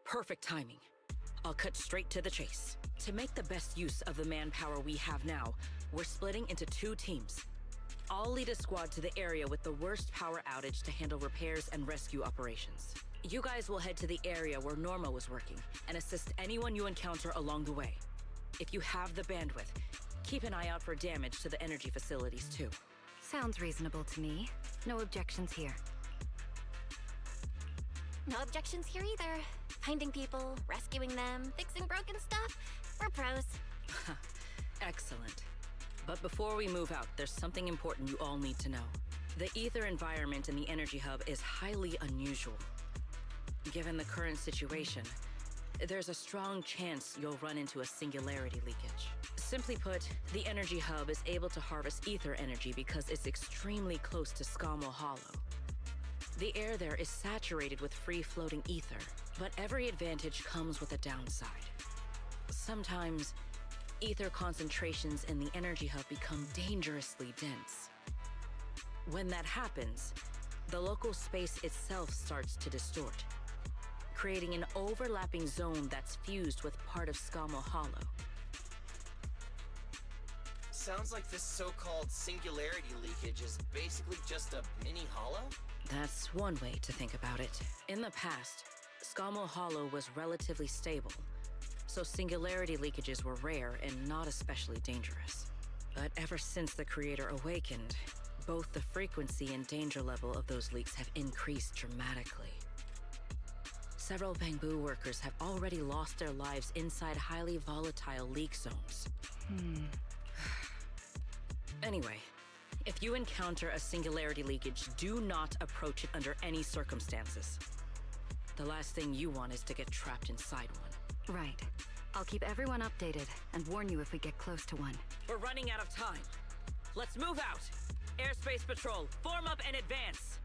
Perfect timing. I'll cut straight to the chase. To make the best use of the manpower we have now, we're splitting into 2 teams. I'll lead a squad to the area with the worst power outage to handle repairs and rescue operations. You guys will head to the area where Norma was working and assist anyone you encounter along the way. If you have the bandwidth, keep an eye out for damage to the energy facilities too. Sounds reasonable to me. No objections here. No objections here either. Finding people, rescuing them, fixing broken stuff. We're pros. Excellent. But before we move out, there's something important you all need to know. The ether environment in the energy hub is highly unusual. Given the current situation, there's a strong chance you'll run into a singularity leakage. Simply put, the energy hub is able to harvest ether energy because it's extremely close to Scommel Hollow. The air there is saturated with free-floating ether, but every advantage comes with a downside. Sometimes, ether concentrations in the energy hub become dangerously dense. When that happens, the local space itself starts to distort, creating an overlapping zone that's fused with part of Scommel Hollow. Sounds like this so-called singularity leakage is basically just a mini hollow? That's one way to think about it. In the past, Scommel Hollow was relatively stable, so singularity leakages were rare and not especially dangerous. But ever since the Creator awakened, both the frequency and danger level of those leaks have increased dramatically. Several Bangbu workers have already lost their lives inside highly volatile leak zones. Anyway, if you encounter a singularity leakage, do not approach it under any circumstances. The last thing you want is to get trapped inside one. Right. I'll keep everyone updated and warn you if we get close to one. We're running out of time. Let's move out! Airspace Patrol, form up and advance!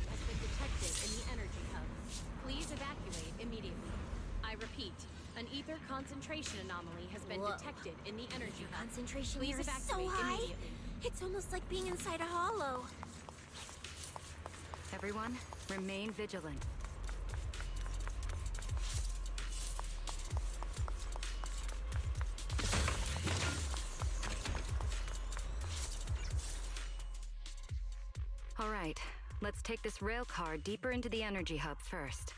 Has been detected in the energy hub. Please evacuate immediately. I repeat, an ether concentration anomaly has been detected in the energy hub. Concentration Please here is evacuate so high. immediately. It's almost like being inside a hollow. Everyone, remain vigilant. All right, let's take this rail car deeper into the energy hub first.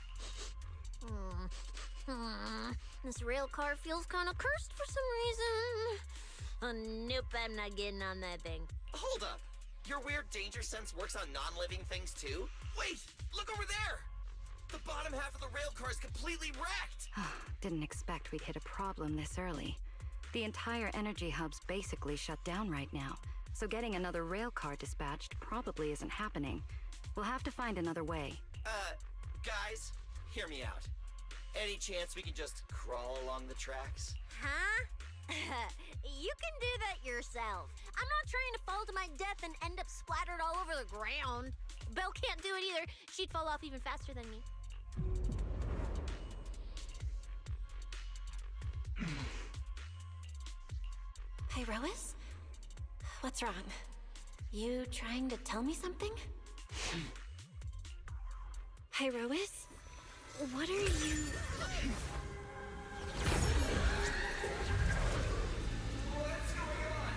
This rail car feels kind of cursed for some reason. Oh, nope, I'm not getting on that thing. Hold up! Your weird danger sense works on non-living things too? Wait! Look over there! The bottom half of the rail car is completely wrecked! Didn't expect we'd hit a problem this early. The entire energy hub's basically shut down right now, so getting another rail car dispatched probably isn't happening. We'll have to find another way. Guys, hear me out. Any chance we can just crawl along the tracks? Huh? You can do that yourself. I'm not trying to fall to my death and end up splattered all over the ground. Belle can't do it either. She'd fall off even faster than me. Hi, Rois? What's wrong? You trying to tell me something? Hi, Rois? What are you... What's going on?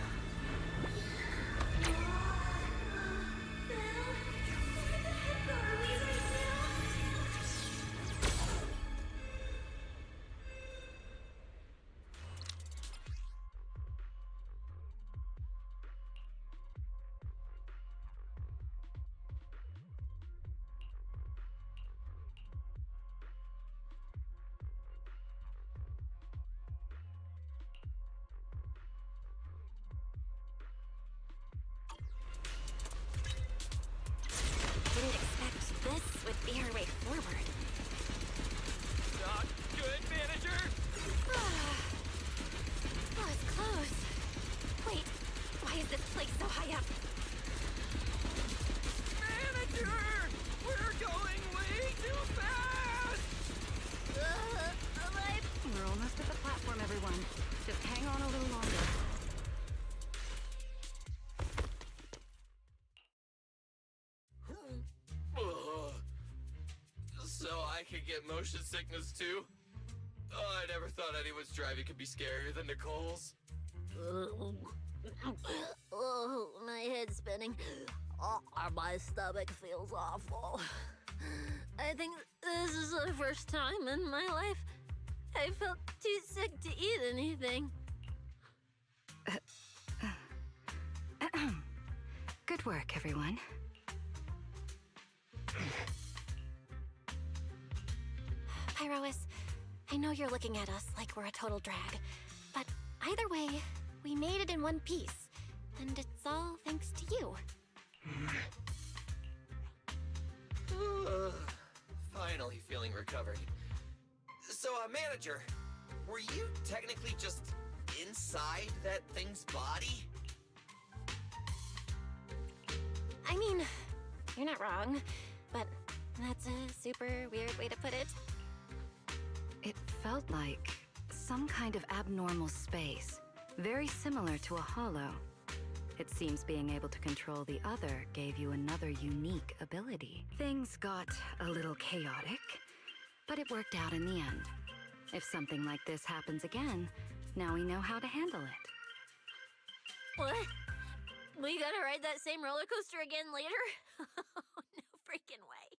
Didn't expect this would be our way forward. Not good, manager! Oh, it's close. Wait, why is this place so high up? I could get motion sickness too. Oh, I never thought anyone's driving could be scarier than Nicole's. Oh, my head's spinning. Oh, my stomach feels awful. I think this is the first time in my life I felt too sick to eat anything. Good work, everyone. Pyrois, I know you're looking at us like we're a total drag, but either way, we made it in one piece, and it's all thanks to you. Finally feeling recovered. So, manager, were you technically just inside that thing's body? I mean, you're not wrong, but that's a super weird way to put it. It felt like some kind of abnormal space, very similar to a hollow. It seems being able to control the other gave you another unique ability. Things got a little chaotic, but it worked out in the end. If something like this happens again, now we know how to handle it. What? We gotta ride that same roller coaster again later? No freaking way.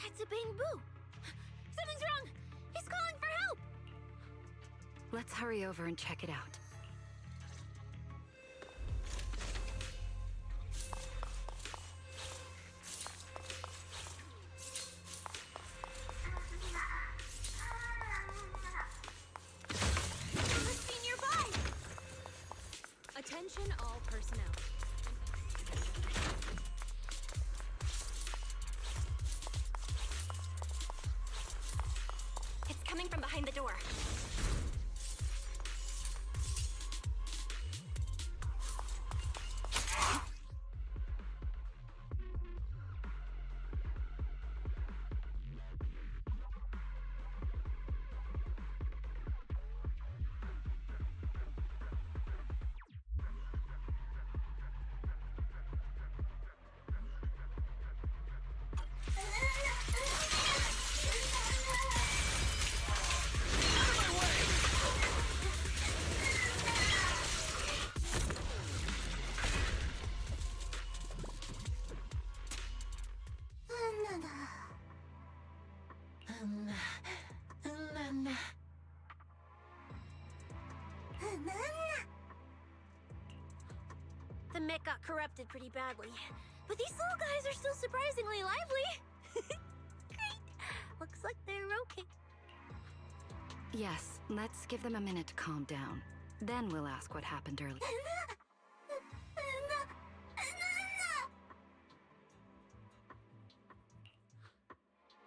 That's a Bang-Boo. Something's wrong. He's calling for help. Let's hurry over and check it out. He must be nearby. Attention all personnel. It's coming from behind the door. The mech got corrupted pretty badly, but these little guys are still surprisingly lively. Great. Looks like they're okay. Yes, let's give them a minute to calm down. Then we'll ask what happened earlier.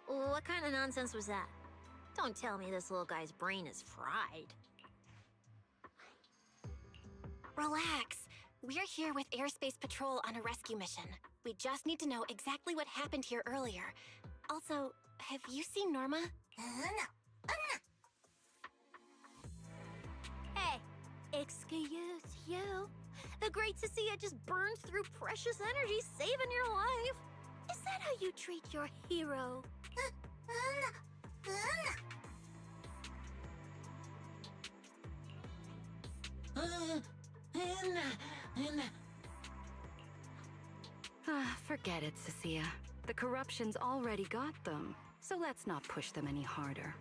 What kind of nonsense was that? Don't tell me this little guy's brain is fried. Relax. We're here with Airspace Patrol on a rescue mission. We just need to know exactly what happened here earlier. Also, have you seen Norma? Hey, excuse you. The great Cecilia just burned through precious energy saving your life. Is that how you treat your hero? Forget it, Cecilia. The corruption's already got them, so let's not push them any harder.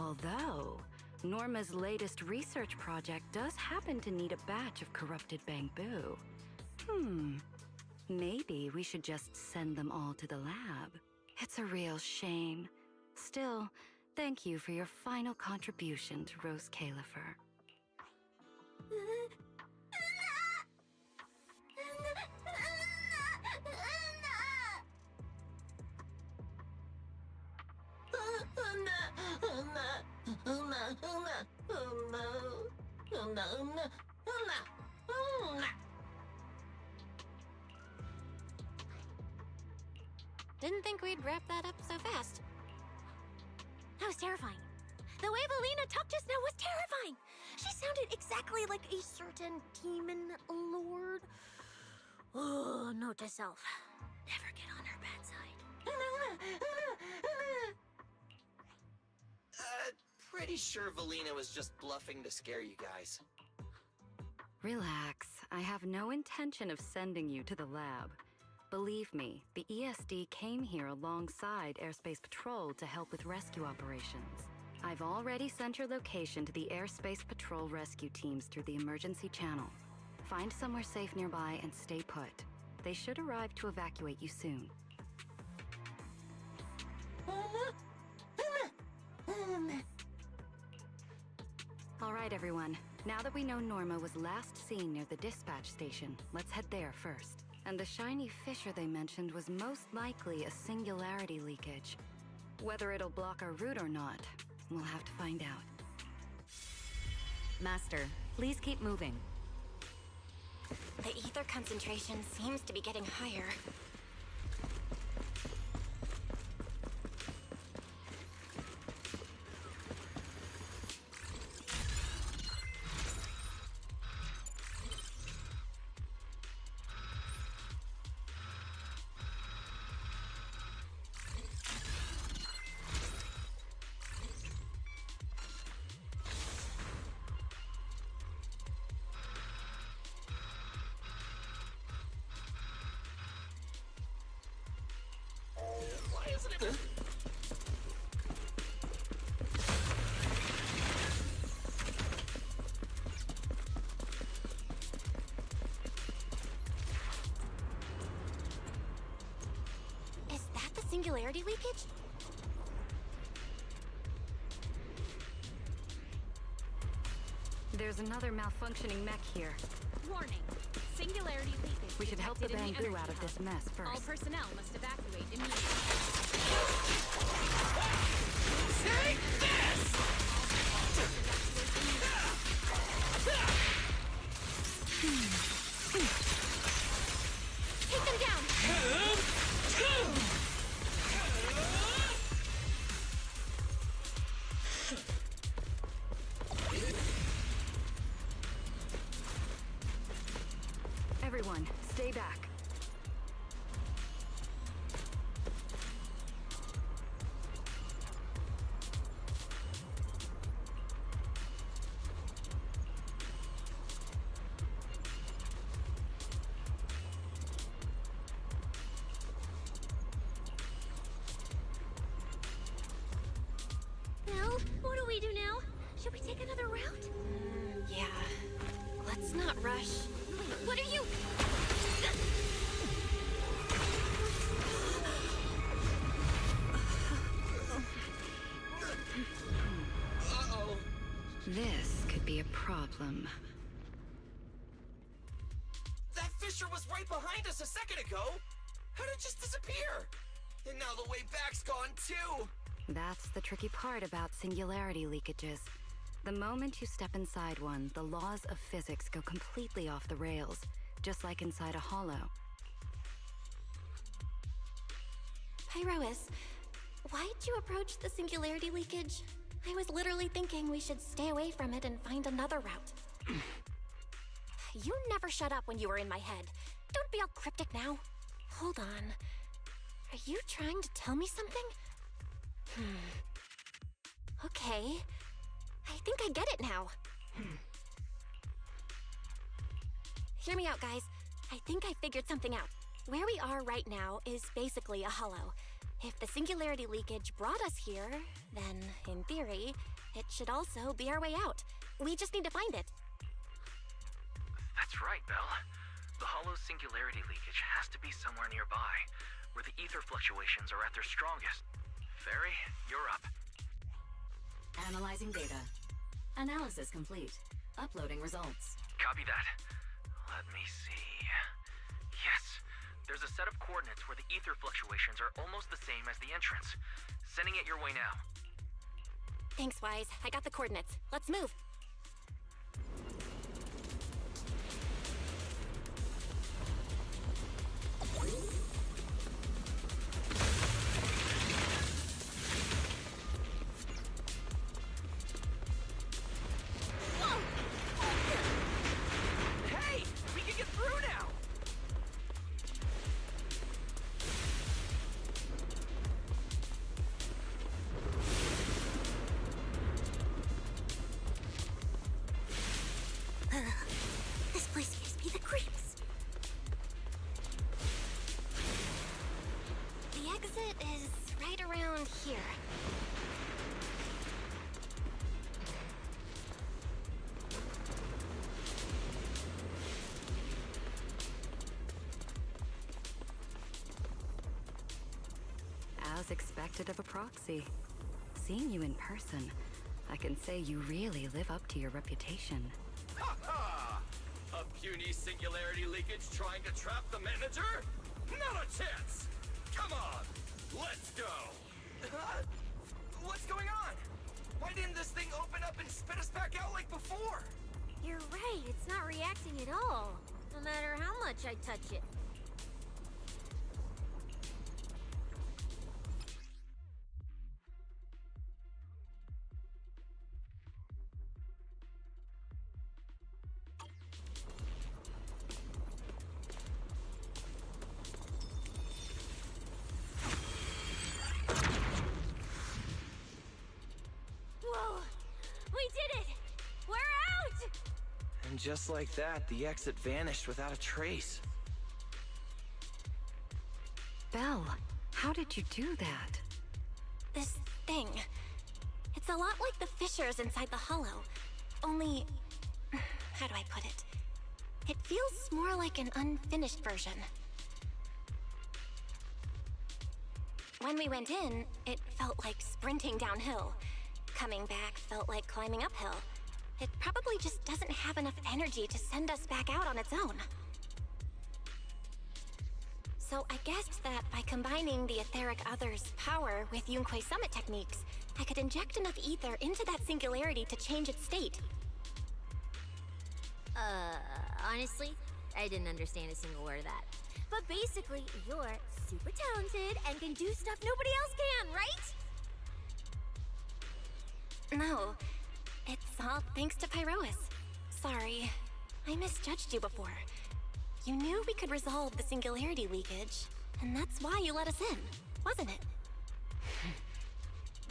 Although, Norma's latest research project does happen to need a batch of corrupted Bang-Boo. Maybe we should just send them all to the lab. It's a real shame. Still, thank you for your final contribution to Rose Califer. Didn't think we'd wrap that up so fast. That was terrifying. The way Valina talked just now was terrifying. She sounded exactly like a certain demon lord. Oh, note to self. Never get on her bad side. Pretty sure Valina was just bluffing to scare you guys. Relax. I have no intention of sending you to the lab. Believe me, the ESD came here alongside Airspace Patrol to help with rescue operations. I've already sent your location to the Airspace Patrol rescue teams through the emergency channel. Find somewhere safe nearby and stay put. They should arrive to evacuate you soon. All right, everyone. Now that we know Norma was last seen near the dispatch station, let's head there first. And the shiny fissure they mentioned was most likely a singularity leakage. Whether it'll block our route or not, we'll have to find out. Master, please keep moving. The ether concentration seems to be getting higher. Why isn't it? Is that the singularity leakage? There's another malfunctioning mech here. Warning. Singularity leakage. We should help the detected in bamboo energy out of hub. this mess All first. personnel must evacuate immediately. Take this! Take them down! Everyone, stay back. Well, what do we do now? Should we take another route? Yeah. Let's not rush. What are you? Uh-oh. This could be a problem. That fissure was right behind us a second ago. How did it just disappear? And now the way back's gone too. That's the tricky part about singularity leakages. The moment you step inside one, the laws of physics go completely off the rails, just like inside a hollow. Pyrois, why'd you approach the singularity leakage? I was literally thinking we should stay away from it and find another route. You never shut up when you were in my head. Don't be all cryptic now. Hold on. Are you trying to tell me something? Okay. I think I get it now. Hear me out, guys. I think I figured something out. Where we are right now is basically a hollow. If the singularity leakage brought us here, then, in theory, it should also be our way out. We just need to find it. That's right, Belle. The hollow singularity leakage has to be somewhere nearby, where the ether fluctuations are at their strongest. Fairy, you're up. Analyzing data. Analysis complete. Uploading results. Copy that. Let me see. Yes, there's a set of coordinates where the ether fluctuations are almost the same as the entrance. Sending it your way now. Thanks, Wise. I got the coordinates. Let's move. Hey, we can get through now. This place gives me the creeps. The exit is right around here. As expected of a proxy. Seeing you in person, I can say you really live up to your reputation. Ha ha! A puny singularity leakage trying to trap the manager? Not a chance! Come on, let's go! What's going on? Why didn't this thing open up and spit us back out like before? You're right, it's not reacting at all. No matter how much I touch it. Whoa! We did it! We're out! And just like that, the exit vanished without a trace. Belle, how did you do that? This thing. It's a lot like the fissures inside the hollow. Only... how do I put it? It feels more like an unfinished version. When we went in, it felt like sprinting downhill. Coming back felt like climbing uphill. It probably just doesn't have enough energy to send us back out on its own. So I guessed that by combining the etheric other's power with Yunque summit techniques, I could inject enough ether into that singularity to change its state. Honestly, I didn't understand a single word of that. But basically, you're super talented and can do stuff nobody else can, right? No, it's all thanks to Pyrois. Sorry, I misjudged you before. You knew we could resolve the singularity leakage, and that's why you let us in, wasn't it?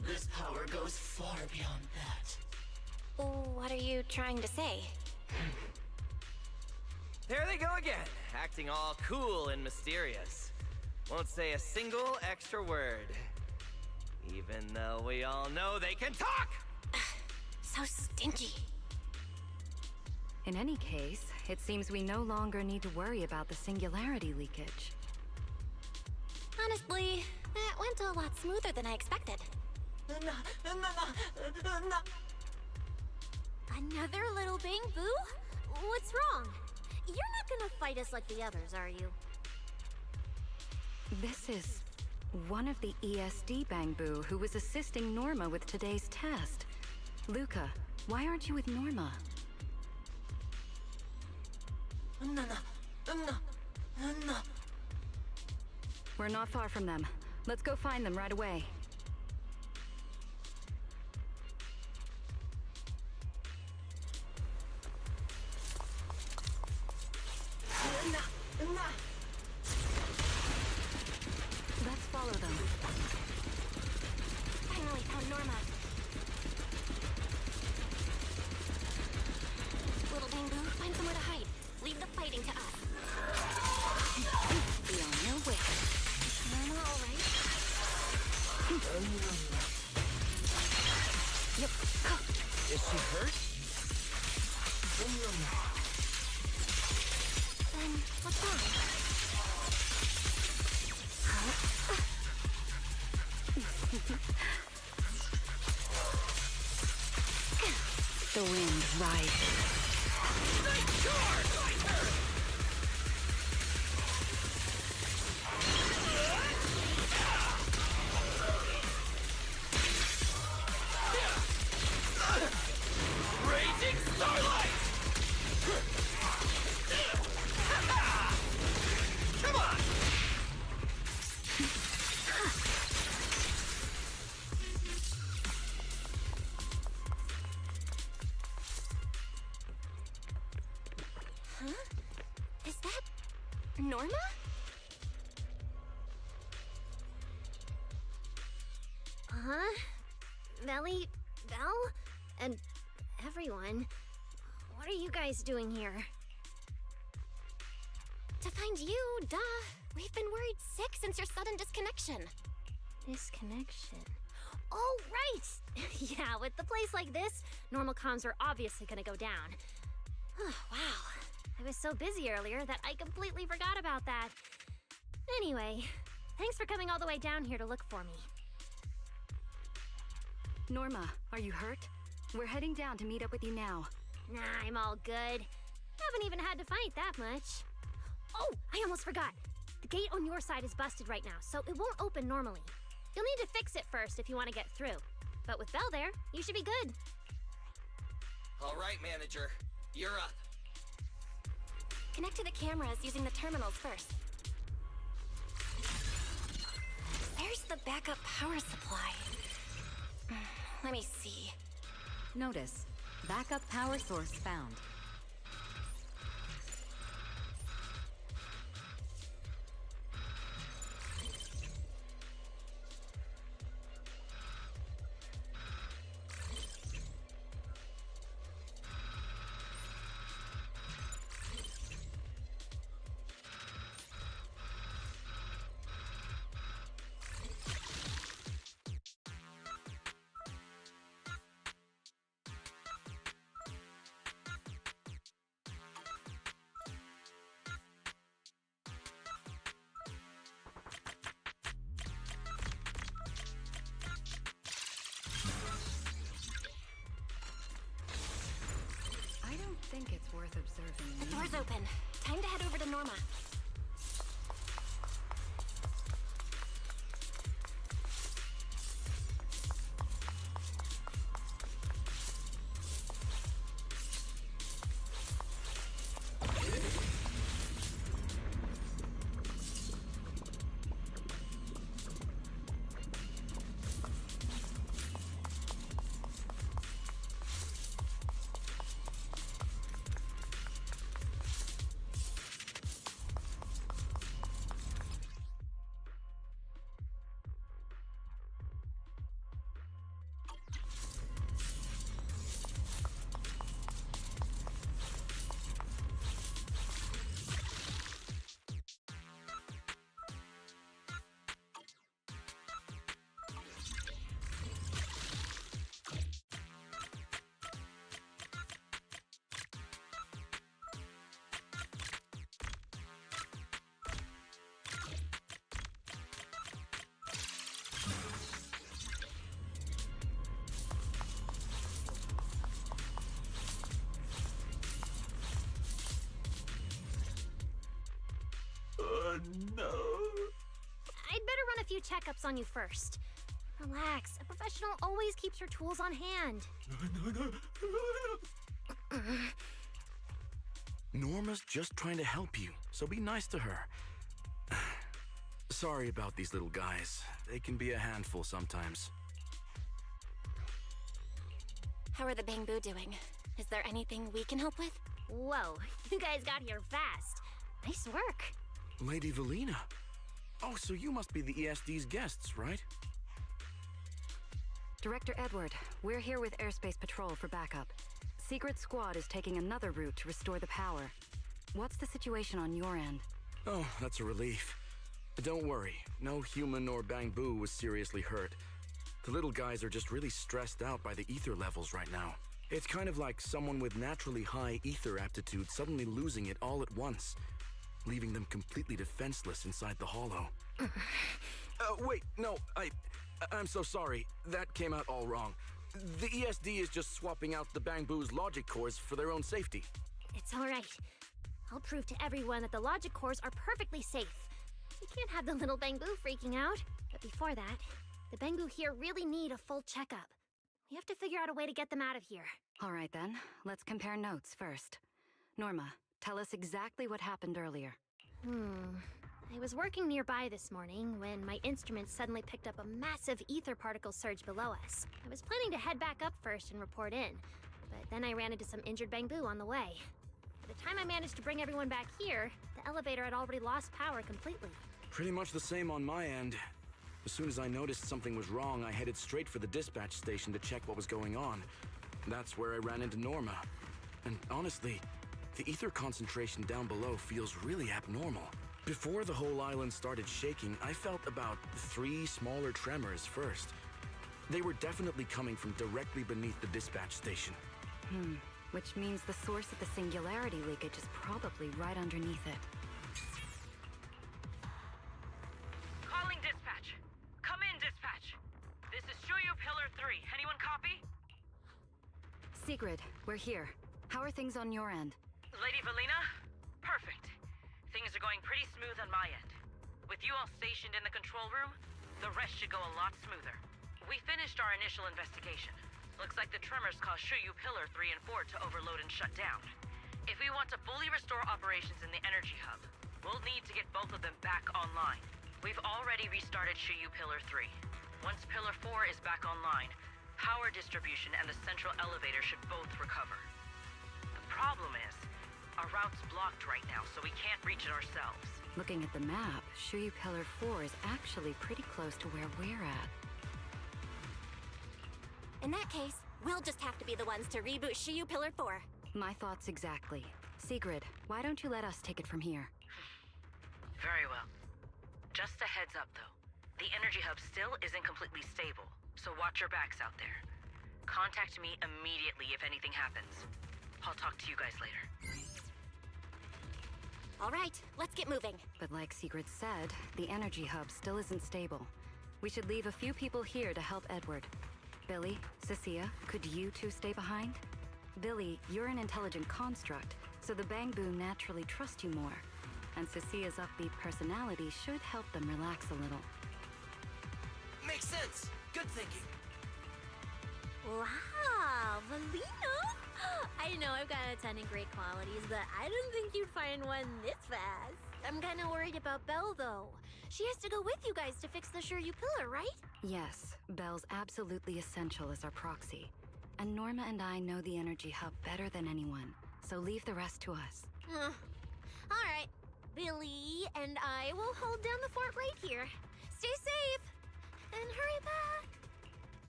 This power goes far beyond that. What are you trying to say? There they go again, acting all cool and mysterious. Won't say a single extra word. Even though we all know they can talk! So stingy. In any case, it seems we no longer need to worry about the singularity leakage. Honestly, that went a lot smoother than I expected. Another little bang boo? What's wrong? You're not gonna fight us like the others, are you? This is one of the ESD Bangbu who was assisting Norma with today's test. Luca, why aren't you with Norma? We're not far from them. Let's go find them right away. Let's follow them. Finally found Norma. Little Bangbu, find somewhere to hide. Leave the fighting to us. Be on your way. Norma all right? Yep. Is she hurt? Then what's wrong? The wind rises. Raging starlight! Come on! Huh? Is that Norma? Huh? Belly, Belle, and everyone. What are you guys doing here? To find you, duh. We've been worried sick since your sudden disconnection. Disconnection. Oh, right! Yeah, with the place like this, normal comms are obviously gonna go down. Wow. I was so busy earlier that I completely forgot about that. Anyway, thanks for coming all the way down here to look for me. Norma, are you hurt? We're heading down to meet up with you now. Nah, I'm all good. Haven't even had to fight that much. Oh, I almost forgot. The gate on your side is busted right now, so it won't open normally. You'll need to fix it first if you want to get through. But with Belle there, you should be good. All right, manager. You're up. Connect to the cameras using the terminals first. Where's the backup power supply? Let me see. Notice. Backup power source found. I think it's worth observing. The door's open. Time to head over to Norma. No. I'd better run a few checkups on you first. Relax. A professional always keeps her tools on hand. Norma's just trying to help you, so be nice to her. Sorry about these little guys. They can be a handful sometimes. How are the Bangbu doing? Is there anything we can help with? Whoa, you guys got here fast. Nice work. Lady Valina. Oh, so you must be the ESD's guests, right? Director Edward, we're here with Airspace Patrol for backup. Secret Squad is taking another route to restore the power. What's the situation on your end? Oh, that's a relief. Don't worry, no human or Bangbu was seriously hurt. The little guys are just really stressed out by the ether levels right now. It's kind of like someone with naturally high ether aptitude suddenly losing it all at once, leaving them completely defenseless inside the hollow. Wait, no, I'm so sorry. That came out all wrong. The ESD is just swapping out the Bangbu's logic cores for their own safety. It's all right. I'll prove to everyone that the logic cores are perfectly safe. We can't have the little Bangbu freaking out. But before that, the Bangbu here really need a full checkup. We have to figure out a way to get them out of here. All right then, let's compare notes first. Norma, tell us exactly what happened earlier. I was working nearby this morning when my instruments suddenly picked up a massive ether particle surge below us. I was planning to head back up first and report in, but then I ran into some injured Bangbu on the way. By the time I managed to bring everyone back here, the elevator had already lost power completely. Pretty much the same on my end. As soon as I noticed something was wrong, I headed straight for the dispatch station to check what was going on. That's where I ran into Norma. And honestly, the ether concentration down below feels really abnormal. Before the whole island started shaking, I felt about 3 smaller tremors first. They were definitely coming from directly beneath the dispatch station. Which means the source of the singularity leakage is probably right underneath it. Calling dispatch. Come in, dispatch. This is Shuyu Pillar 3. Anyone copy? Sigrid, we're here. How are things on your end? Lady Valina? Perfect. Things are going pretty smooth on my end. With you all stationed in the control room, the rest should go a lot smoother. We finished our initial investigation. Looks like the tremors caused Shuyu Pillar 3 and 4 to overload and shut down. If we want to fully restore operations in the energy hub, we'll need to get both of them back online. We've already restarted Shuyu Pillar 3. Once Pillar 4 is back online, power distribution and the central elevator should both recover. The problem is, our route's blocked right now, so we can't reach it ourselves. Looking at the map, Shuyu Pillar 4 is actually pretty close to where we're at. In that case, we'll just have to be the ones to reboot Shuyu Pillar 4. My thoughts exactly. Sigrid, why don't you let us take it from here? Very well. Just a heads up, though. The energy hub still isn't completely stable, so watch your backs out there. Contact me immediately if anything happens. I'll talk to you guys later. All right, let's get moving. But like Sigrid said, the energy hub still isn't stable. We should leave a few people here to help Edward. Billy, Cecilia, could you two stay behind? Billy, you're an intelligent construct, so the Bangbu naturally trust you more. And Cecilia's upbeat personality should help them relax a little. Makes sense. Good thinking. Wow, Valina! I know I've got a ton of great qualities, but I didn't think you'd find one this fast. I'm kind of worried about Belle, though. She has to go with you guys to fix the Shuyu Pillar, right? Yes, Belle's absolutely essential as our proxy. And Norma and I know the energy hub better than anyone, so leave the rest to us. All right. Billy and I will hold down the fort right here. Stay safe! And hurry back!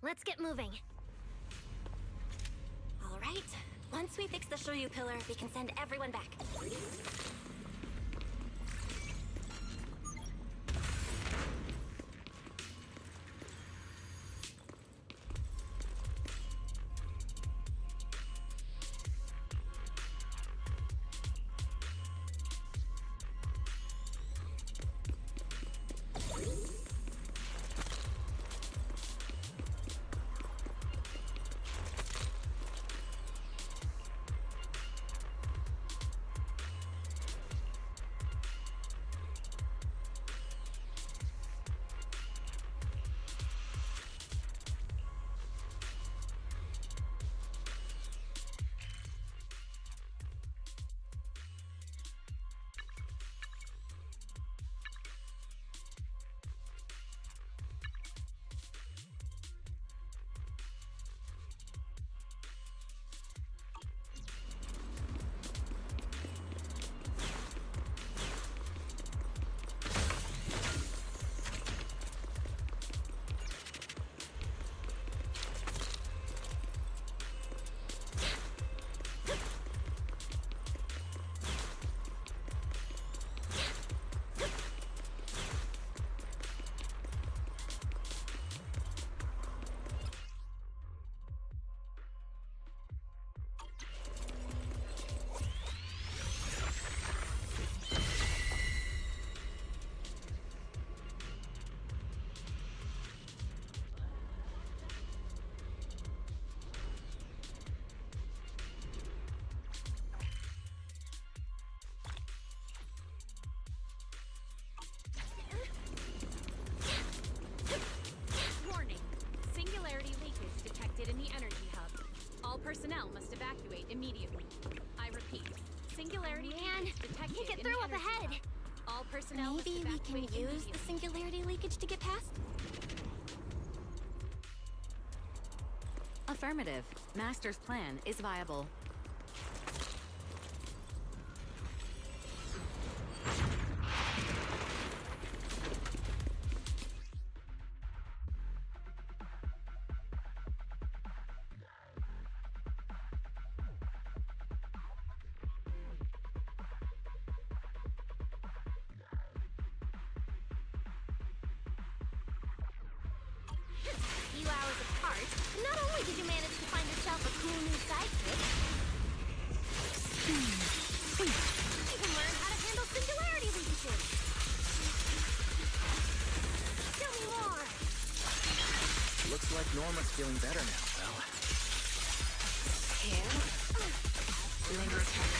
Let's get moving. All right, once we fix the Shuyu Pillar, we can send everyone back. Personnel must evacuate immediately. I repeat, singularity Man, leakage detected can't get in through the up energy ahead. hub. All personnel must Maybe we can evacuate use immediately. the singularity leakage to get past? Affirmative. Master's plan is viable. a few hours apart, not only did you manage to find yourself a cool new sidekick, you can learn how to handle singularity leakages. Tell me more. Looks like Norma's feeling better now, Belle. Here. You're under attack.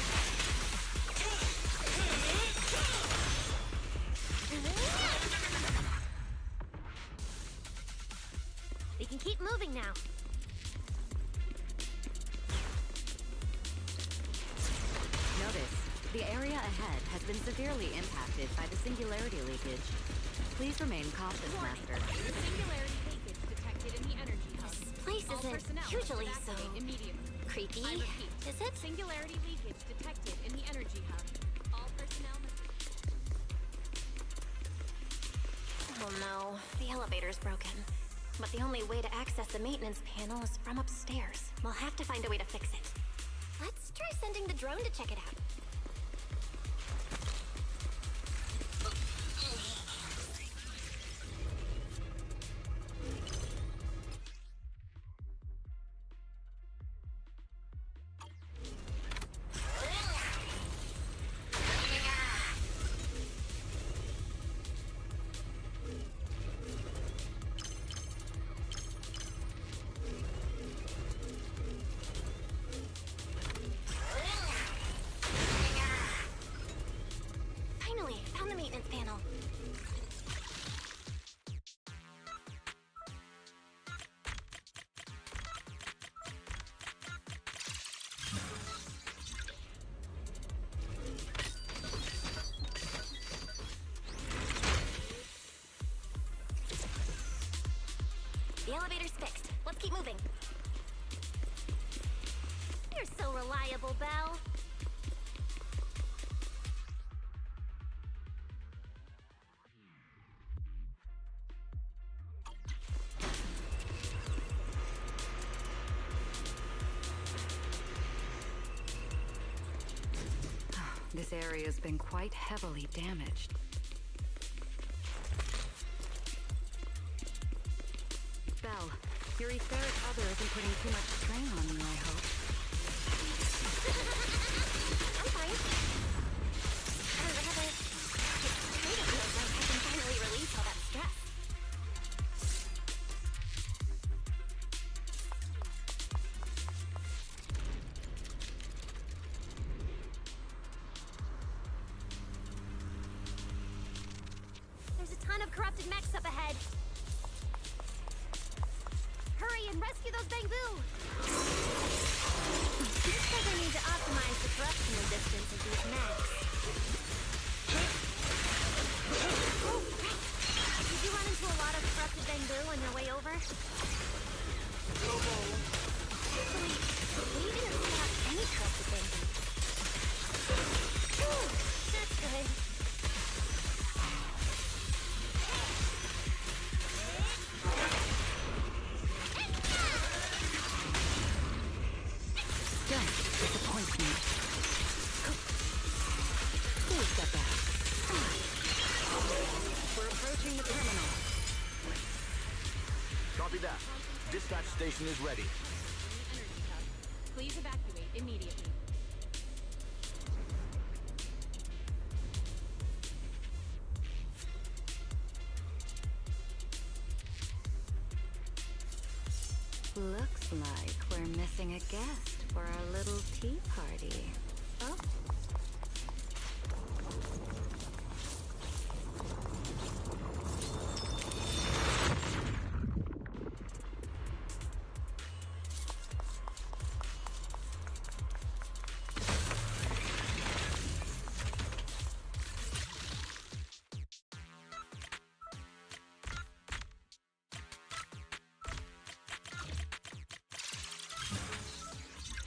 We can keep moving now. Notice, the area ahead has been severely impacted by the singularity leakage. Please remain cautious, Master. Singularity leakage detected in the energy hub. This place All isn't personnel usually must so evacuate immediately. creepy. I repeat, Is it? singularity leakage detected in the energy hub. All personnel must... Oh no, the elevator's broken. But the only way to access the maintenance panel is from upstairs. We'll have to find a way to fix it. Let's try sending the drone to check it out. Finally, found the maintenance panel. The elevator's fixed. Let's keep moving. You're so reliable, Belle. This area's been quite heavily damaged. Belle, your etheric other isn't putting too much strain on you, I hope. I'm fine. It kind of feels like I can finally release all that stress. There's a ton of corrupted mechs up ahead. Hurry and rescue those Bangbu! Seems like I need to optimize the corruption resistance of these mechs. Oh, right. Did you run into a lot of corrupted Bangbu on your way over? Actually, we didn't spot any corrupted Bangbu. Ooh, that's good. Don't disappoint me. Please step back. We're approaching the terminal. Copy that. Dispatch station is ready. in the energy hub. Please evacuate immediately. Looks like we're missing a guest for our little tea party. Oh?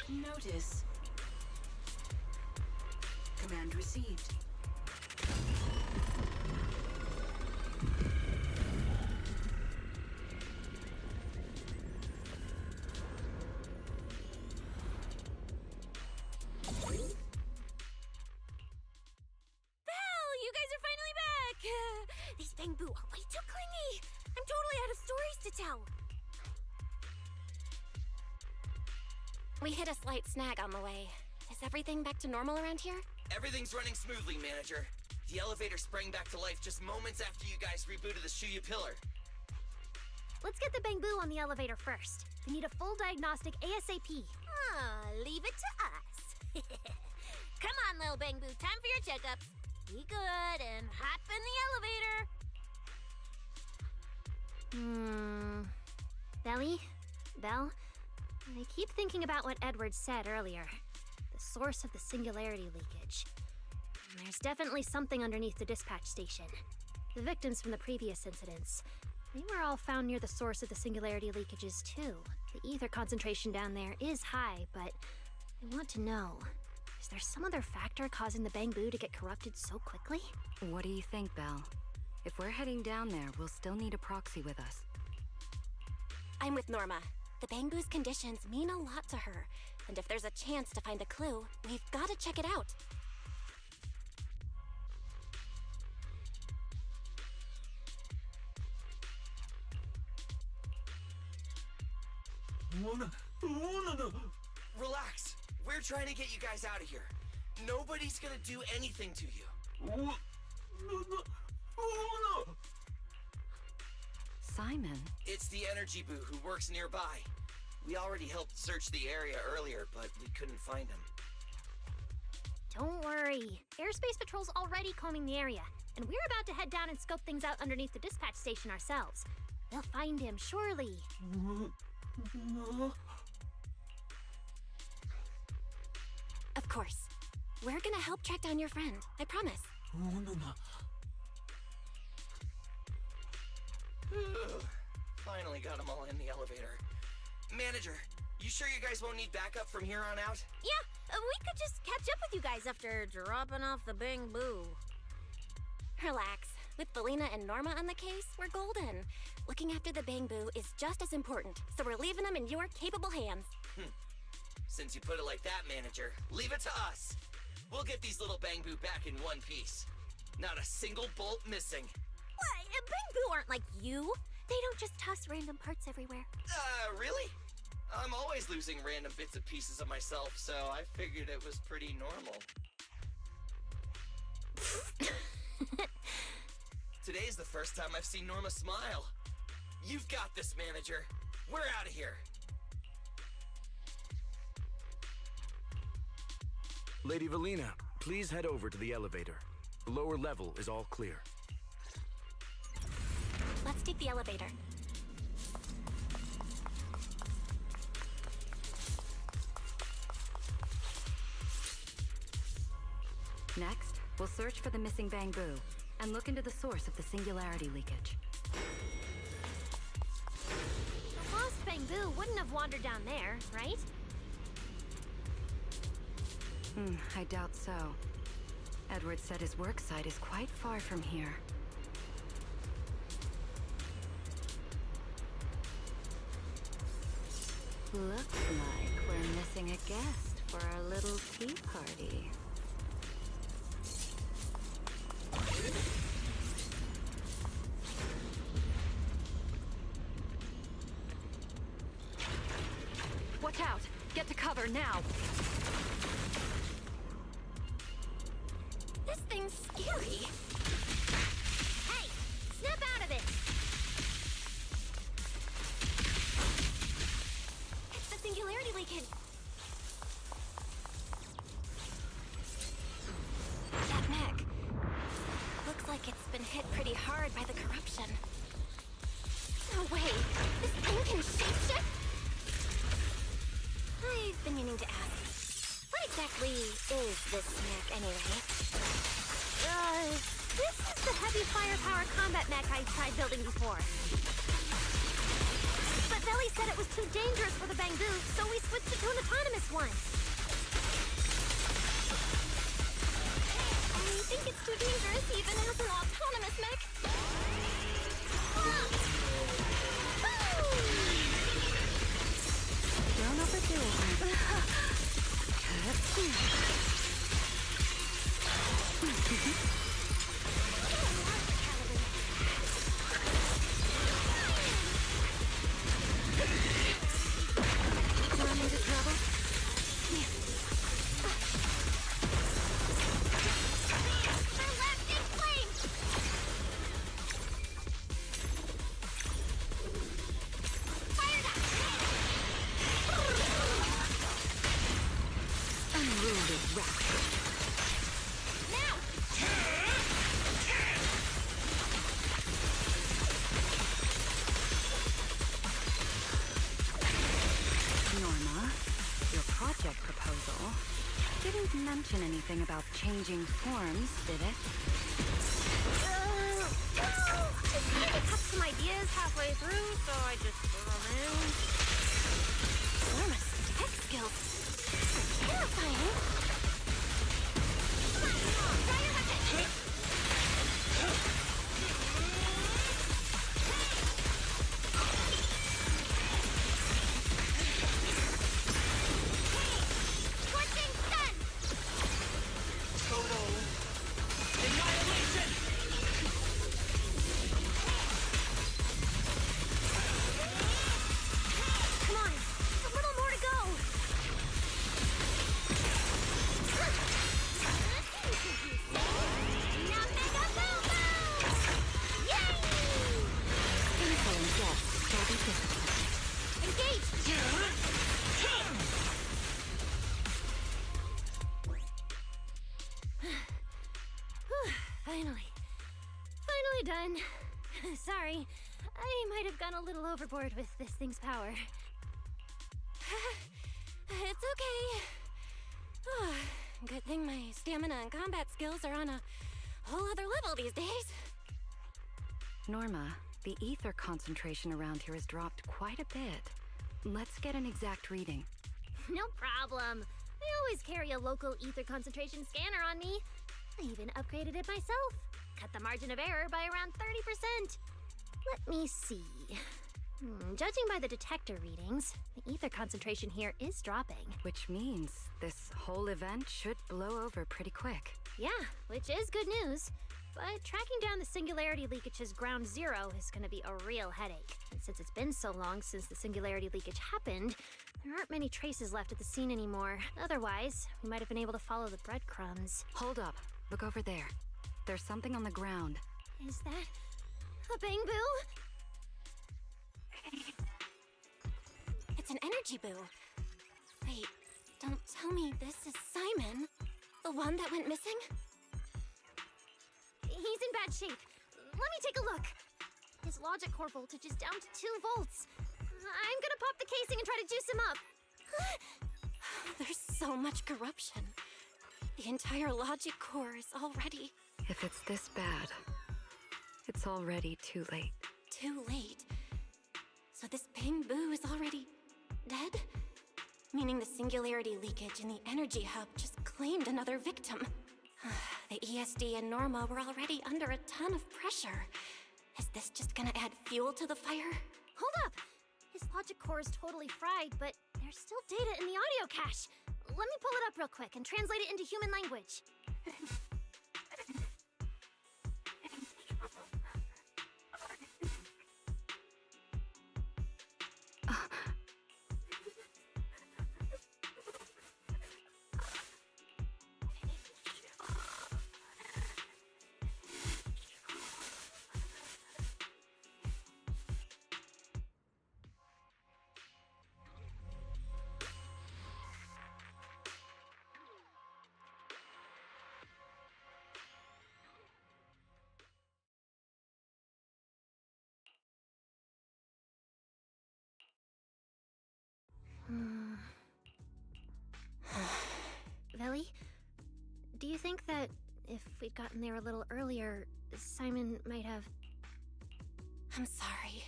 Notice. Command received. You guys are finally back! These Bangbu are way too clingy! I'm totally out of stories to tell! We hit a slight snag on the way. Is everything back to normal around here? Everything's running smoothly, Manager. The elevator sprang back to life just moments after you guys rebooted the Shuya pillar. Let's get the Bangbu on the elevator first. We need a full diagnostic ASAP. Leave it to us. Come on, little Bangbu, time for your checkups. Be good and hop in the elevator. Belly? Belle? I keep thinking about what Edward said earlier. The source of the singularity leakage. There's definitely something underneath the dispatch station. The victims from the previous incidents, they were all found near the source of the singularity leakages too. The ether concentration down there is high, but I want to know, is there some other factor causing the Bangbu to get corrupted so quickly? What do you think, Belle? If we're heading down there, we'll still need a proxy with us. I'm with Norma. The Bangbu's conditions mean a lot to her, and if there's a chance to find a clue, we've got to check it out. Relax. We're trying to get you guys out of here. Nobody's gonna do anything to you. Simon? It's the Energy Boo who works nearby. We already helped search the area earlier, but we couldn't find him. Don't worry. Airspace Patrol's already combing the area, and we're about to head down and scope things out underneath the dispatch station ourselves. They'll find him, surely. Of course. We're gonna help track down your friend, I promise. Finally got them all in the elevator. Manager, you sure you guys won't need backup from here on out? Yeah, we could just catch up with you guys after dropping off the Bangbu. Relax. With Belina and Norma on the case, we're golden. Looking after the Bangbu is just as important, so we're leaving them in your capable hands. Since you put it like that, Manager, leave it to us. We'll get these little Bangbu back in one piece. Not a single bolt missing. What? Bangbu aren't like you. They don't just toss random parts everywhere. Really? I'm always losing random bits and pieces of myself, so I figured it was pretty normal. Today's the first time I've seen Norma smile. You've got this, Manager. We're out of here. Lady Valina, please head over to the elevator. The lower level is all clear. Let's take the elevator. Next, we'll search for the missing Bangbu and look into the source of the singularity leakage. The lost Bangbu wouldn't have wandered down there, right? I doubt so. Edward said his work site is quite far from here. Looks like we're missing a guest for our little tea party. Watch out! Get to cover now! This thing's scary. Hey! Snap out of it! It's the singularity leakage. That neck. Looks like it's been hit pretty hard by the corruption. No way! This thing can shapeshift? I've been meaning to ask. What exactly is this mech anyway? This is the heavy firepower combat mech I tried building before. But Belly said it was too dangerous for the Bangbu, so we switched it to an autonomous one. I think it's too dangerous even as an autonomous mech. Don't overdo it. Run into trouble? mention anything about changing forms, did it? Well, I kind of got some ideas halfway through, so I just threw them in. Norma's tech skills are terrifying. Try your weapon. Scorching sun! Total annihilation! Come on, a little more to go. Now mega boom boom! Yay! Info and death shall be disciplined. Engage! Finally done. Sorry, I might have gone a little overboard with this thing's power. It's okay. Good thing my stamina and combat skills are on a whole other level these days. Norma, the ether concentration around here has dropped quite a bit. Let's get an exact reading. No problem. I always carry a local ether concentration scanner on me. I even upgraded it myself. Cut the margin of error by around 30%. Let me see. Judging by the detector readings, the ether concentration here is dropping. Which means this whole event should blow over pretty quick. Yeah, which is good news. But tracking down the singularity leakage's ground zero is going to be a real headache. And since it's been so long since the singularity leakage happened, there aren't many traces left at the scene anymore. Otherwise, we might have been able to follow the breadcrumbs. Hold up. Look over there. There's something on the ground. Is that a bamboo? It's an energy boo. Wait, don't tell me this is Simon, the one that went missing? He's in bad shape. Let me take a look. His logic core voltage is down to 2 volts. I'm gonna pop the casing and try to juice him up. There's so much corruption. The entire logic core is already... If it's this bad, it's already too late. Too late. So this bamboo is already dead? Meaning the singularity leakage in the energy hub just claimed another victim. The ESD and Norma were already under a ton of pressure. Is this just gonna add fuel to the fire? Hold up! His logic core is totally fried, but there's still data in the audio cache. Let me pull it up real quick and translate it into human language. Velly, do you think that if we'd gotten there a little earlier, Simon might have... I'm sorry.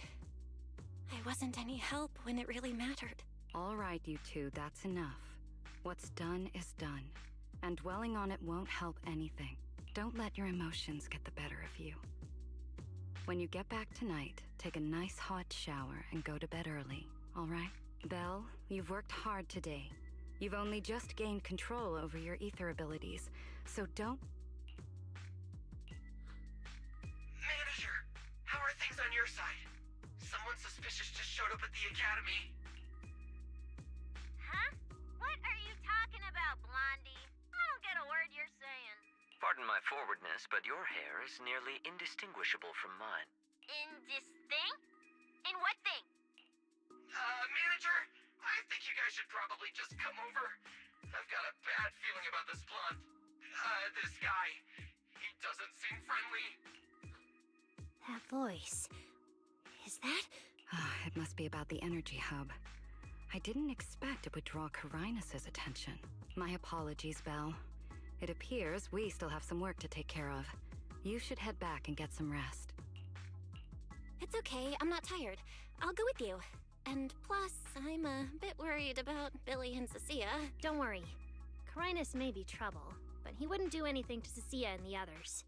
I wasn't any help when it really mattered. All right, you two, that's enough. What's done is done, and dwelling on it won't help anything. Don't let your emotions get the better of you. When you get back tonight, take a nice hot shower and go to bed early, all right? Belle, you've worked hard today. You've only just gained control over your ether abilities, so don't... Manager, how are things on your side? Someone suspicious just showed up at the academy. Huh? What are you talking about, Blondie? I don't get a word you're saying. Pardon my forwardness, but your hair is nearly indistinguishable from mine. In this thing? In what thing? Manager, I think you guys should probably just come over. I've got a bad feeling about this blunt. This guy. He doesn't seem friendly. That voice... is that? It must be about the energy hub. I didn't expect it would draw Carinus' attention. My apologies, Belle. It appears we still have some work to take care of. You should head back and get some rest. It's okay, I'm not tired. I'll go with you. And plus, I'm a bit worried about Billy and Cecilia. Don't worry. Carinus may be trouble, but he wouldn't do anything to Cecilia and the others.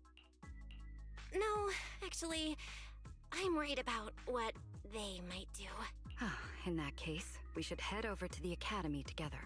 No, actually, I'm worried about what they might do. In that case, we should head over to the academy together.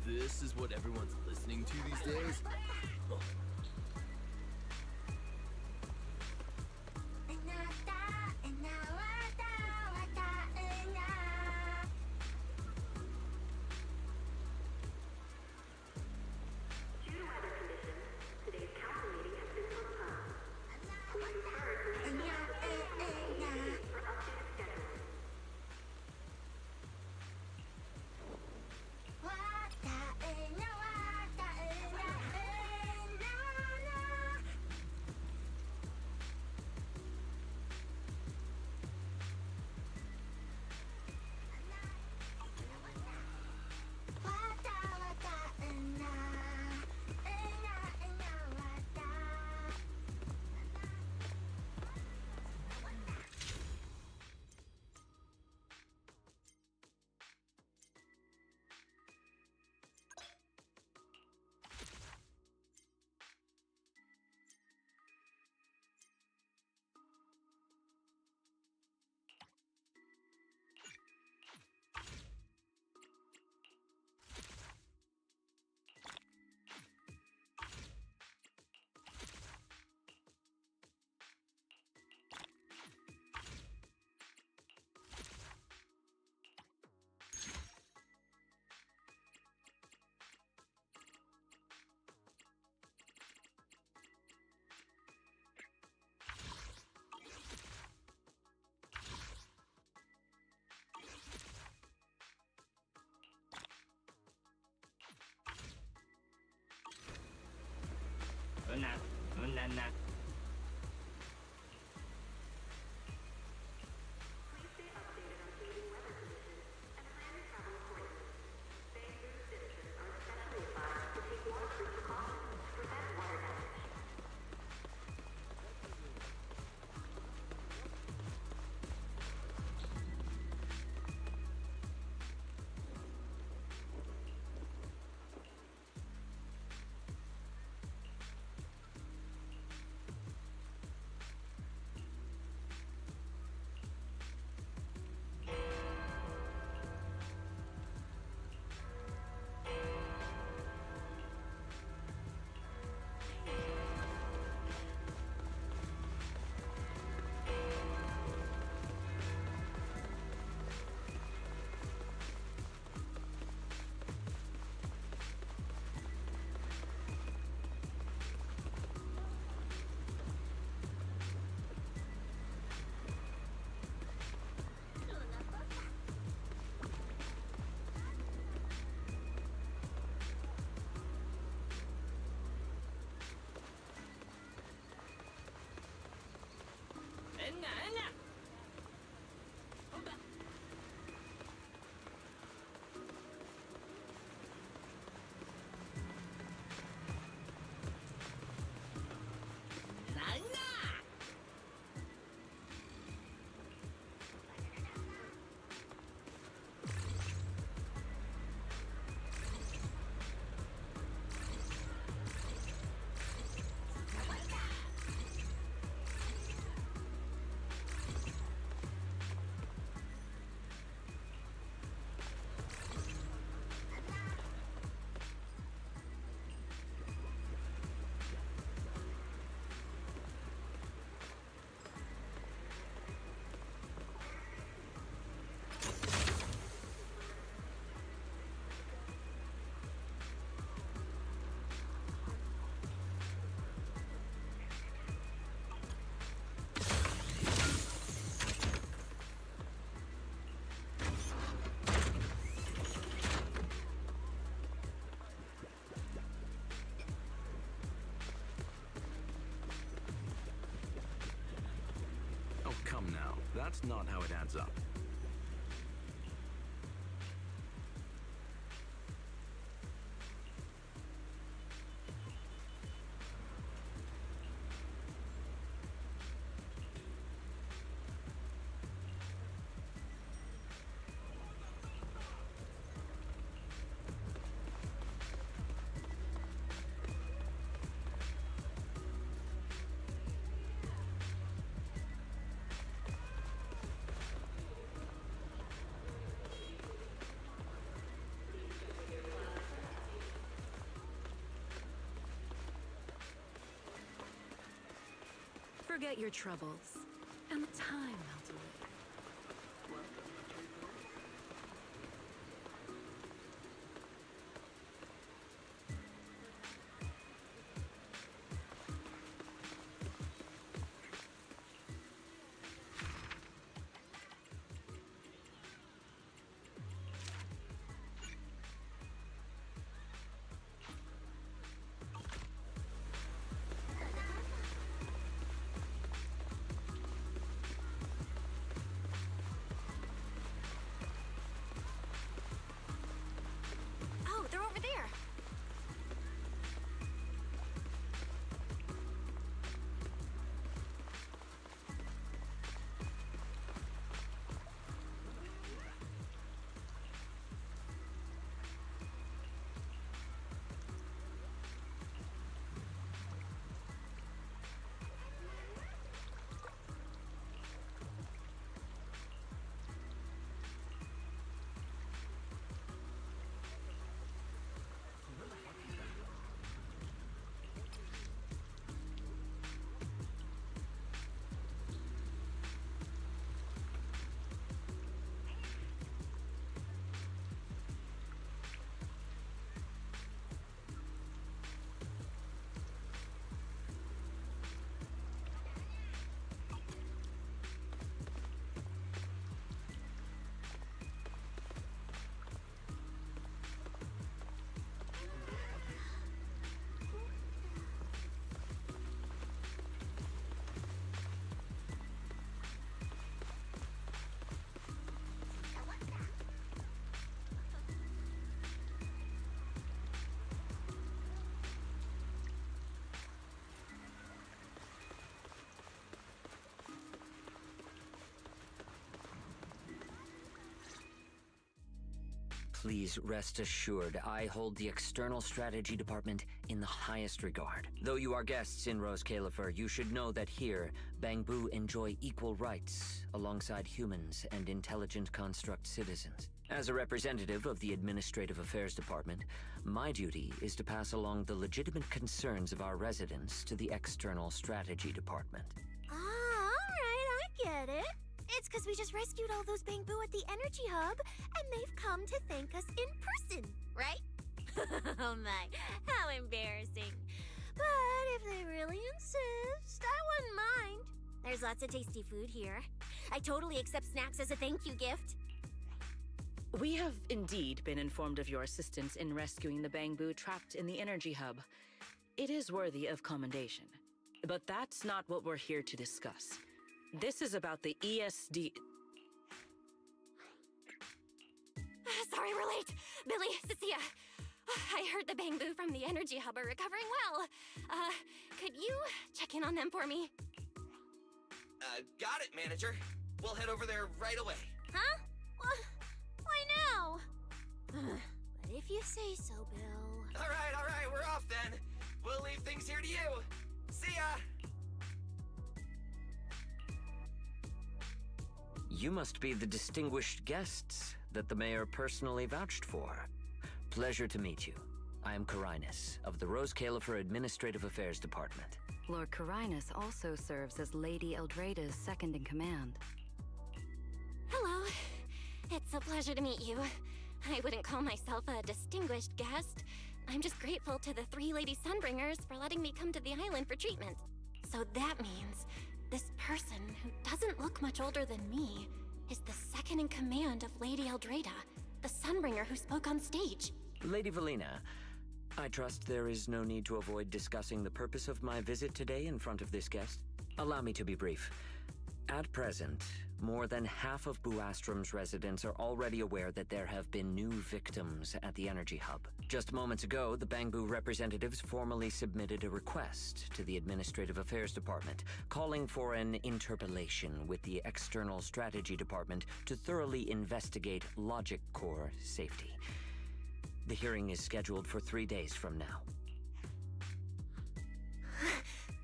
This is what everyone's listening to these days? Oh. Oh, come now. That's not how it adds up. Forget your troubles, and the time melts away. Oh, they're over there. Please rest assured, I hold the External Strategy Department in the highest regard. Though you are guests in Rose Califer, you should know that here, Bangbu enjoy equal rights alongside humans and intelligent construct citizens. As a representative of the Administrative Affairs Department, my duty is to pass along the legitimate concerns of our residents to the External Strategy Department. Ah, alright, I get it. It's because we just rescued all those Bangbu at the Energy Hub, and they've come to thank us in person, right? Oh my, how embarrassing. But if they really insist, I wouldn't mind. There's lots of tasty food here. I totally accept snacks as a thank you gift. We have indeed been informed of your assistance in rescuing the Bangbu trapped in the Energy Hub. It is worthy of commendation. But that's not what we're here to discuss. This is about the ESD. Sorry we're late. Billy, Cecilia. I heard the Bang Boo from the energy hub are recovering well. Could you check in on them for me? Got it, manager. We'll head over there right away. Huh? Why now? But if you say so, Bill. All right, we're off then. We'll leave things here to you. See ya! You must be the distinguished guests that the mayor personally vouched for. Pleasure to meet you. I am Carinus, of the Rose Califer Administrative Affairs Department. Lord Carinus also serves as Lady Eldrada's second-in-command. Hello. It's a pleasure to meet you. I wouldn't call myself a distinguished guest. I'm just grateful to the 3 Lady Sunbringers for letting me come to the island for treatment. So that means this person, who doesn't look much older than me, is the second-in-command of Lady Eldrada, the Sunbringer who spoke on stage. Lady Valina, I trust there is no need to avoid discussing the purpose of my visit today in front of this guest. Allow me to be brief. At present, more than half of Buastrom's residents are already aware that there have been new victims at the Energy Hub. Just moments ago, the Bangbu representatives formally submitted a request to the Administrative Affairs Department, calling for an interpellation with the External Strategy Department to thoroughly investigate Logic Core safety. The hearing is scheduled for 3 days from now.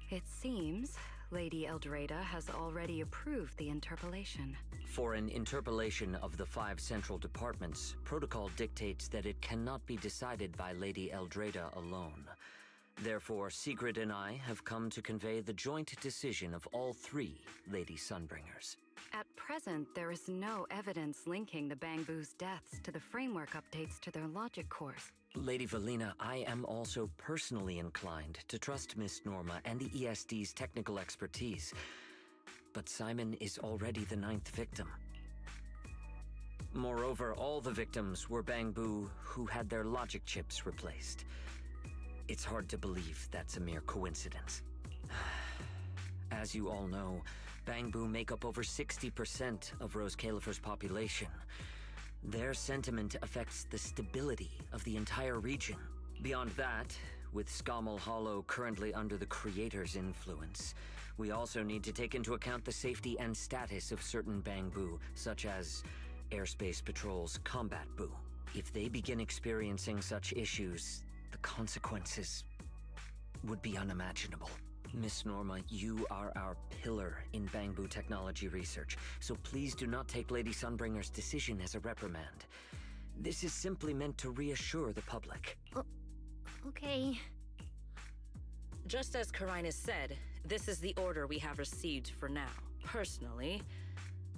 It seems Lady Eldrada has already approved the interpellation. For an interpellation of the 5 central departments, protocol dictates that it cannot be decided by Lady Eldrada alone. Therefore, Sigrid and I have come to convey the joint decision of all 3 Lady Sunbringers. At present, there is no evidence linking the Bangbu's deaths to the framework updates to their logic cores. Lady Valina, I am also personally inclined to trust Miss Norma and the ESD's technical expertise. But Simon is already the 9th victim. Moreover, all the victims were Bangbu who had their logic chips replaced. It's hard to believe that's a mere coincidence. As you all know, Bangbu make up over 60% of Rose Califer's population. Their sentiment affects the stability of the entire region. Beyond that, with Scommel Hollow currently under the Creator's influence, we also need to take into account the safety and status of certain Bangbu, such as Airspace Patrol's Combat Bu. If they begin experiencing such issues, the consequences would be unimaginable. Miss Norma, you are our pillar in Bangbu technology research, so please do not take Lady Sunbringer's decision as a reprimand. This is simply meant to reassure the public. Okay. Just as Carinus said, this is the order we have received for now. Personally,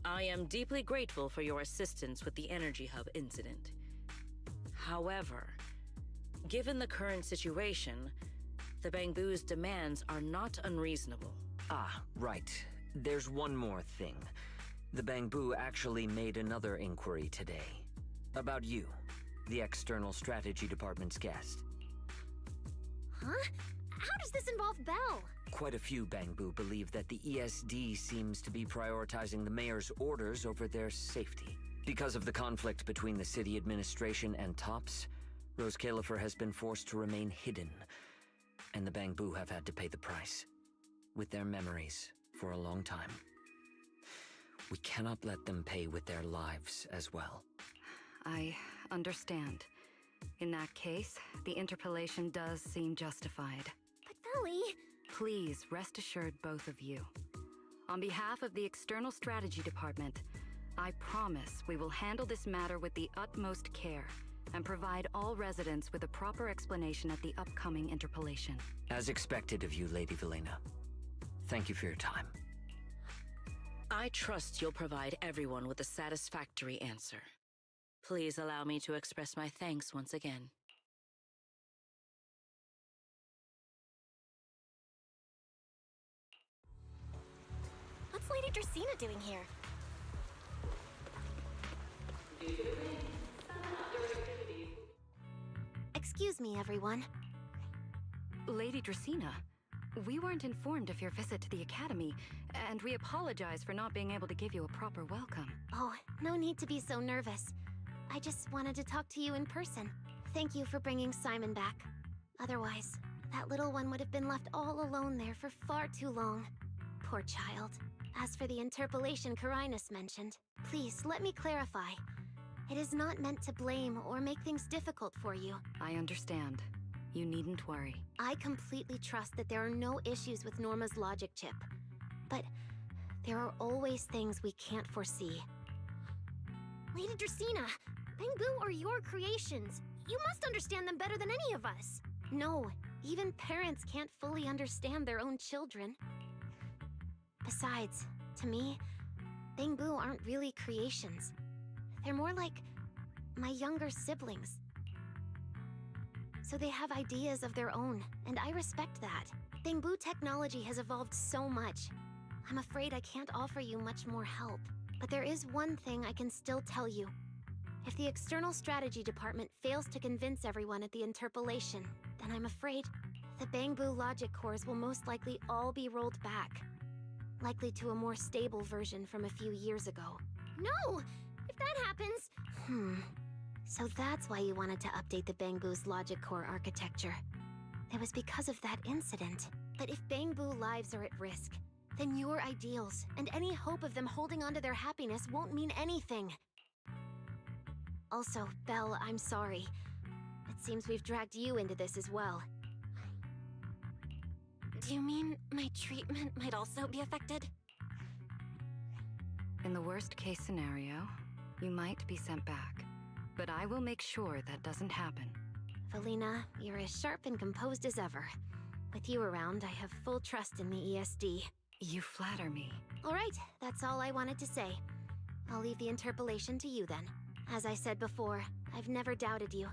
I am deeply grateful for your assistance with the Energy Hub incident. However, given the current situation, the Bangbu's demands are not unreasonable. Ah, right. There's one more thing. The Bangbu actually made another inquiry today. About you, the External Strategy Department's guest. Huh? How does this involve Belle? Quite a few Bangbu believe that the ESD seems to be prioritizing the mayor's orders over their safety. Because of the conflict between the city administration and TOPS, Rose Califer has been forced to remain hidden, and the Bangbu have had to pay the price, with their memories, for a long time. We cannot let them pay with their lives as well. I understand. In that case, the interpellation does seem justified. But Belly... Please rest assured, both of you. On behalf of the External Strategy Department, I promise we will handle this matter with the utmost care and provide all residents with a proper explanation at the upcoming interpellation. As expected of you, Lady Valina. Thank you for your time. I trust you'll provide everyone with a satisfactory answer. Please allow me to express my thanks once again. What's Lady Dracaena doing here? Excuse me, everyone. Lady Dracaena, We weren't informed of your visit to the Academy, and we apologize for not being able to give you a proper welcome. Oh, no need to be so nervous. I just wanted to talk to you in person. Thank you for bringing Simon back. Otherwise, that little one would have been left all alone there for far too long. Poor child. As for the interpolation Carinus mentioned, please let me clarify. It is not meant to blame or make things difficult for you. I understand. You needn't worry. I completely trust that there are no issues with Norma's logic chip. But there are always things we can't foresee. Lady Dracaena, Bangboo are your creations. You must understand them better than any of us. No, even parents can't fully understand their own children. Besides, to me, Bangboo aren't really creations. They're more like my younger siblings. So they have ideas of their own, and I respect that. Bangboo technology has evolved so much. I'm afraid I can't offer you much more help. But there is one thing I can still tell you. If the External Strategy Department fails to convince everyone at the interpolation, then I'm afraid the Bangboo logic cores will most likely all be rolled back. Likely to a more stable version from a few years ago. No! If that happens... So that's why you wanted to update the Bangboo's logic core architecture. It was because of that incident. But if Bangboo lives are at risk, then your ideals and any hope of them holding onto their happiness won't mean anything. Also, Belle, I'm sorry. It seems we've dragged you into this as well. Do you mean my treatment might also be affected? In the worst case scenario, you might be sent back. But I will make sure that doesn't happen. Valina, you're as sharp and composed as ever. With you around, I have full trust in the ESD. You flatter me. All right, that's all I wanted to say. I'll leave the interpolation to you then. As I said before, I've never doubted you,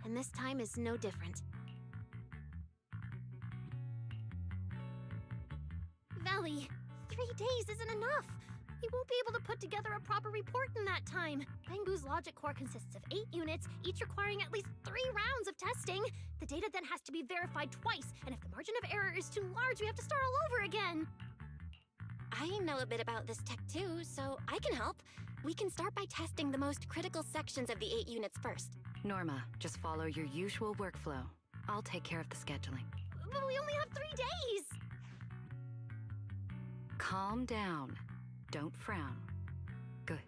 and this time is no different. Valley, 3 days isn't enough. We won't be able to put together a proper report in that time. Bangboo's logic core consists of 8 units, each requiring at least 3 rounds of testing. The data then has to be verified twice, and if the margin of error is too large, we have to start all over again. I know a bit about this tech too, so I can help. We can start by testing the most critical sections of the 8 units first. Norma, just follow your usual workflow. I'll take care of the scheduling. But we only have 3 days! Calm down. Don't frown. Good.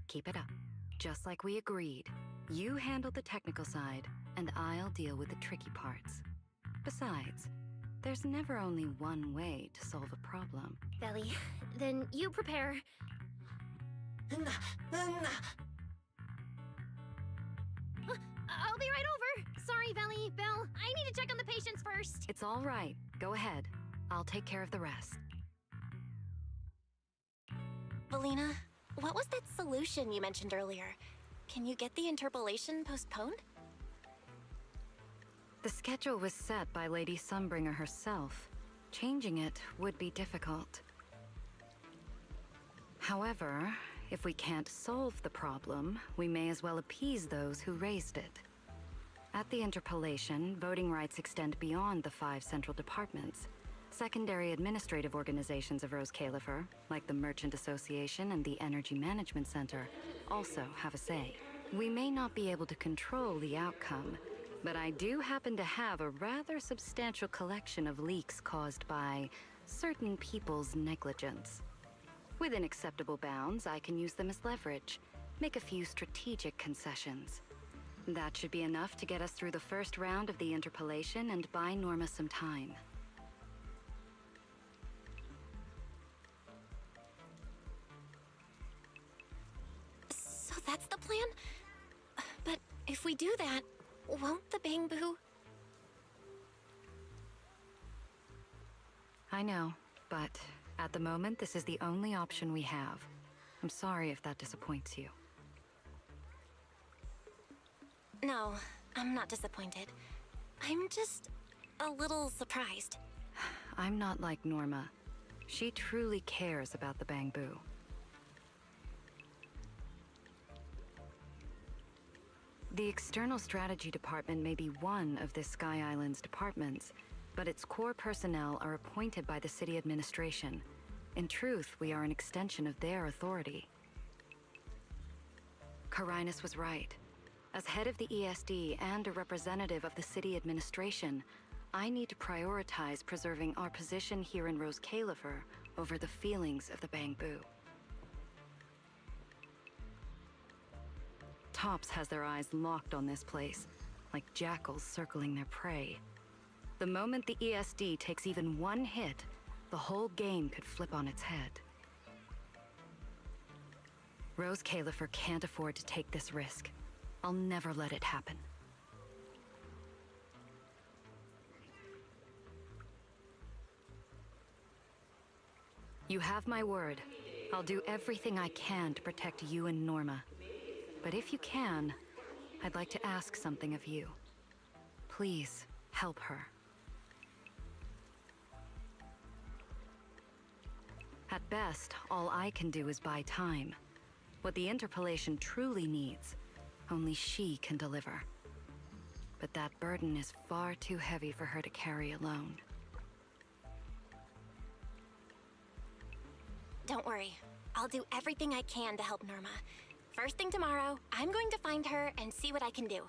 Keep it up. Just like we agreed. You handle the technical side, and I'll deal with the tricky parts. Besides, there's never only one way to solve a problem. Valley, then you prepare. I'll be right over. Sorry, Valley, Belle. I need to check on the patients first. It's all right. Go ahead. I'll take care of the rest. Valina, what was that solution you mentioned earlier? Can you get the interpolation postponed? The schedule was set by Lady Sunbringer herself. Changing it would be difficult. However, if we can't solve the problem, we may as well appease those who raised it. At the interpolation, voting rights extend beyond the 5 central departments. Secondary administrative organizations of Rose Califer, like the Merchant Association and the Energy Management Center, also have a say. We may not be able to control the outcome, but I do happen to have a rather substantial collection of leaks caused by certain people's negligence. Within acceptable bounds, I can use them as leverage, make a few strategic concessions. That should be enough to get us through the first round of the interpolation and buy Norma some time. So that's the plan? But if we do that, won't the Bangboo... I know, but at the moment, this is the only option we have. I'm sorry if that disappoints you. No, I'm not disappointed. I'm just a little surprised. I'm not like Norma. She truly cares about the Bangboo. The External Strategy Department may be one of this Sky Island's departments, but its core personnel are appointed by the city administration. In truth, we are an extension of their authority. Carinus was right. As head of the ESD and a representative of the city administration, I need to prioritize preserving our position here in Rose Califer over the feelings of the Bangbu. Tops has their eyes locked on this place, like jackals circling their prey. The moment the ESD takes even one hit, the whole game could flip on its head. Rose Califer can't afford to take this risk. I'll never let it happen. You have my word. I'll do everything I can to protect you and Norma. But if you can, I'd like to ask something of you. Please, help her. At best, all I can do is buy time. What the interpolation truly needs, only she can deliver. But that burden is far too heavy for her to carry alone. Don't worry. I'll do everything I can to help Norma. First thing tomorrow, I'm going to find her and see what I can do.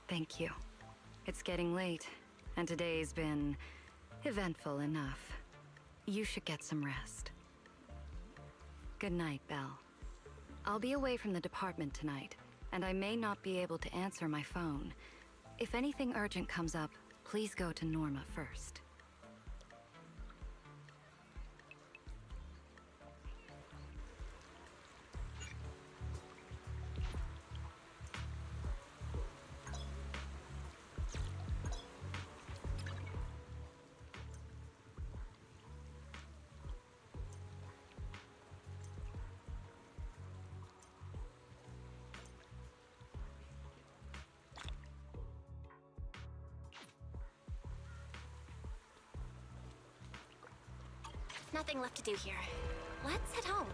Thank you. It's getting late, and today's been eventful enough. You should get some rest. Good night, Belle. I'll be away from the department tonight, and I may not be able to answer my phone. If anything urgent comes up, please go to Norma first. Nothing left to do here. Let's head home.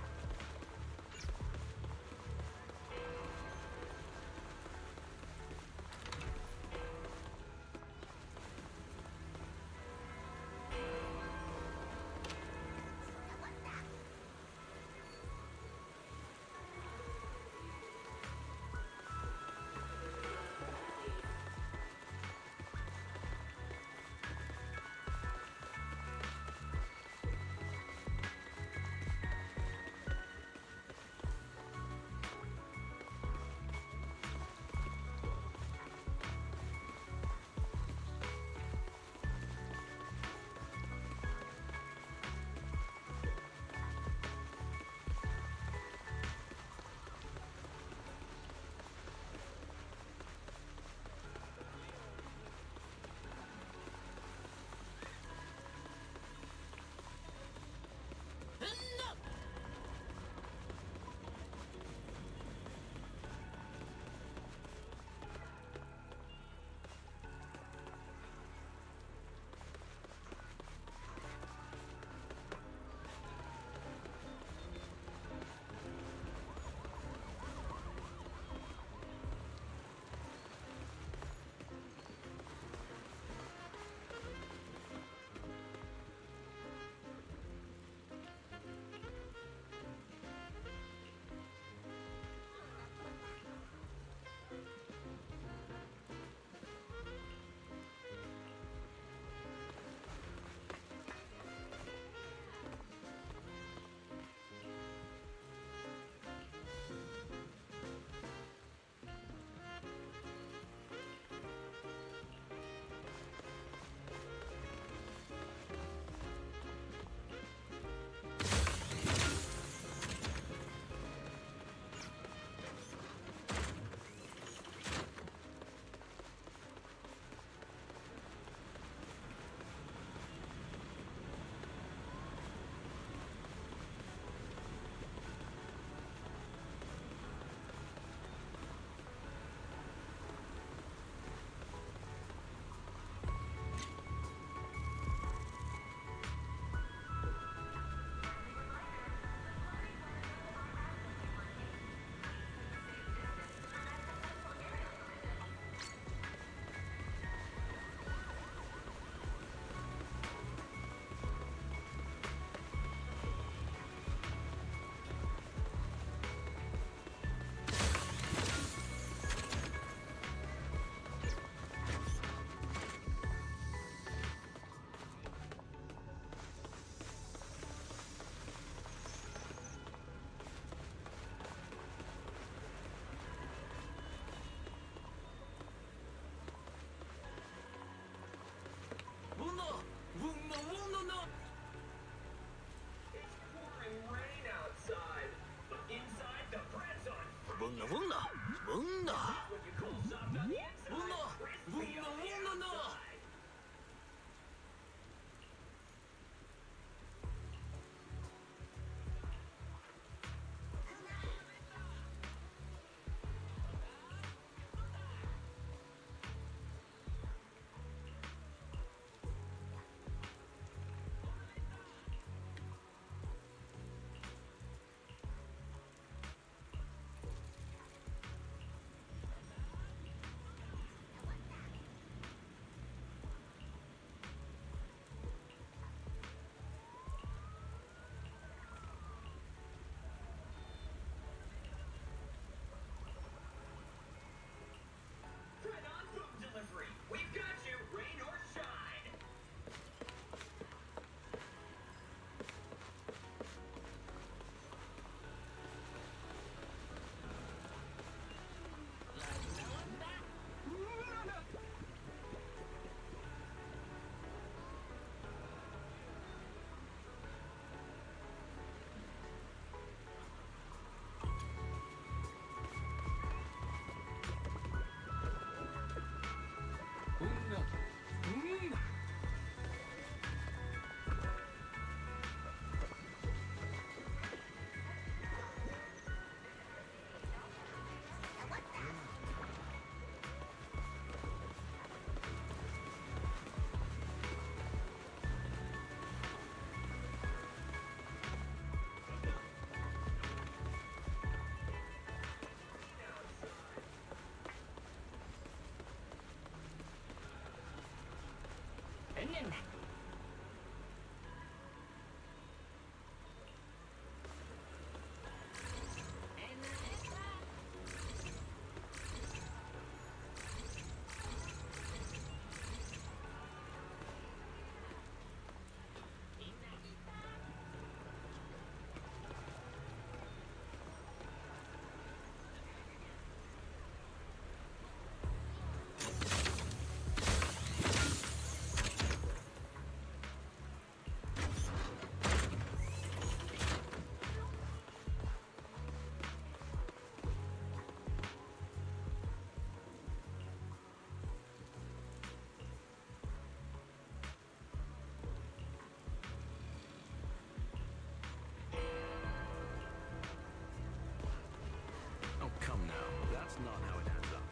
Oh, come now. That's not how it adds up.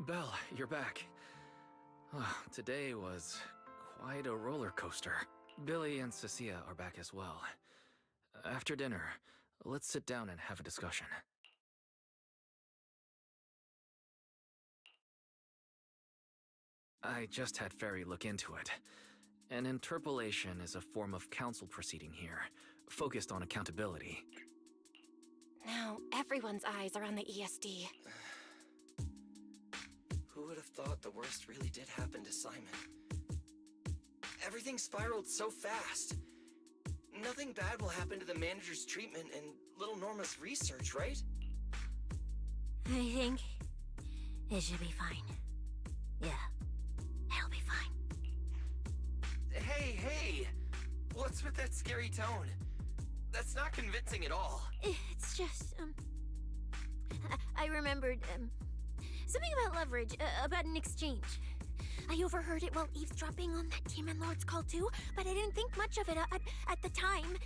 Belle, you're back. Today was quite a roller coaster. Billy and Cecilia are back as well. After dinner, let's sit down and have a discussion. I just had Ferry look into it. An interpolation is a form of council proceeding here, focused on accountability. Now, everyone's eyes are on the ESD. Who would have thought the worst really did happen to Simon? Everything spiraled so fast. Nothing bad will happen to the manager's treatment and little Norma's research, right? I think it should be fine. Yeah, it'll be fine. Hey! What's with that scary tone? That's not convincing at all. It's just, I remembered, something about leverage, about an exchange. I overheard it while eavesdropping on that Demon Lord's call too, but I didn't think much of it at the time.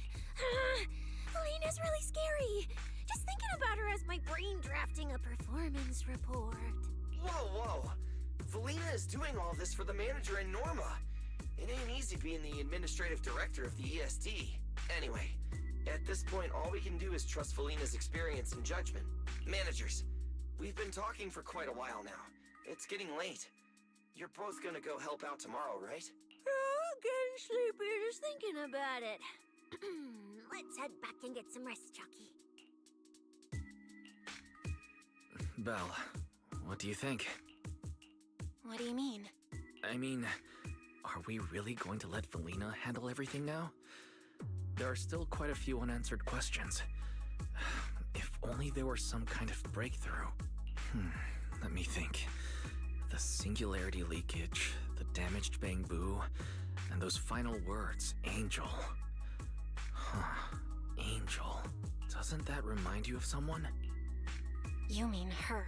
Felina's really scary. Just thinking about her as my brain drafting a performance report. Whoa! Felina is doing all this for the manager and Norma. It ain't easy being the administrative director of the ESD. Anyway, at this point, all we can do is trust Felina's experience and judgment. Managers, we've been talking for quite a while now. It's getting late. You're both gonna go help out tomorrow, right? Oh, getting sleepy just thinking about it. Let's head back and get some rest, Chucky. Belle, what do you think? What do you mean? I mean, are we really going to let Felina handle everything now? there are still quite a few unanswered questions. If only there were some kind of breakthrough. Let me think. The singularity leakage, the damaged Bangbu, and those final words, Angel. Angel. Doesn't that remind you of someone? You mean her.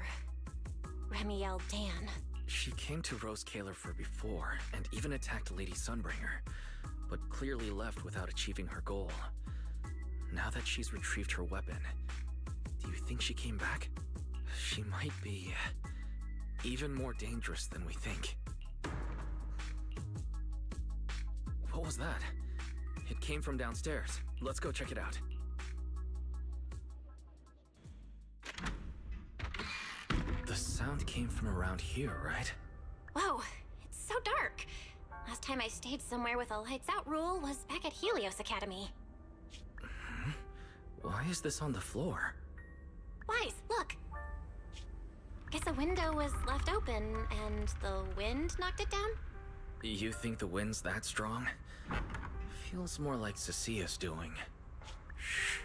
Remiel Dan. She came to Rose Kalerfer before, and even attacked Lady Sunbringer, but clearly left without achieving her goal. Now that she's retrieved her weapon, do you think she came back? She might be even more dangerous than we think. What was that? It came from downstairs. Let's go check it out. The sound came from around here, right? Whoa, it's so dark. Last time I stayed somewhere with a lights out rule was back at Helios Academy. Why is this on the floor? Wise, look. Guess a window was left open and the wind knocked it down? You think the wind's that strong? Feels more like Cecia's doing. Shh.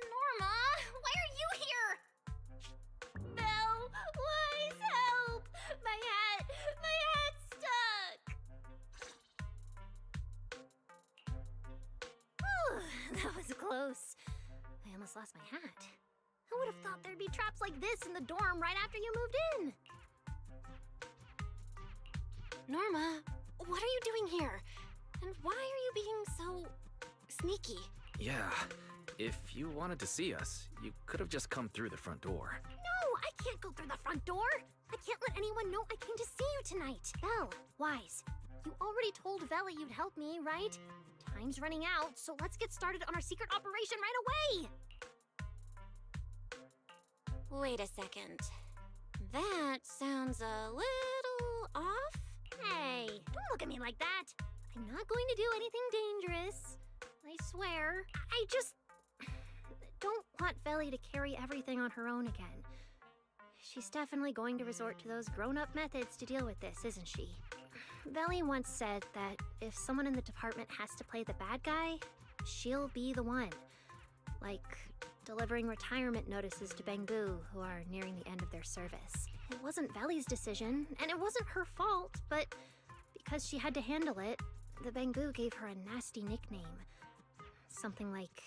Norma, why are you here? Belle, Wise, help! My hat's stuck! Whew, that was close. I almost lost my hat. Who would have thought there'd be traps like this in the dorm right after you moved in? Norma, what are you doing here? And why are you being so sneaky? Yeah, if you wanted to see us, you could have just come through the front door. No, I can't go through the front door. I can't let anyone know I came to see you tonight. Belle, Wise, you already told Vela you'd help me, right? Time's running out, so let's get started on our secret operation right away. Wait a second. That sounds a little off. Hey, don't look at me like that. I'm not going to do anything dangerous. I swear. I just don't want Veli to carry everything on her own again. She's definitely going to resort to those grown-up methods to deal with this, isn't she? Veli once said that if someone in the department has to play the bad guy, she'll be the one. Like delivering retirement notices to Bangbu, who are nearing the end of their service. It wasn't Veli's decision, and it wasn't her fault, but because she had to handle it, the Bangbu gave her a nasty nickname. Something like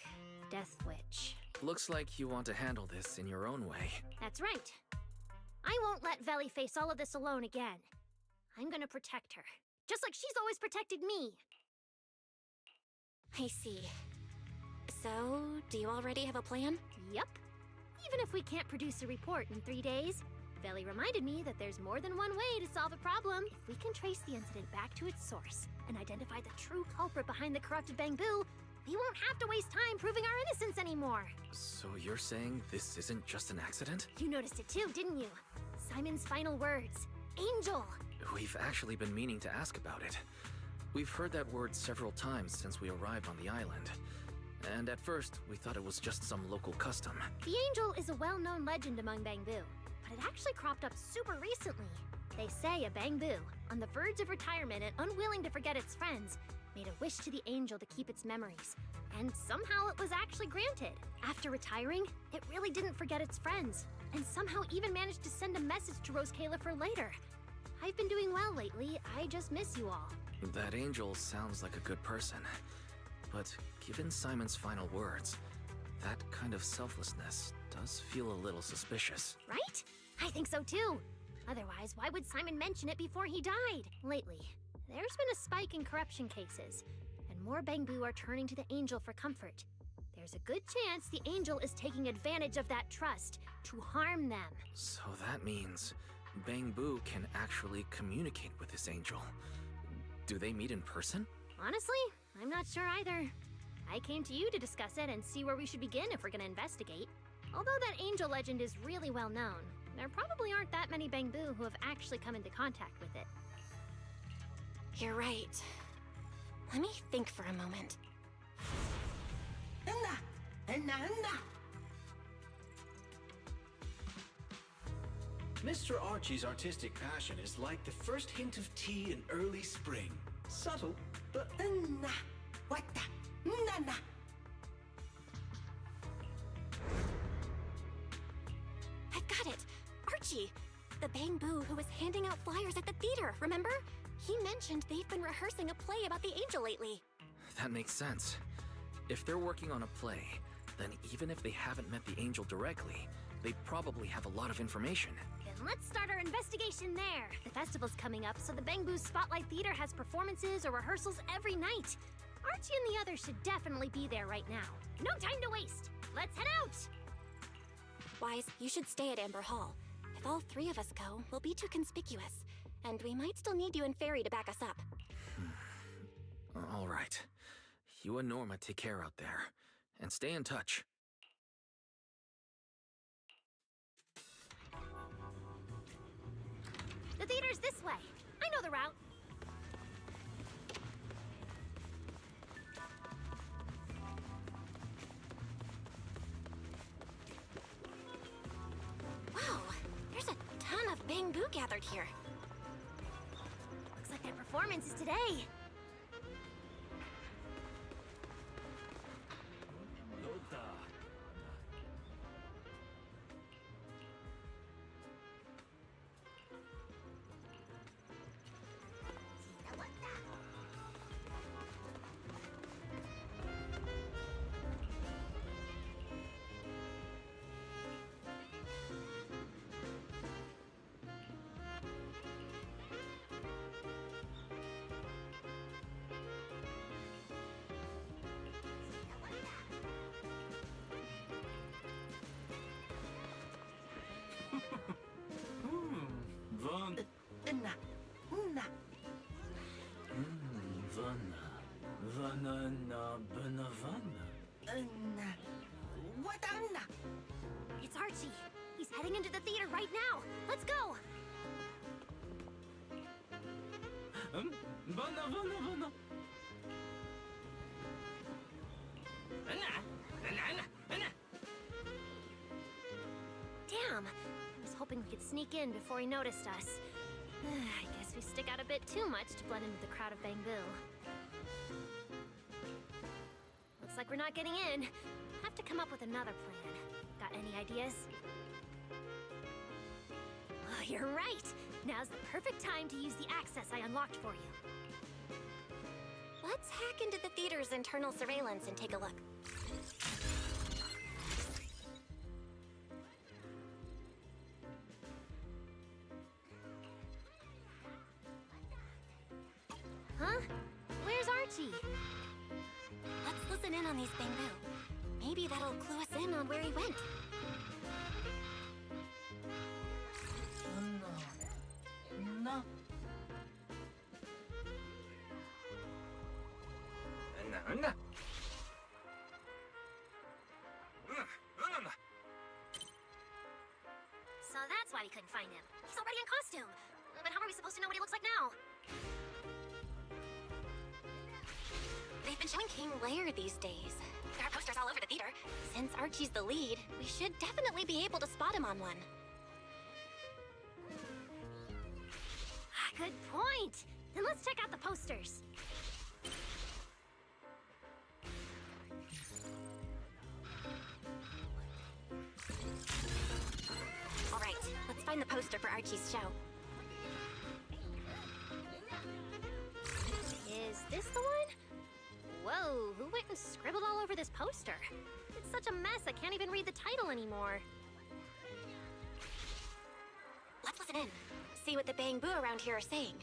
Death Witch. Looks like you want to handle this in your own way. That's right. I won't let Veli face all of this alone again. I'm gonna protect her, just like she's always protected me. I see. So, do you already have a plan? Yep. Even if we can't produce a report in 3 days, Veli reminded me that there's more than one way to solve a problem. If we can trace the incident back to its source and identify the true culprit behind the corrupted Bangbu, we won't have to waste time proving our innocence anymore. So you're saying this isn't just an accident? You noticed it too, didn't you? Simon's final words. Angel! We've actually been meaning to ask about it. We've heard that word several times since we arrived on the island. And at first, we thought it was just some local custom. The Angel is a well-known legend among Bangbu, but it actually cropped up super recently. They say a Bangbu, on the verge of retirement and unwilling to forget its friends, made a wish to the Angel to keep its memories. And somehow it was actually granted. After retiring, it really didn't forget its friends, and somehow even managed to send a message to Rose Kalerfer later. I've been doing well lately, I just miss you all. That Angel sounds like a good person. But given Simon's final words, that kind of selflessness does feel a little suspicious. Right? I think so too. Otherwise, why would Simon mention it before he died? Lately, there's been a spike in corruption cases, and more Bangbu are turning to the Angel for comfort. There's a good chance the Angel is taking advantage of that trust to harm them. So that means Bangbu can actually communicate with this Angel. Do they meet in person? Honestly, I'm not sure either. I came to you to discuss it and see where we should begin if we're gonna investigate. Although that Angel legend is really well known, there probably aren't that many Bangbu who have actually come into contact with it. You're right. Let me think for a moment. Mr. Archie's artistic passion is like the first hint of tea in early spring. Subtle, but I've got it! Archie! The Bang Boo who was handing out flyers at the theater, remember? He mentioned they've been rehearsing a play about the angel lately. That makes sense. If they're working on a play, then even if they haven't met the angel directly, they probably have a lot of information. Then let's start our investigation there. The festival's coming up, so the Bang Boo Spotlight Theater has performances or rehearsals every night. Archie and the others should definitely be there right now. No time to waste! Let's head out! Wise, you should stay at Amber Hall. If all three of us go, we'll be too conspicuous. And we might still need you and Fairy to back us up. All right. You and Norma take care out there. And stay in touch. The theater's this way. I know the route. Wow, there's a ton of Bang Boo gathered here. Looks like their performance is today. It's Archie. He's heading into the theater right now. Let's go. Damn. I was hoping we could sneak in before he noticed us. I guess we stick out a bit too much to blend into the crowd of Bang Boo. Looks like we're not getting in. Have to come up with another plan. Got any ideas? Oh, you're right! Now's the perfect time to use the access I unlocked for you. Let's hack into the theater's internal surveillance and take a look. Huh? Where's Archie? Let's listen in on these Bang Boo. Maybe that'll clue us in on where he went. So that's why we couldn't find him. He's already in costume. But how are we supposed to know what he looks like now? They've been showing King Lair these days. There are posters all over the theater. Since Archie's the lead, we should definitely be able to spot him on one. Good point. Then let's check out the posters. All right, let's find the poster for Archie's show. Is this the one? Whoa, who went and scribbled all over this poster? It's such a mess I can't even read the title anymore. Let's listen in. See what the Bang Boo around here are saying.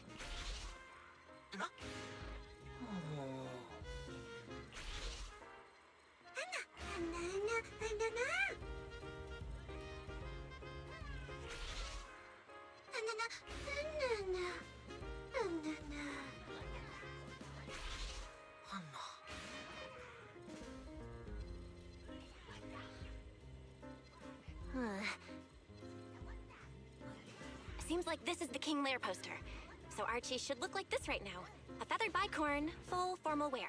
Seems like this is the King Lair poster. So Archie should look like this right now. A feathered bicorn, full formal wear.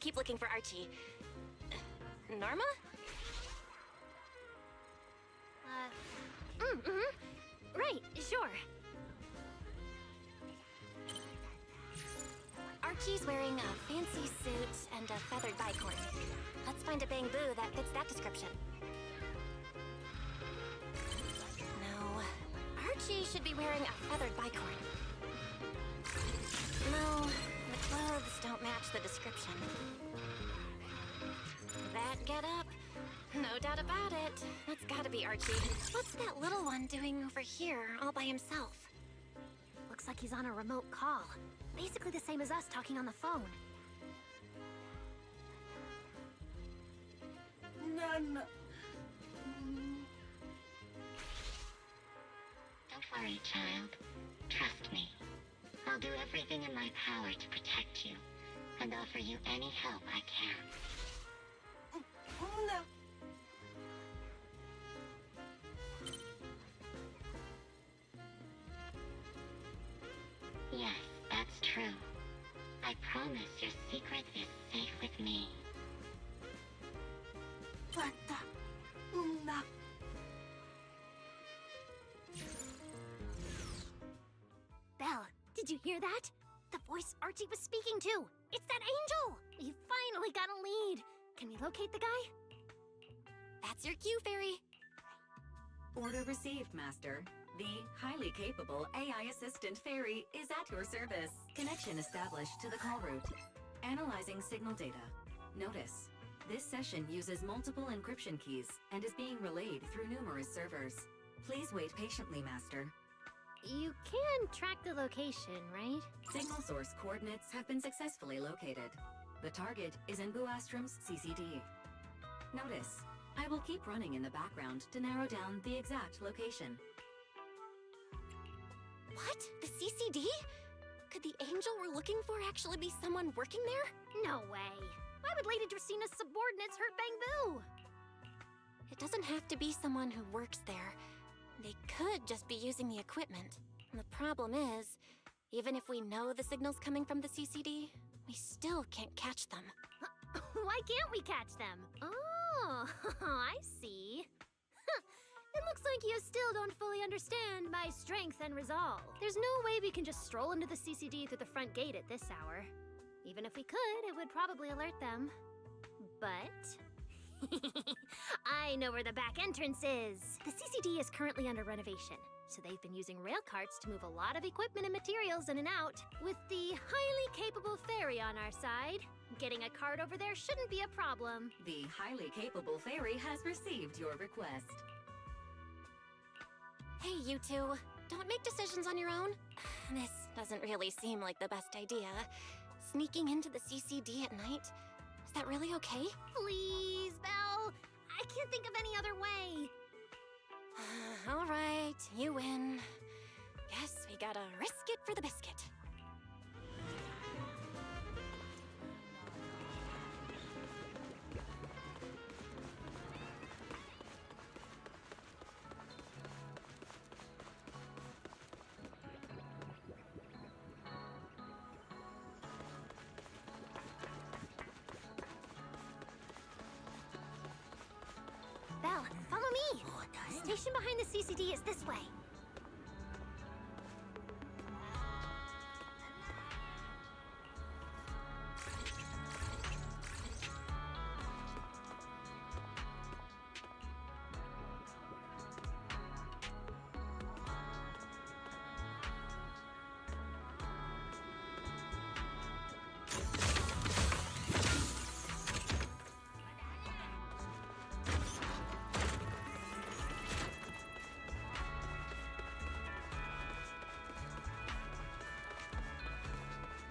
keep looking for Archie. Norma? Right, sure. Archie's wearing a fancy suit and a feathered bicorn. Let's find a bamboo that fits that description. No, Archie should be wearing a feathered bicorn. No, the clothes don't match the description. That getup? No doubt about it. That's gotta be Archie. What's that little one doing over here all by himself? Looks like he's on a remote call. Basically the same as us talking on the phone. None. Don't worry, child. Trust me. I'll do everything in my power to protect you, and offer you any help I can. No. Yes, that's true. I promise your secret is safe with me. But, no. Belle, did you hear that? The voice Archie was speaking to. It's that angel! We finally got a lead. Can we locate the guy? That's your cue, Fairy. Order received, Master. The highly capable AI assistant Fairy is at your service. Connection established to the call route. Analyzing signal data. Notice, this session uses multiple encryption keys and is being relayed through numerous servers. Please wait patiently, Master. You can track the location, right? Signal source coordinates have been successfully located. The target is in Buastrom's CCD. Notice, I will keep running in the background to narrow down the exact location. What? The CCD? Could the angel we're looking for actually be someone working there? No way. Why would Lady Dracina's subordinates hurt Bangbu? It doesn't have to be someone who works there. They could just be using the equipment. And the problem is, even if we know the signal's coming from the CCD, we still can't catch them. Why can't we catch them? Oh, I see. It looks like you still don't fully understand my strength and resolve. There's no way we can just stroll into the CCD through the front gate at this hour. Even if we could, it would probably alert them. But I know where the back entrance is. The CCD is currently under renovation, so they've been using rail carts to move a lot of equipment and materials in and out. With the highly capable Fairy on our side, getting a cart over there shouldn't be a problem. The highly capable Fairy has received your request. Hey, you two. Don't make decisions on your own. This doesn't really seem like the best idea. Sneaking into the CCD at night? Is that really okay? Please, Belle. I can't think of any other way. All right, you win. Guess we gotta risk it for the biscuit. Belle, follow me. The station behind the CCD is this way.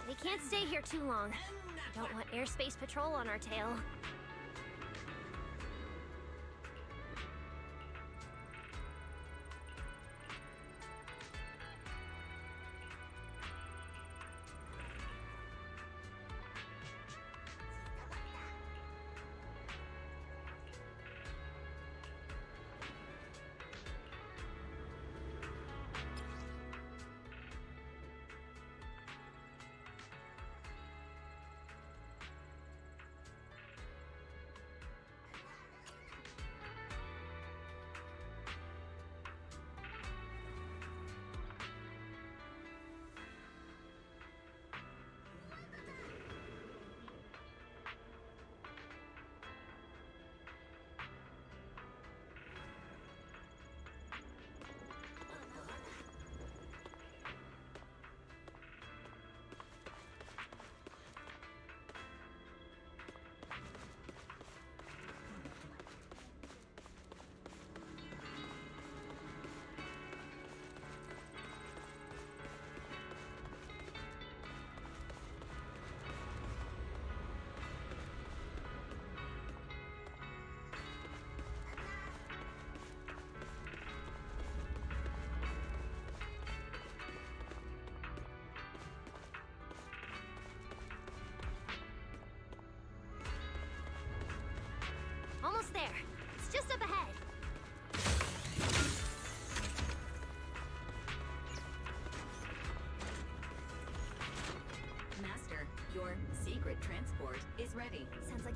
We can't stay here too long. We don't want airspace patrol on our tail.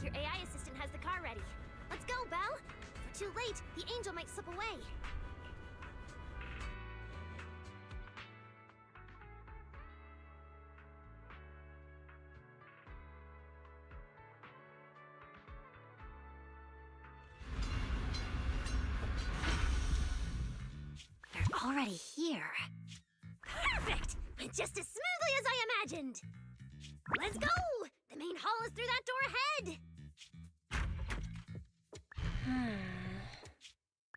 if your AI assistant has the car ready. Let's go, Belle! If we're too late, the angel might slip away. They're already here. Perfect! Went just as smoothly as I imagined! Let's go! The main hall is through that door ahead!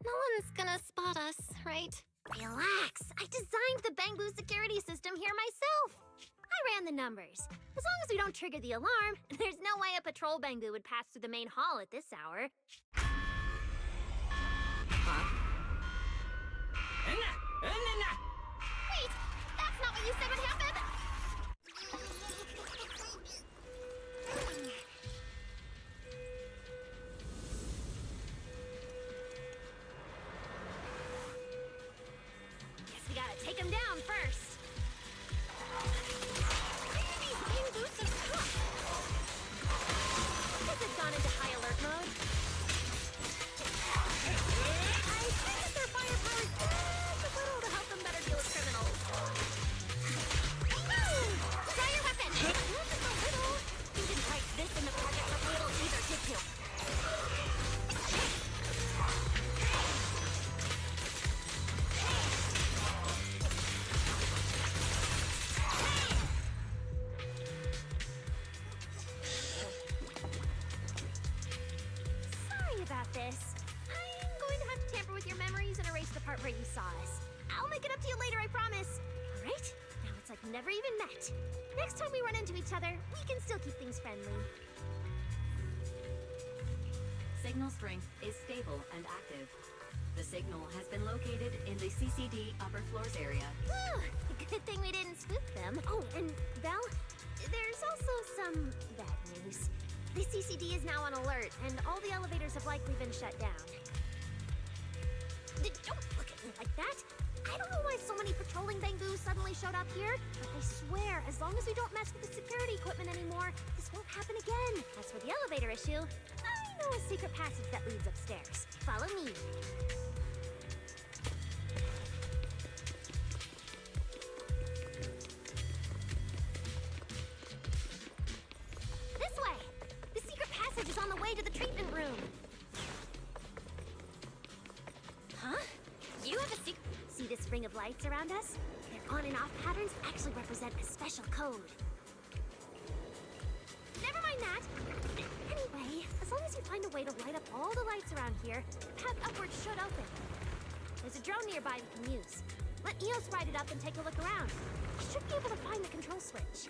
No one's gonna spot us, right? Relax! I designed the Bangbu security system here myself! I ran the numbers. As long as we don't trigger the alarm, there's no way a patrol Bangbu would pass through the main hall at this hour. Wait! That's not what you said would happen! Guess we gotta take him down first. These Bangbu so tough! Because it's gone into high alert mode. I think that their firepower is just a little to help them better deal with criminals. Draw your weapon! Not just a little. You didn't write this in the project proposal either, did you? Sorry about this. I'm going to have to tamper with your memories and erase the part where you saw us. I'll make it up to you later, I promise. All right? Now it's like we never even met. Next time we run into each other, we can still keep things friendly. Signal strength is stable and active. The signal has been located in the CCD upper floors area. Whew, good thing we didn't spook them. Oh, and Belle, there's also some bad news. The CCD is now on alert, and all the elevators have likely been shut down. Don't look at me like that. I don't know why so many patrolling Bangbu suddenly showed up here, but I swear, as long as we don't mess with the security equipment anymore, this won't happen again. As for the elevator issue, I know a secret passage that leads upstairs. Follow me. This way! The secret passage is on the way to the treatment room. Huh? You have a secret... See this ring of lights around us? Their on and off patterns actually represent a special code. Never mind that. Anyway, as long as you find a way to light up all the lights around here, the path upwards should open. There's a drone nearby we can use. Let Eos ride it up and take a look around. I should be able to find the control switch.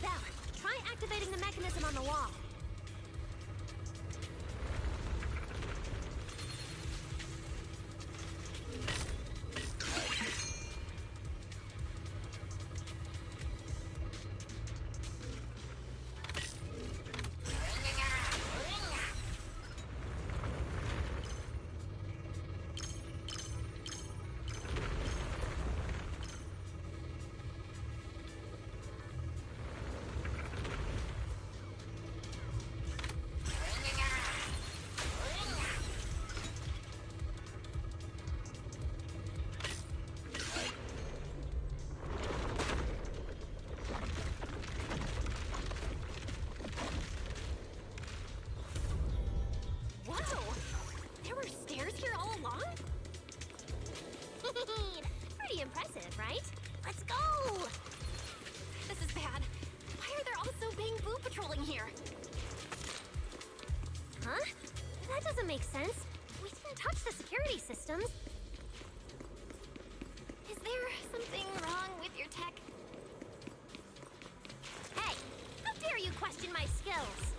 Belle, try activating the mechanism on the wall. Pretty impressive, right? Let's go! This is bad. Why are there also Bangbu patrolling here? Huh? That doesn't make sense. We didn't touch the security systems. Is there something wrong with your tech? Hey! How dare you question my skills?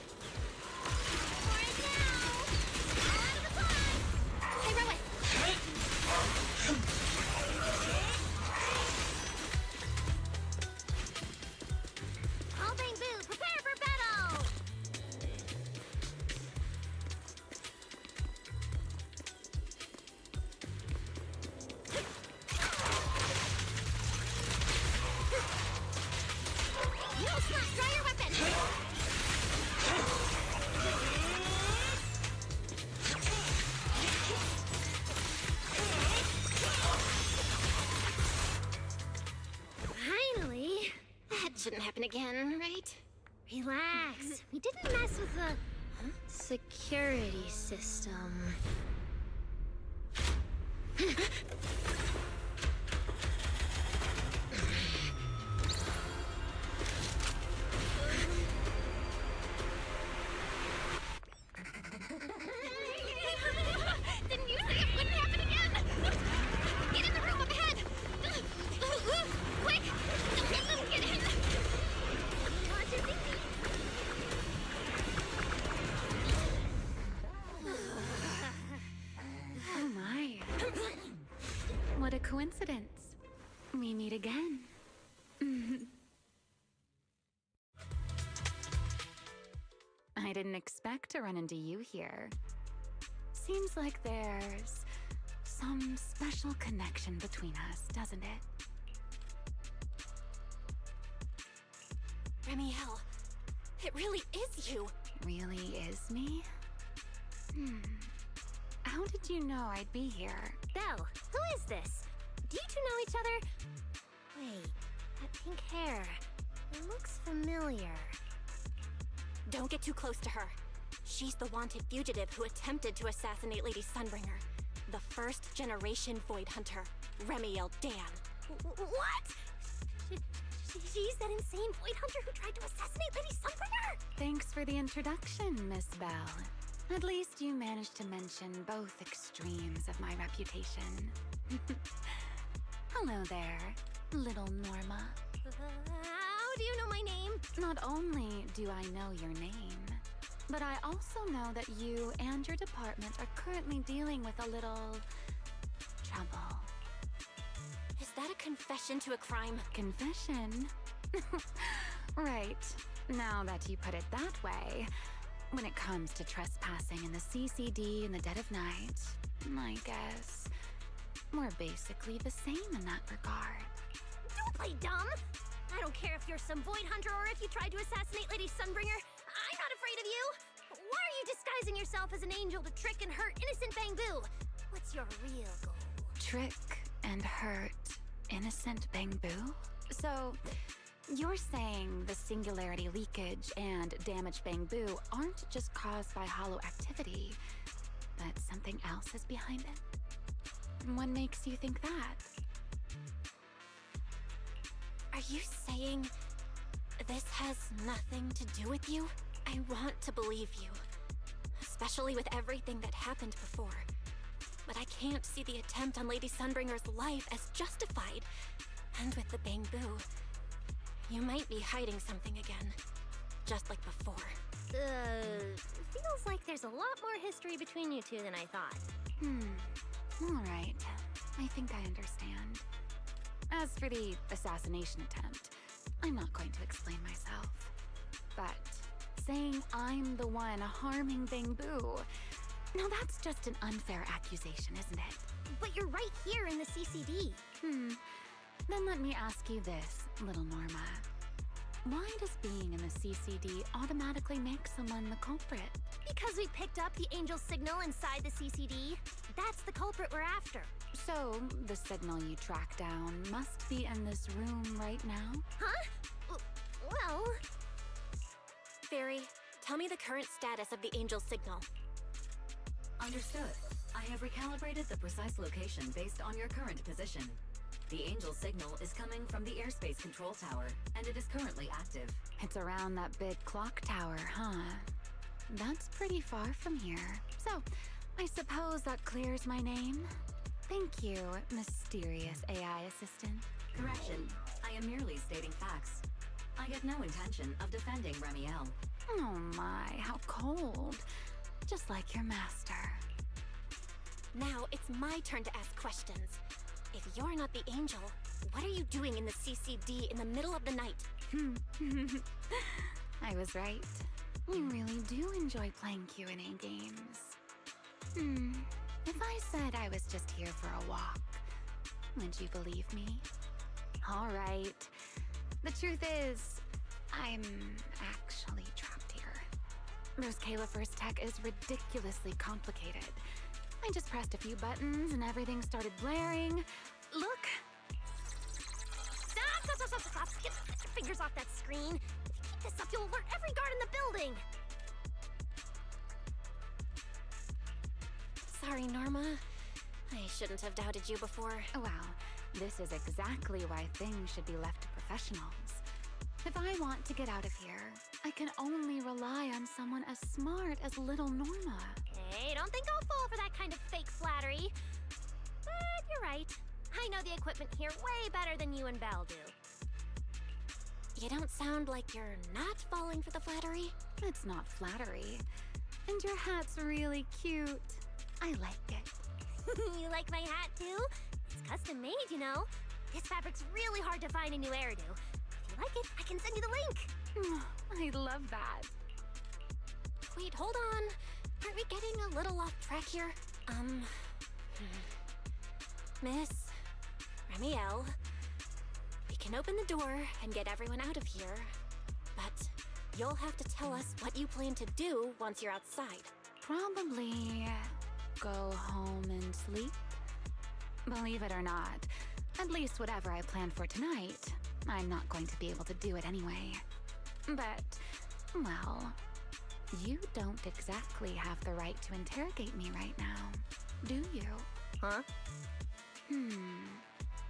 All Bangbu, prepare for battle! happen again, right? Relax. We didn't mess with the security system. Didn't you say it wouldn't happen again? Get in the room up ahead! Quick! Don't let them get in! Watch your thinking. Oh my. What a coincidence. We meet again. I didn't expect to run into you here. Seems like there's some special connection between us, doesn't it? Remiel, it really is you. Really is me? How did you know I'd be here? Belle, who is this? Do you two know each other? Wait, that pink hair. It looks familiar. Don't get too close to her. She's the wanted fugitive who attempted to assassinate Lady Sunbringer. The first generation Void Hunter, Remiel Dan. What? She's that insane Void Hunter who tried to assassinate Lady Sunbringer? Thanks for the introduction, Miss Belle. At least you managed to mention both extremes of my reputation. Hello there, little Norma. How do you know my name? Not only do I know your name, but I also know that you and your department are currently dealing with a little trouble. Is that a confession to a crime? Confession? Right. Now that you put it that way, when it comes to trespassing in the CCD in the dead of night, I guess we're basically the same in that regard. Don't play dumb! I don't care if you're some Void Hunter or if you tried to assassinate Lady Sunbringer. I'm not afraid of you! Why are you disguising yourself as an angel to trick and hurt innocent Bangbu? What's your real goal? Trick and hurt innocent Bangbu? So, you're saying the singularity leakage and damaged Bangbu aren't just caused by hollow activity, but something else is behind it? What makes you think that? Are you saying this has nothing to do with you? I want to believe you, especially with everything that happened before. But I can't see the attempt on Lady Sunbringer's life as justified. And with the Bangbu, you might be hiding something again, just like before. Feels like there's a lot more history between you two than I thought. All right. I think I understand. As for the assassination attempt, I'm not going to explain myself. But saying I'm the one harming Bangbu, now that's just an unfair accusation, isn't it? But you're right here in the CCD. Then let me ask you this, little Norma. Why does being in the CCD automatically make someone the culprit? Because we picked up the angel signal inside the CCD. That's the culprit we're after. So, the signal you track down must be in this room right now? Huh? Well... Fairy, tell me the current status of the angel signal. Understood. I have recalibrated the precise location based on your current position. The angel signal is coming from the airspace control tower, and it is currently active. It's around that big clock tower, huh? That's pretty far from here. So, I suppose that clears my name? Thank you, mysterious AI assistant. Correction. I am merely stating facts. I get no intention of defending Remiel. Oh my, how cold. Just like your master. Now it's my turn to ask questions. If you're not the angel, what are you doing in the CCD in the middle of the night? I was right. You really do enjoy playing Q&A games. If I said I was just here for a walk, would you believe me? All right. The truth is, I'm actually trapped here. Rose Califer's tech is ridiculously complicated. I just pressed a few buttons and everything started blaring. Look! Stop! Get fingers off that screen. If you keep this up, you'll alert every guard in the building. Sorry, Norma. I shouldn't have doubted you before. Well, this is exactly why things should be left to professionals. If I want to get out of here, I can only rely on someone as smart as little Norma. Hey, don't think I'll fall for that kind of fake flattery. But you're right. I know the equipment here way better than you and Belle do. You don't sound like you're not falling for the flattery. It's not flattery. And your hat's really cute. I like it. You like my hat, too? It's custom made, you know. This fabric's really hard to find in new Eridu. If you like it, I can send you the link. I love that. Wait, hold on. Aren't we getting a little off track here? Miss Ramiel, we can open the door and get everyone out of here, but you'll have to tell us what you plan to do once you're outside. Probably go home and sleep. Believe it or not, at least whatever I planned for tonight, I'm not going to be able to do it anyway. But, well, you don't exactly have the right to interrogate me right now, do you? Huh?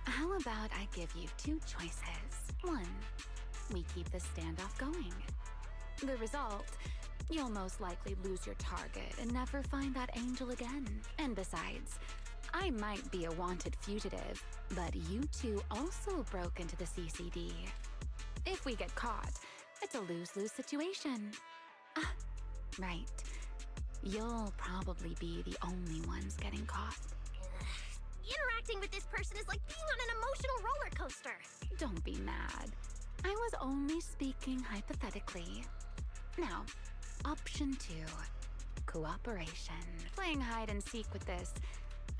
How about I give you two choices? One, we keep this standoff going. The result, you'll most likely lose your target and never find that angel again. And besides, I might be a wanted fugitive, but you two also broke into the CCD. If we get caught, it's a lose-lose situation. Ah, right. You'll probably be the only ones getting caught. Interacting with this person is like being on an emotional roller coaster. Don't be mad. I was only speaking hypothetically. Now, option 2. Cooperation. Playing hide and seek with this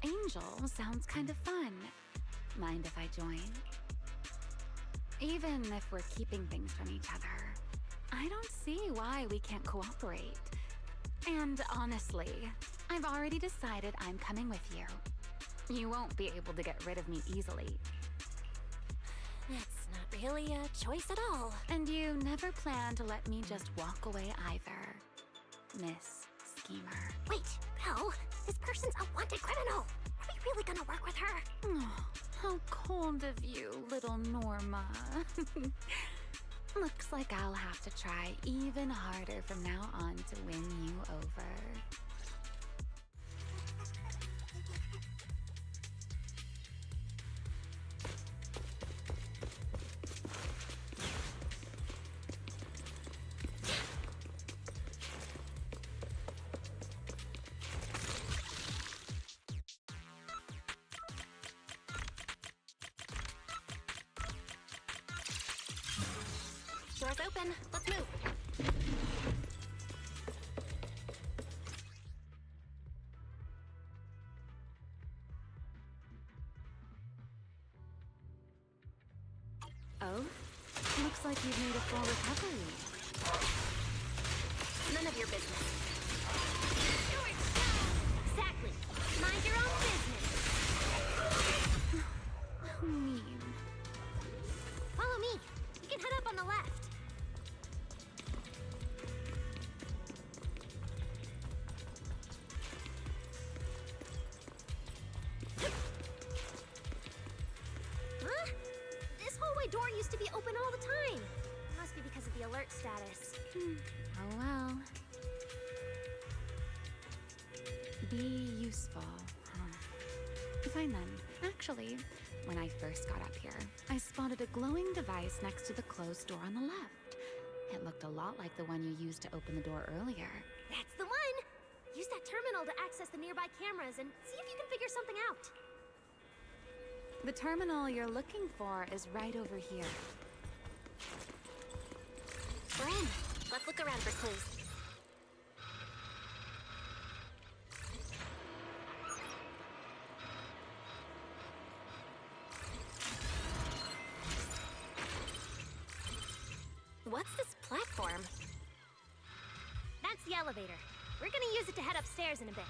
angel sounds kind of fun. Mind if I join? Even if we're keeping things from each other, I don't see why we can't cooperate. And honestly, I've already decided I'm coming with you. You won't be able to get rid of me easily. That's not really a choice at all. And you never plan to let me just walk away either, Miss Schemer. Wait, Belle, this person's a wanted criminal. Are we really gonna work with her? Oh, how cold of you, little Norma. Looks like I'll have to try even harder from now on to win you over. Door's open. Let's move. Oh? Looks like you've made a full recovery. None of your business. Exactly. Mind your own business. How mean. Follow me. You can head up on the left. Huh? This hallway door used to be open all the time. Must be because of the alert status. Oh well. Be useful, huh? Fine then. Actually, when I first got up here, I spotted a glowing device next to the closed door on the left. It looked a lot like the one you used to open the door earlier. That's the one! Use that terminal to access the nearby cameras and see if you can figure something out. The terminal you're looking for is right over here. We're in. Let's look around for clues. What's this platform? That's the elevator. We're gonna use it to head upstairs in a bit.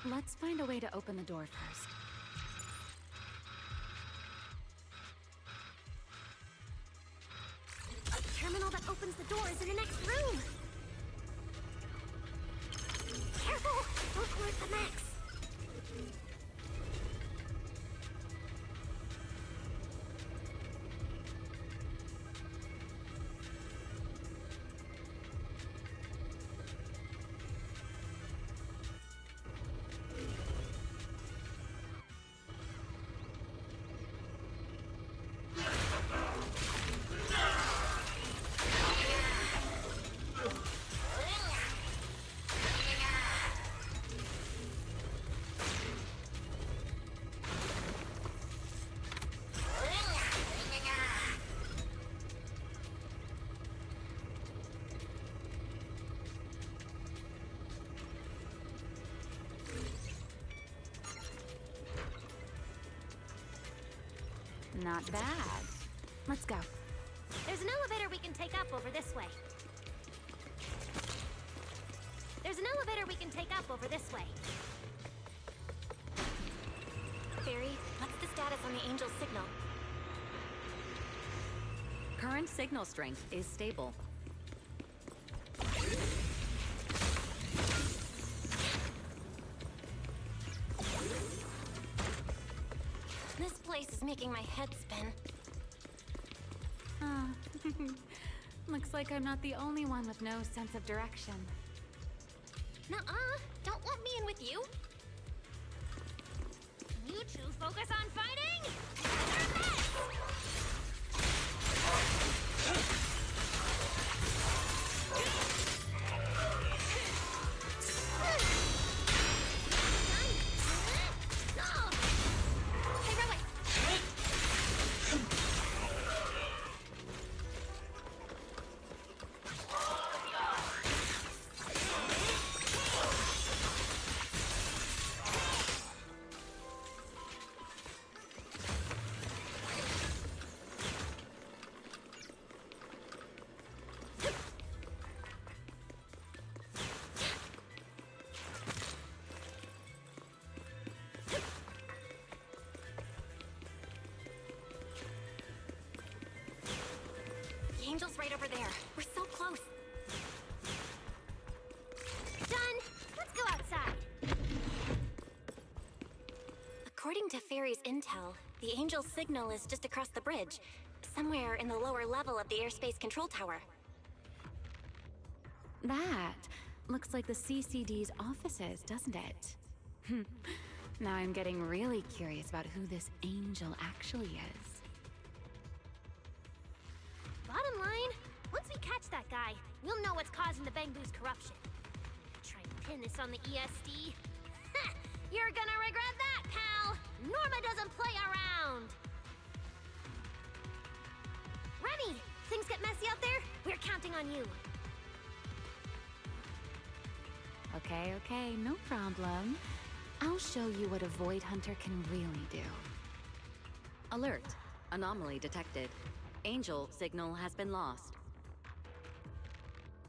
Let's find a way to open the door first. panel that opens the door is in the next room. Careful! Don't alert the Max. Not bad. Let's go. There's an elevator we can take up over this way. There's an elevator we can take up over this way. Fairy, what's the status on the Angel's signal? Current signal strength is stable. This place is making my head spin. Looks like I'm not the only one with no sense of direction. Nuh-uh. Don't lump me in with you. You two focus on fighting? They're a mess! The Angel's right over there. We're so close. Done. Let's go outside. According to Fairy's intel, the Angel's signal is just across the bridge, somewhere in the lower level of the airspace control tower. That looks like the CCD's offices, doesn't it? Now I'm getting really curious about who this Angel actually is. Bottom line, once we catch that guy, we'll know what's causing the Bangbu's corruption. Try and pin this on the ESD. You're gonna regret that, pal! Norma doesn't play around! Remy, things get messy out there? We're counting on you. Okay, no problem. I'll show you what a Void Hunter can really do. Alert. Anomaly detected. Angel signal has been lost.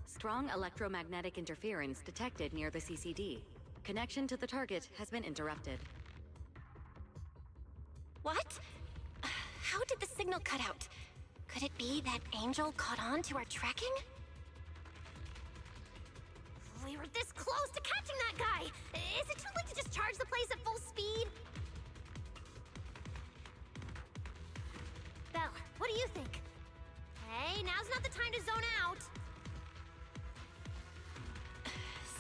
Strong electromagnetic interference detected near the CCD. Connection to the target has been interrupted. What? How did the signal cut out? Could it be that Angel caught on to our tracking? We were this close to catching that guy! Is it too late to just charge the place at full speed? Belle, what do you think? Hey, now's not the time to zone out!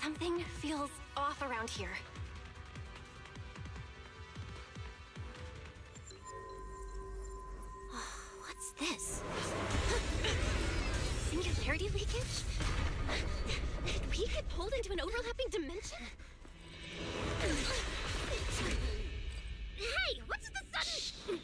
Something feels off around here. What's this? Singularity leakage? Did we get pulled into an overlapping dimension? Hey, what's the sudden...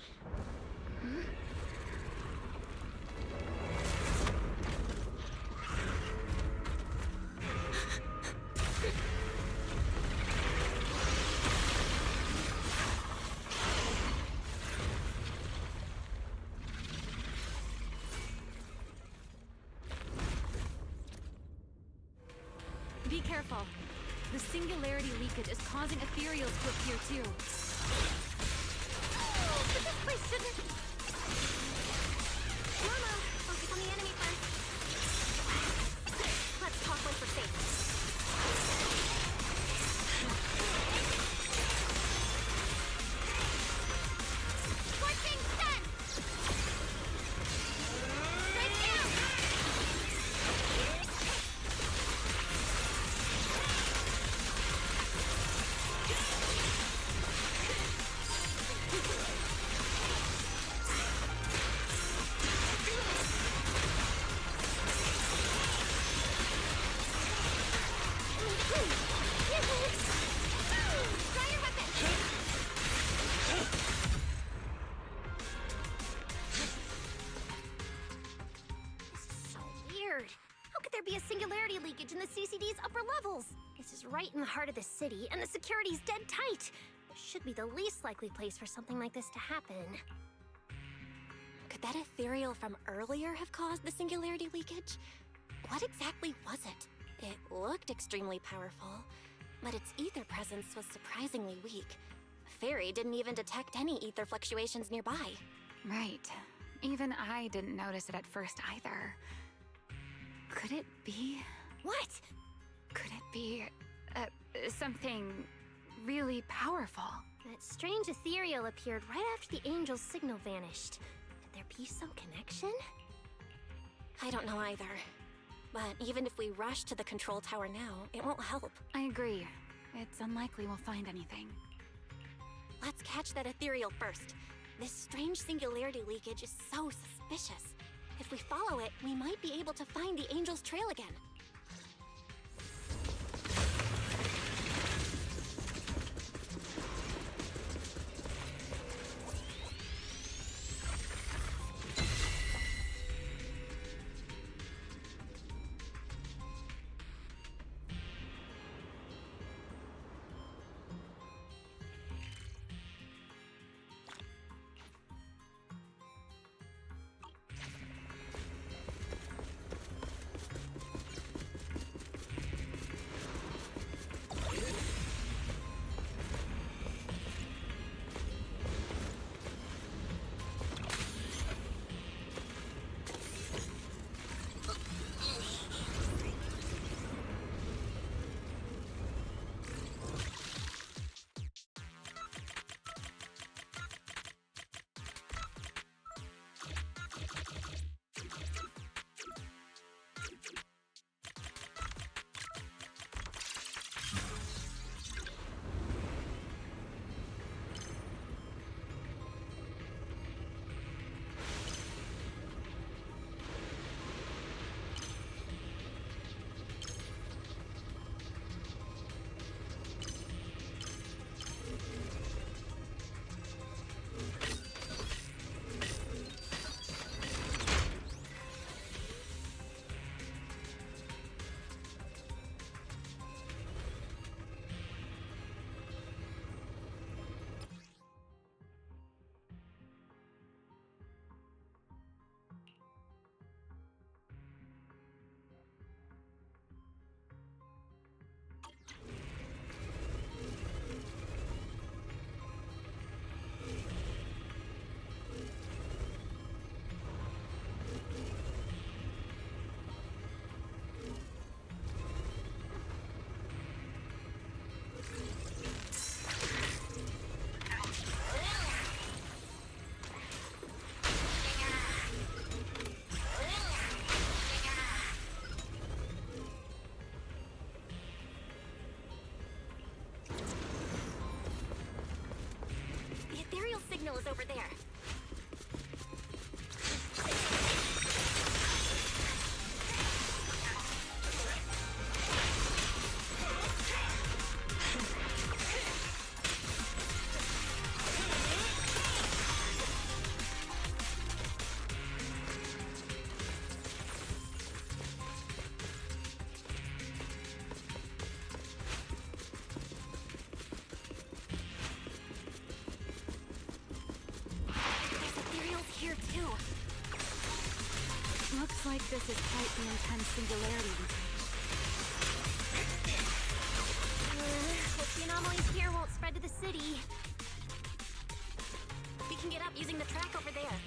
Be careful. The singularity leakage is causing ethereals to appear too. Oh, but this place shouldn't... Norma, focus on the enemy first. there be a singularity leakage in the CCD's upper levels? This is right in the heart of the city, and the security's dead tight. This should be the least likely place for something like this to happen. Could that ethereal from earlier have caused the singularity leakage? What exactly was it? It looked extremely powerful, but its ether presence was surprisingly weak. Fairy didn't even detect any ether fluctuations nearby. Right. Even I didn't notice it at first either. Could it be? What? Could it be something really powerful? That strange ethereal appeared right after the angel's signal vanished. Could there be some connection? I don't know either. But even if we rush to the control tower now, it won't help. I agree. It's unlikely we'll find anything. Let's catch that ethereal first. This strange singularity leakage is so suspicious. If we follow it, we might be able to find the angel's trail again. Signal is over there. Here too. Looks like this is quite the intense singularity leakage. Hope the anomalies here won't spread to the city. We can get up using the track over there.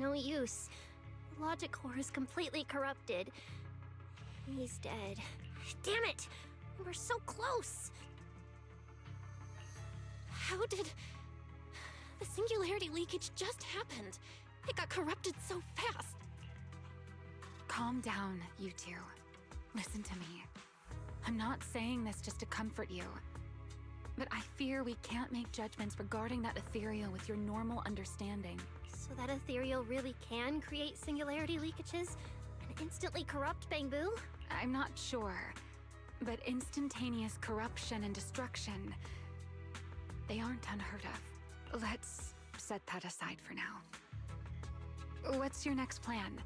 no use. The logic core is completely corrupted. He's dead. Damn it! We were so close! How did... The singularity leakage just happened. It got corrupted so fast. Calm down, you two. Listen to me. I'm not saying this just to comfort you. But I fear we can't make judgments regarding that ethereal with your normal understanding. So that ethereal really can create singularity leakages and instantly corrupt Bangbu? I'm not sure. But instantaneous corruption and destruction, they aren't unheard of. Let's set that aside for now. What's your next plan?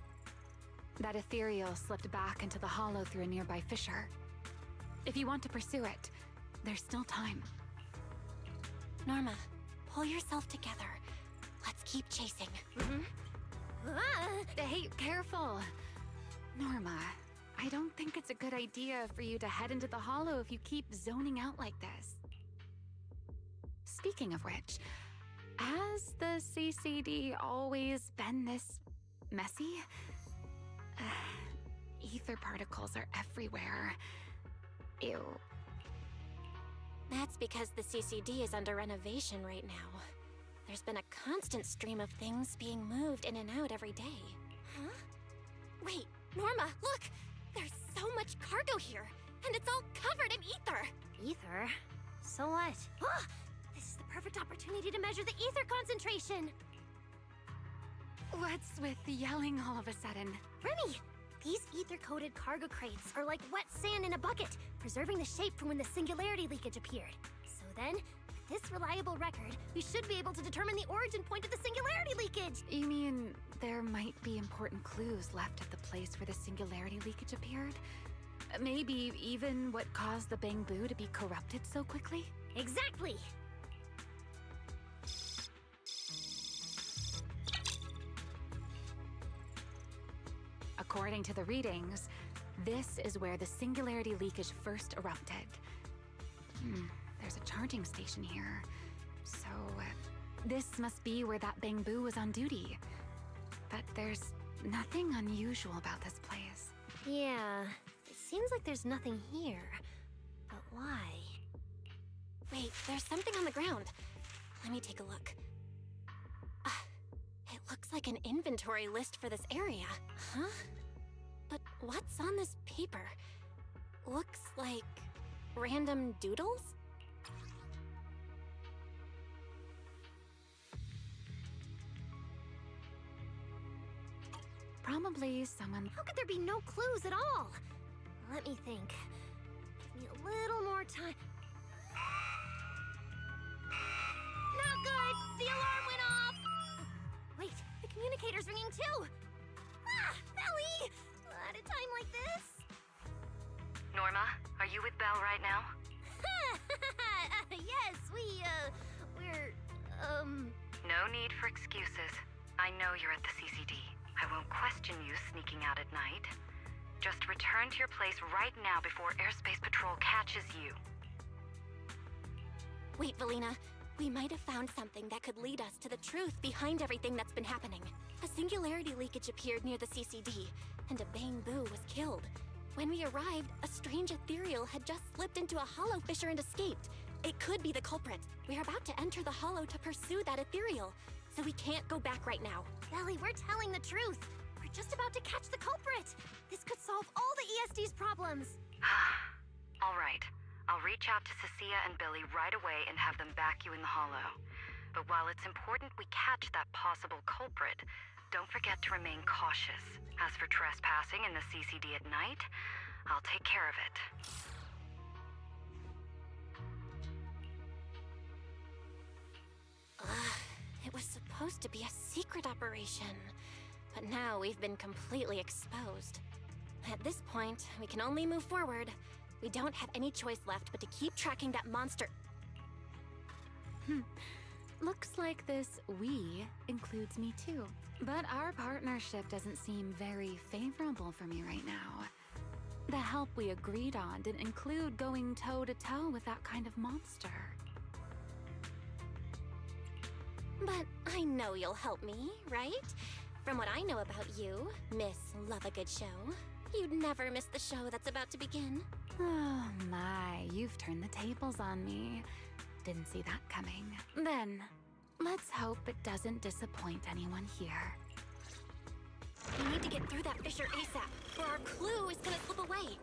That ethereal slipped back into the hollow through a nearby fissure. If you want to pursue it, there's still time. Norma, pull yourself together. Let's keep chasing. Hey, careful! Norma, I don't think it's a good idea for you to head into the hollow if you keep zoning out like this. Speaking of which, has the CCD always been this messy? Ether particles are everywhere. Ew. That's because the CCD is under renovation right now. There's been a constant stream of things being moved in and out every day. Huh? Wait, Norma, look! There's so much cargo here, and it's all covered in ether! Ether? So what? Ah! This is the perfect opportunity to measure the ether concentration! What's with yelling all of a sudden? Remy! These ether-coated cargo crates are like wet sand in a bucket, preserving the shape from when the singularity leakage appeared. So then, with this reliable record, we should be able to determine the origin point of the singularity leakage! You mean there might be important clues left at the place where the singularity leakage appeared? Maybe even what caused the Bangbu to be corrupted so quickly? Exactly! According to the readings, this is where the singularity leakage first erupted. There's a charging station here. So, this must be where that Bangbu was on duty. But there's nothing unusual about this place. Yeah, it seems like there's nothing here. But why? Wait, there's something on the ground. Let me take a look. It looks like an inventory list for this area. Huh? But what's on this paper? Looks like random doodles? Probably someone... How could there be no clues at all? Let me think. Give me a little more time. Not good! The alarm went off! Wait, the communicator's ringing too! Ah! Belly! At a time like this? Norma, are you with Belle right now? Yes, we're, No need for excuses. I know you're at the CCD. I won't question you sneaking out at night. Just return to your place right now before Airspace Patrol catches you. Wait, Valina. We might have found something that could lead us to the truth behind everything that's been happening. A singularity leakage appeared near the CCD, and a Bangbu was killed. When we arrived, a strange ethereal had just slipped into a hollow fissure and escaped. It could be the culprit. We're about to enter the hollow to pursue that ethereal, so we can't go back right now. Belly, we're telling the truth. We're just about to catch the culprit. This could solve all the ESD's problems. All right. I'll reach out to Cecilia and Billy right away and have them back you in the hollow. But while it's important we catch that possible culprit, don't forget to remain cautious. As for trespassing in the CCD at night, I'll take care of it. It was supposed to be a secret operation, but now we've been completely exposed. At this point, we can only move forward. We don't have any choice left but to keep tracking that monster. Looks like this "we" includes me too. But our partnership doesn't seem very favorable for me right now. The help we agreed on didn't include going toe-to-toe with that kind of monster. But I know you'll help me, right? From what I know about you, Miss Love a Good Show, you'd never miss the show that's about to begin. Oh my, you've turned the tables on me. Didn't see that coming. Then, let's hope it doesn't disappoint anyone here. We need to get through that fissure ASAP, or our clue is gonna slip away.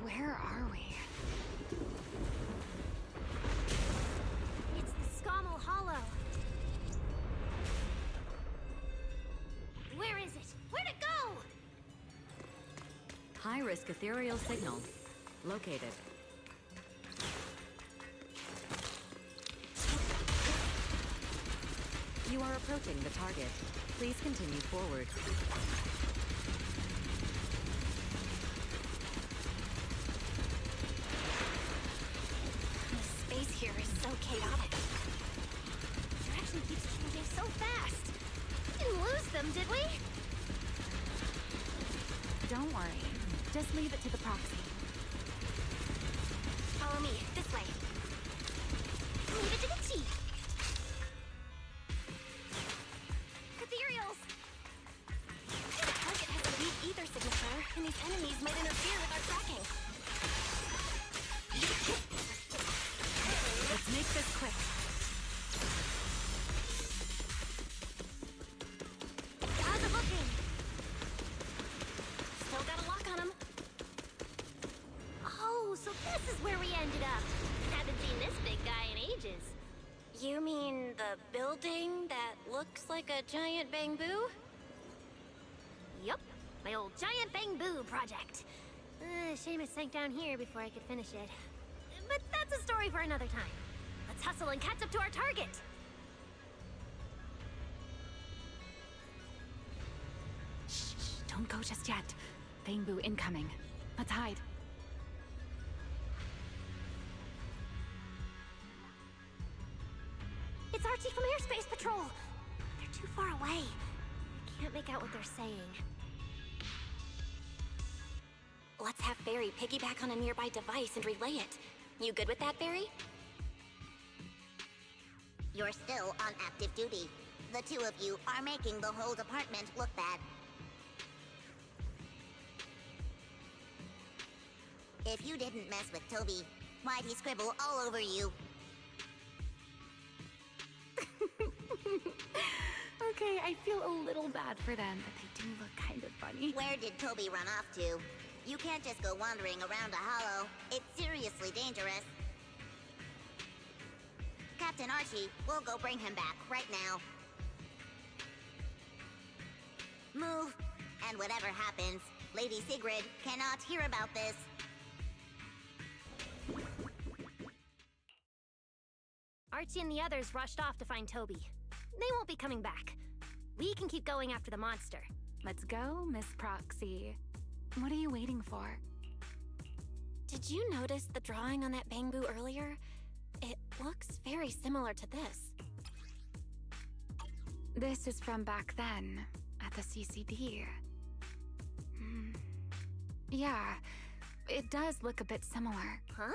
Where are we? It's the Scommel Hollow. Where is it? Where'd it go? High-risk ethereal signal. Located. You are approaching the target. Please continue forward. The space here is so chaotic. The direction keeps changing so fast. We didn't lose them, did we? Don't worry. Just leave it to the proxy. Follow me, this way. Leave it to the chief. Ethereals! The target has a weak ether signature, and these enemies might interfere with our tracking. Let's make this quick. How's it looking? Still got a lock on him. Oh, so this is where we ended up. Haven't seen this big guy in ages. You mean the building that looks like a giant bamboo? Yup, my old giant bamboo project. Shame it sank down here before I could finish it. But that's a story for another time. Let's hustle and catch up to our target. Shh, don't go just yet. Bamboo incoming. Let's hide. It's Archie from Airspace Patrol. They're too far away. I can't make out what they're saying. Let's have Barry piggyback on a nearby device and relay it. You good with that, Barry? You're still on active duty. The two of you are making the whole department look bad. If you didn't mess with Toby, why'd he scribble all over you? Okay, I feel a little bad for them, but they do look kind of funny. Where did Toby run off to? You can't just go wandering around a hollow. It's seriously dangerous. Captain Archie, we'll go bring him back right now. Move. And whatever happens, Lady Sigrid cannot hear about this. Archie and the others rushed off to find Toby. They won't be coming back. We can keep going after the monster. Let's go, Miss Proxy. What are you waiting for? Did you notice the drawing on that bamboo earlier? It looks very similar to this. This is from back then, at the CCD. Yeah, it does look a bit similar. Huh?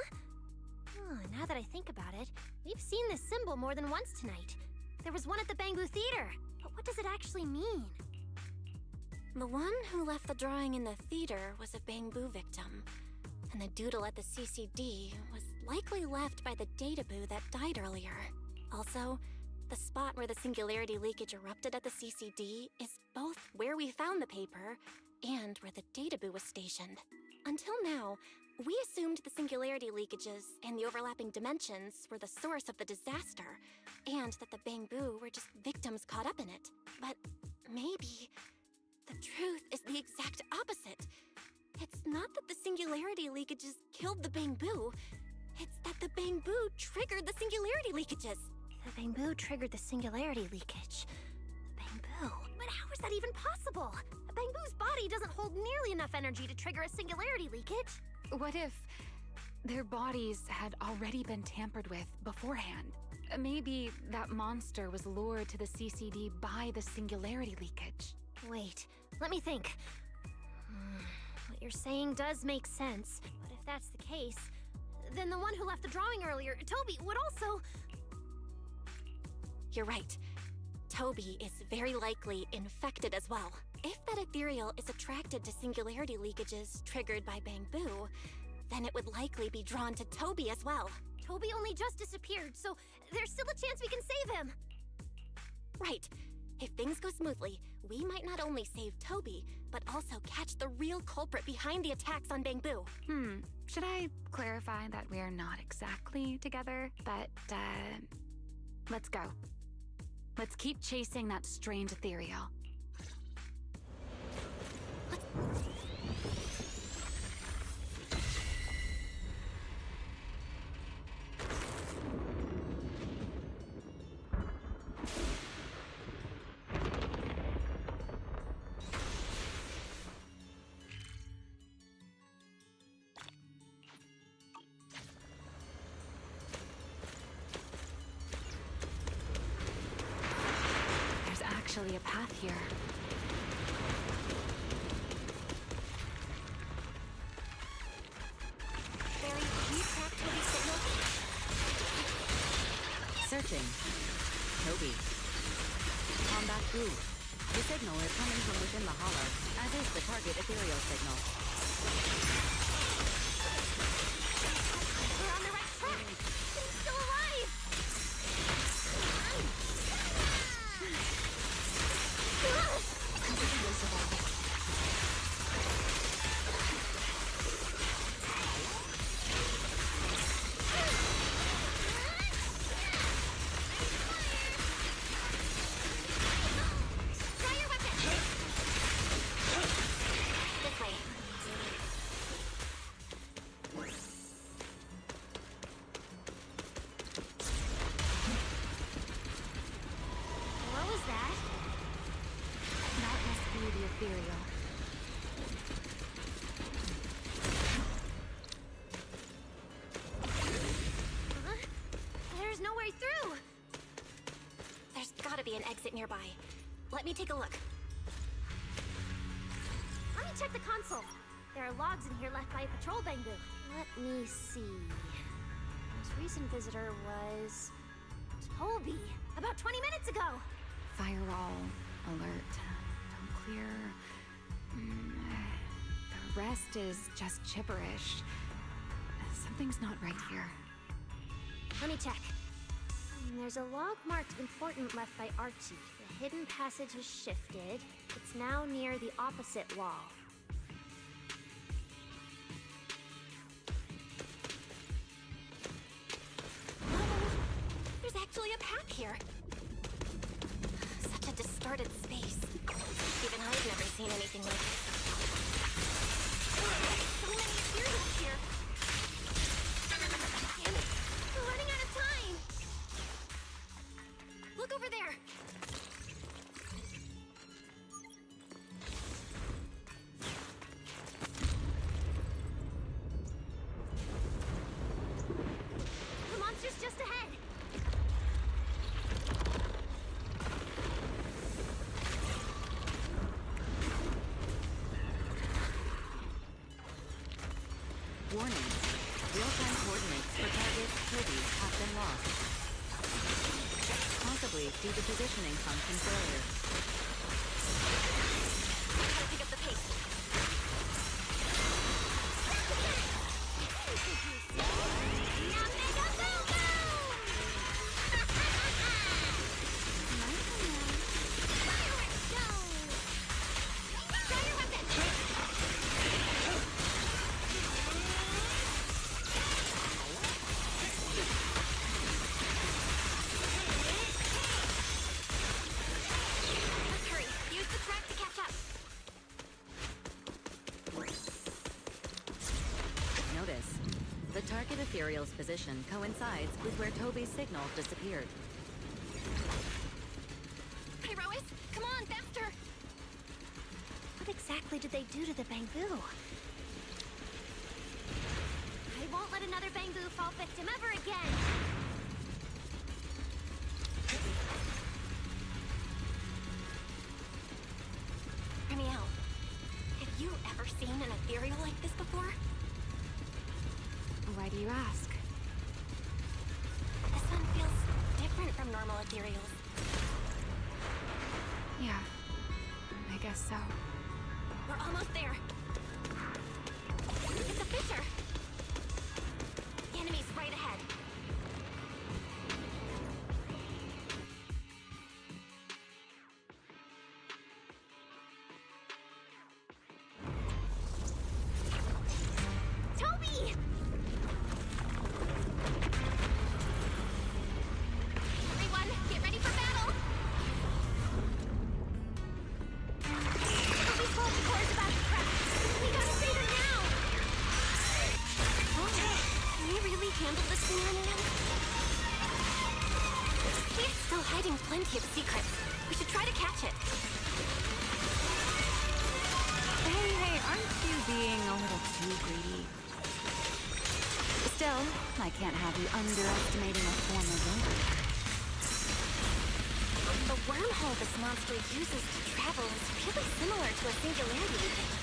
Oh, now that I think about it, we've seen this symbol more than once tonight. There was one at the Bamboo Theater, but what does it actually mean? The one who left the drawing in the theater was a bamboo victim, and the doodle at the CCD was likely left by the databoo that died earlier. Also, the spot where the singularity leakage erupted at the CCD is both where we found the paper and where the databoo was stationed. Until now, we assumed the singularity leakages and the overlapping dimensions were the source of the disaster, and that the bamboo were just victims caught up in it. But maybe the truth is the exact opposite. It's not that the singularity leakages killed the bamboo, it's that the bamboo triggered the singularity leakages. The bamboo triggered the singularity leakage. The bamboo? But how is that even possible? A bamboo's body doesn't hold nearly enough energy to trigger a singularity leakage. What if their bodies had already been tampered with beforehand? Maybe that monster was lured to the CCD by the singularity leakage. Wait, let me think. What you're saying does make sense, but if that's the case, then the one who left the drawing earlier, Toby, would also... You're right. Toby is very likely infected as well. If that ethereal is attracted to singularity leakages triggered by Bangbu, then it would likely be drawn to Toby as well. Toby only just disappeared, so there's still a chance we can save him. Right. If things go smoothly, we might not only save Toby, but also catch the real culprit behind the attacks on Bangbu. Should I clarify that we're not exactly together, but, let's go. Let's keep chasing that strange ethereal. Actually a path here. Barry, can you track Toby's signal? Searching. Toby. Combat Boo. The signal is coming from within the hollow, as is the target ethereal signal. We're on the right track! He's still alive! Try your weapon! This way. What was that? That must be the ethereal. There's no way through! There's gotta be an exit nearby. Let me take a look. Let me check the console. There are logs in here left by a patrol Bangbu. Let me see. Most recent visitor was... Toby! About 20 minutes ago! Firewall. Alert. Don't clear. The rest is just gibberish. Something's not right here. Let me check. There's a log marked important left by Archie. The hidden passage has shifted. It's now near the opposite wall. There's actually a path here. Such a distorted space. Even I've never seen anything like this. So many ethereals here. Damn it. We're running out of time! Look over there. The monster's just ahead! Warning. Real-time coordinates for target Toby have been lost. Possibly due to positioning function failure. Gotta pick up the pace. Now mega boom boom! Fireworks show! Try your weapon. Let's hurry. Use the track to catch up. Notice. The target ethereal's position coincides with where Toby's signal disappeared. Pyrois, come on, faster! What exactly did they do to the Bangbu? I won't let another Bangbu fall victim ever again! Hear me out. Have you ever seen an ethereal like this before? Why do you ask? This one feels different from normal ethereals. Yeah, I guess so. We're almost there. It's a fissure! The enemy's right ahead. Toby! Everyone, get ready for battle! Toby's vocal cord's about to crack. We gotta save him now! Oh, can we really handle this thing on our own? It's still hiding plenty of secrets. We should try to catch it. Hey, aren't you being a little too greedy? Still, I can't have you underestimating a form of labor. The wormhole this monster uses to travel is really similar to a singularity leakage.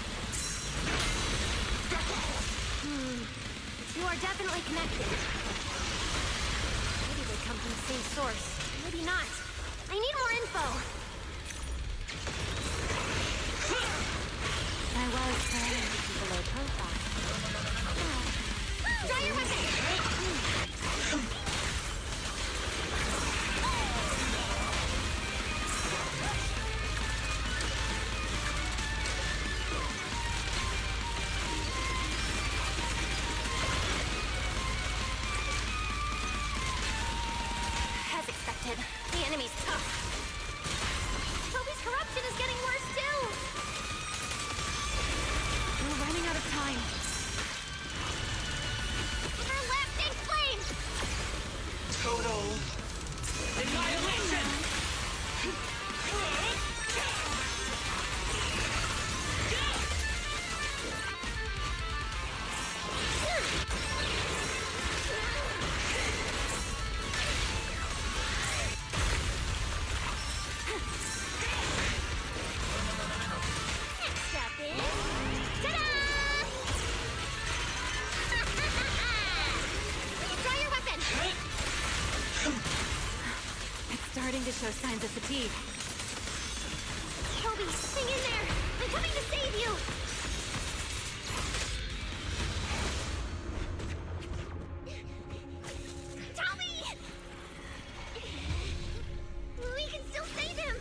You are definitely connected. Maybe they come from the same source. Maybe not. I need more info. I was trying to keep a low profile. Try your weapon! As expected, the enemy's tough. Toby's corruption is getting worse too! We're running out of time. Her lasting flame! Total annihilation! Next up is... Ta-da! Draw your weapon! It's starting to show signs of fatigue. Toby, hang in there! I'm coming to save you! Toby! We can still save him!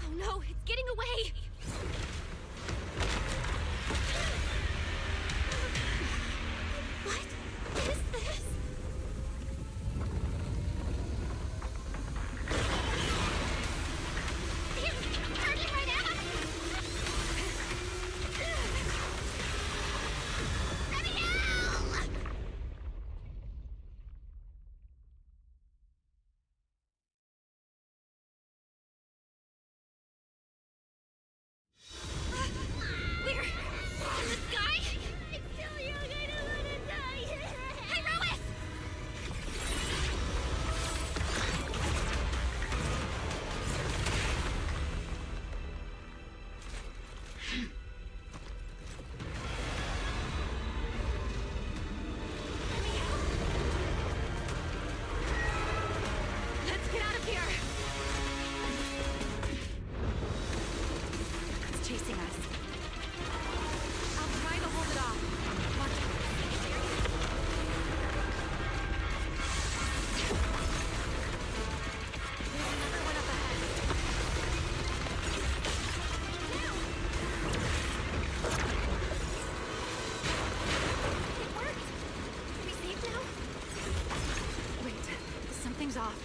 Oh no, it's getting away! What is this? Damn, charging right at us! Ready now! We're in the sky? It's still young, I don't want to die. Hey, Rois! Let's get out of here! It's chasing us. I'll try to hold it off. Watch it. There's another one up ahead. Now! It worked! Are we safe now? Wait, something's off.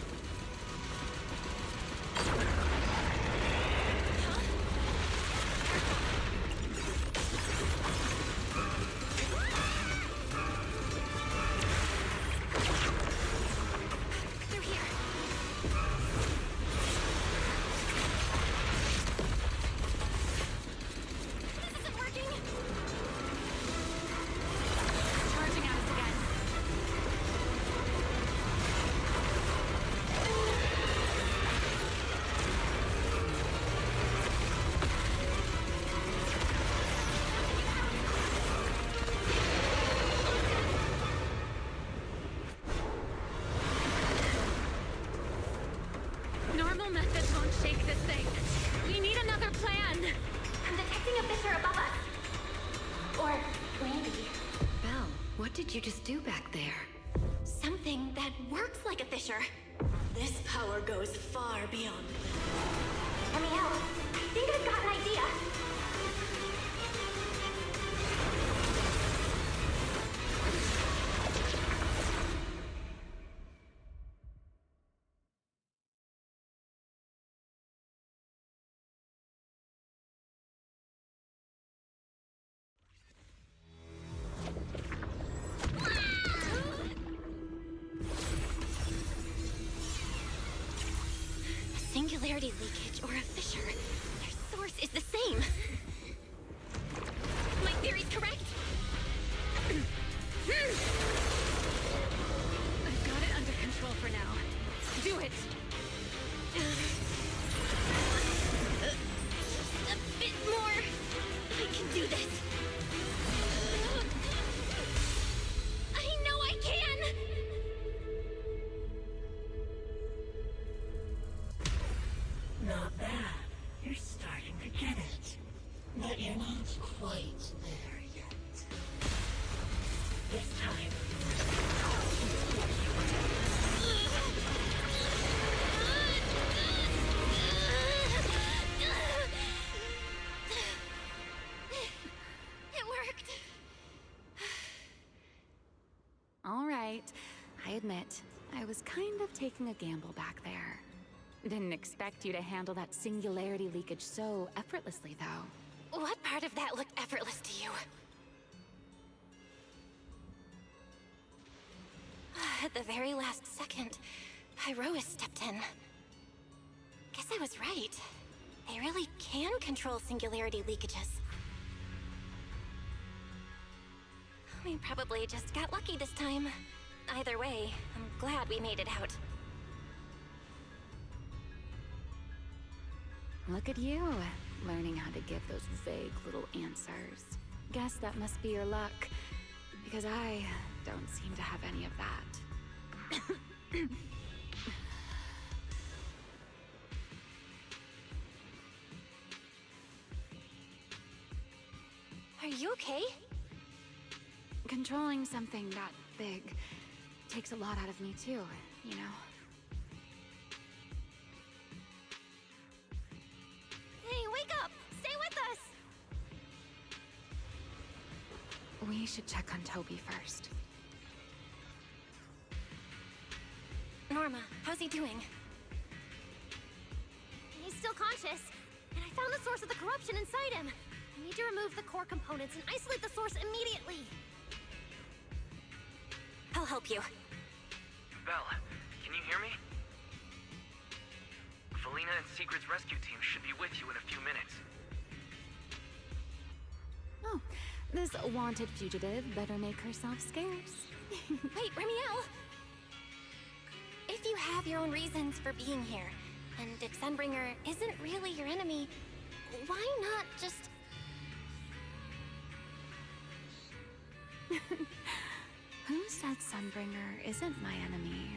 They're here. This isn't working! Charging at us again. What did you just do back there? Something that works like a fissure. This power goes far beyond. Amiel, I think I've got an idea. Singularity leakage or a fissure. Their source is the same. My theory's correct. I've got it under control for now. Do it! Just a bit more. I can do this. I know I can! Not bad. You're starting to get it. But you're not quite there yet. This time. It worked. All right. I admit, I was kind of taking a gamble back there. Didn't expect you to handle that singularity leakage so effortlessly, though. What part of that looked effortless to you? At the very last second, Pyrois stepped in. Guess I was right. They really can control singularity leakages. We probably just got lucky this time. Either way, I'm glad we made it out. Look at you, learning how to give those vague little answers. Guess that must be your luck, because I don't seem to have any of that. Are you okay? Controlling something that big takes a lot out of me too, you know? Hey, wake up! Stay with us! We should check on Toby first. Norma, how's he doing? He's still conscious, and I found the source of the corruption inside him. I need to remove the core components and isolate the source immediately. I'll help you. Belle, can you hear me? Felina and Secret's rescue team should be with you in a few minutes. Oh, this wanted fugitive better make herself scarce. Wait, Remiel! If you have your own reasons for being here, and if Sunbringer isn't really your enemy, why not just... Who said Sunbringer isn't my enemy?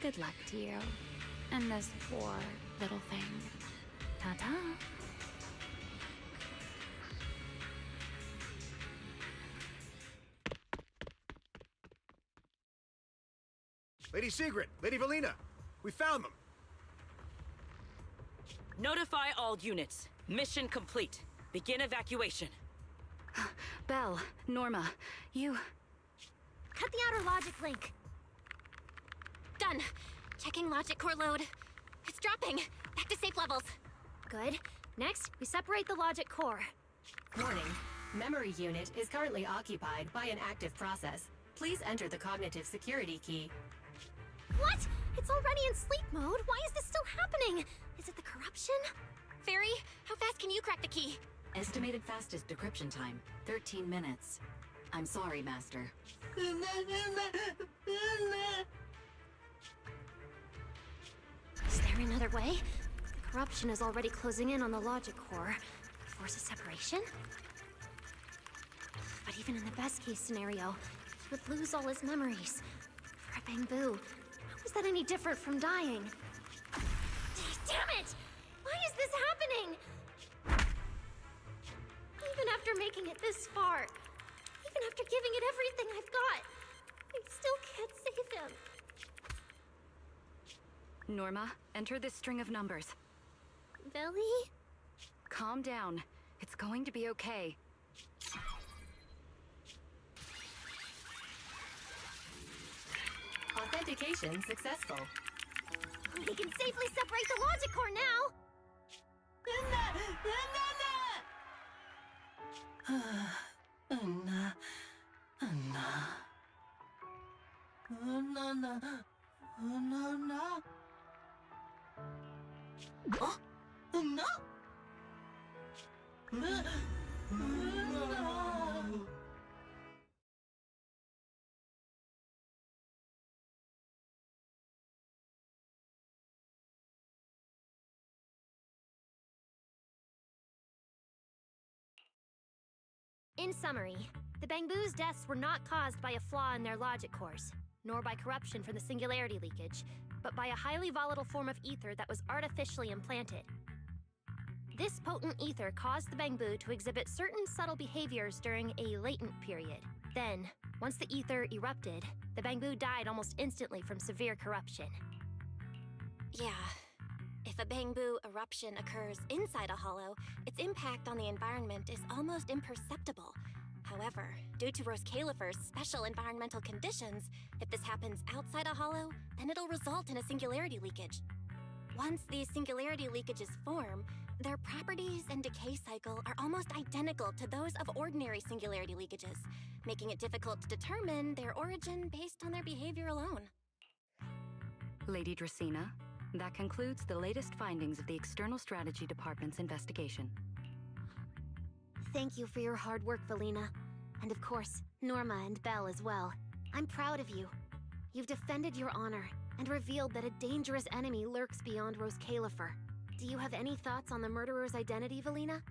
Good luck to you. And this poor little thing. Ta-ta. Lady Secret, Lady Felina, we found them. Notify all units. Mission complete. Begin evacuation. Belle, Norma, you... Cut the outer logic link. Done. Checking logic core load. It's dropping. Back to safe levels. Good. Next, we separate the logic core. Warning. Memory unit is currently occupied by an active process. Please enter the cognitive security key. What? It's already in sleep mode. Why is this still happening? Is it the corruption? Fairy, how fast can you crack the key? Estimated fastest decryption time, 13 minutes. I'm sorry, Master. Is there another way? The corruption is already closing in on the logic core. Force a separation? But even in the best case scenario, he would lose all his memories. For a Bangbu, how is that any different from dying? Damn it! Why is this happening? Even after making it this far, even after giving it everything I've got, I still can't save him. Norma, enter this string of numbers. Billy? Calm down. It's going to be okay. Authentication successful. We can safely separate the logic core now! In summary, the Bangbu's deaths were not caused by a flaw in their logic cores, nor by corruption from the singularity leakage, but by a highly volatile form of ether that was artificially implanted. This potent ether caused the Bangbu to exhibit certain subtle behaviors during a latent period. Then, once the ether erupted, the Bangbu died almost instantly from severe corruption. Yeah. If a Bangbu eruption occurs inside a hollow, its impact on the environment is almost imperceptible. However, due to Rose Califer's special environmental conditions, if this happens outside a hollow, then it'll result in a singularity leakage. Once these singularity leakages form, their properties and decay cycle are almost identical to those of ordinary singularity leakages, making it difficult to determine their origin based on their behavior alone. Lady Dracena, that concludes the latest findings of the External Strategy Department's investigation. Thank you for your hard work, Valina. And of course, Norma and Belle as well. I'm proud of you. You've defended your honor and revealed that a dangerous enemy lurks beyond Rose Califer. Do you have any thoughts on the murderer's identity, Valina?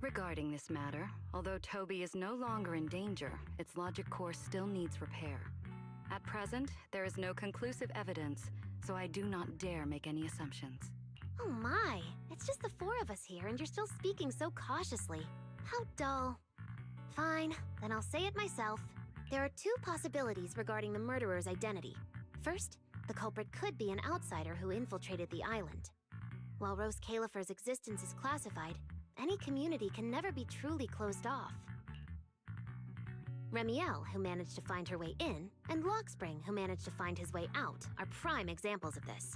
Regarding this matter, although Toby is no longer in danger, its logic core still needs repair. At present, there is no conclusive evidence, so I do not dare make any assumptions. Oh my, it's just the four of us here and you're still speaking so cautiously. How dull. Fine, then I'll say it myself. There are two possibilities regarding the murderer's identity. First, the culprit could be an outsider who infiltrated the island. While Rose Califer's existence is classified, any community can never be truly closed off. Remiel, who managed to find her way in, and Lockspring, who managed to find his way out, are prime examples of this.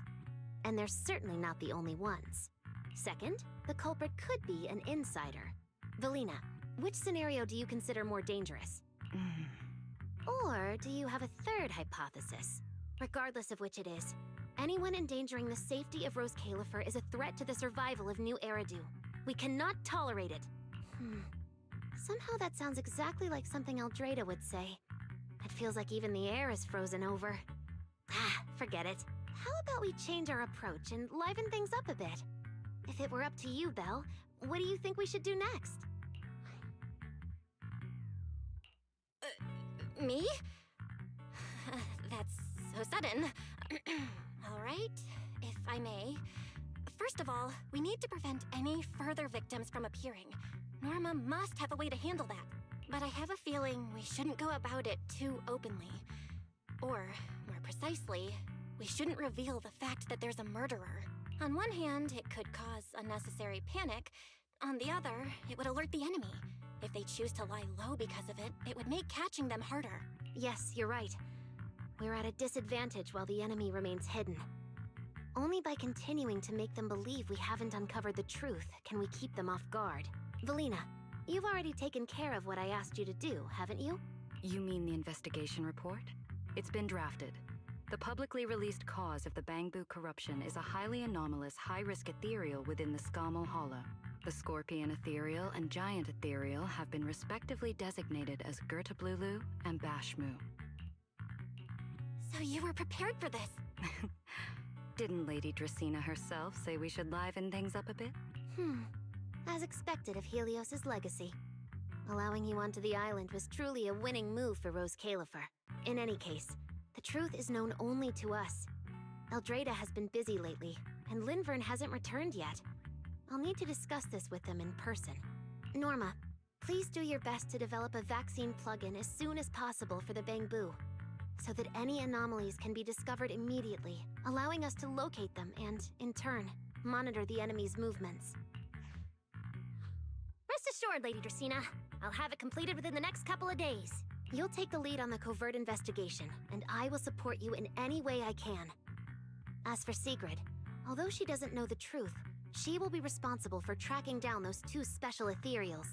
And they're certainly not the only ones. Second, the culprit could be an insider. Valina, which scenario do you consider more dangerous? Or do you have a third hypothesis? Regardless of which it is, anyone endangering the safety of Rose Califer is a threat to the survival of New Eridu. We cannot tolerate it. Somehow that sounds exactly like something Eldrada would say. It feels like even the air is frozen over. Forget it. How about we change our approach and liven things up a bit? If it were up to you, Belle, what do you think we should do next? Me? That's so sudden. All right, if I may. First of all, we need to prevent any further victims from appearing. Norma must have a way to handle that. But I have a feeling we shouldn't go about it too openly. Or, more precisely, we shouldn't reveal the fact that there's a murderer. On one hand, it could cause unnecessary panic. On the other, it would alert the enemy. If they choose to lie low because of it, it would make catching them harder. Yes, you're right. We're at a disadvantage while the enemy remains hidden. Only by continuing to make them believe we haven't uncovered the truth can we keep them off guard. Valina, you've already taken care of what I asked you to do, haven't you? You mean the investigation report? It's been drafted. The publicly released cause of the Bangbu corruption is a highly anomalous, high-risk ethereal within the Skamal Hollow. The Scorpion Ethereal and Giant Ethereal have been respectively designated as Gertablulu and Bashmu. So you were prepared for this? Didn't Lady Dracena herself say we should liven things up a bit? As expected of Helios's legacy. Allowing you onto the island was truly a winning move for Rose Califer. In any case, the truth is known only to us. Eldrada has been busy lately, and Linvern hasn't returned yet. I'll need to discuss this with them in person. Norma, please do your best to develop a vaccine plugin as soon as possible for the Bangbu, so that any anomalies can be discovered immediately, allowing us to locate them and, in turn, monitor the enemy's movements. Rest assured, Lady Dracaena. I'll have it completed within the next couple of days. You'll take the lead on the covert investigation, and I will support you in any way I can. As for Sigrid, although she doesn't know the truth, she will be responsible for tracking down those two special ethereals.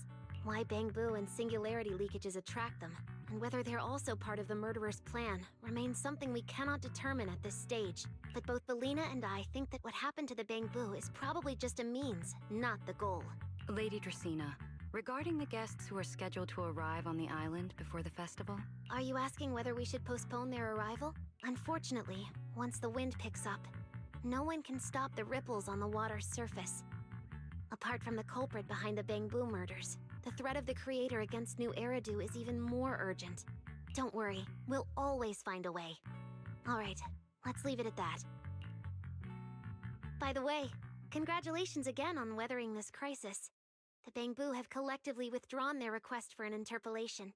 Why Bangbu and singularity leakages attract them, and whether they're also part of the murderer's plan, remains something we cannot determine at this stage. But both Belina and I think that what happened to the Bangbu is probably just a means, not the goal. Lady Dracaena, regarding the guests who are scheduled to arrive on the island before the festival? Are you asking whether we should postpone their arrival? Unfortunately, once the wind picks up, no one can stop the ripples on the water's surface. Apart from the culprit behind the Bangbu murders, the threat of the Creator against New Eridu is even more urgent. Don't worry, we'll always find a way. Alright, let's leave it at that. By the way, congratulations again on weathering this crisis. The Bangbu have collectively withdrawn their request for an interpolation.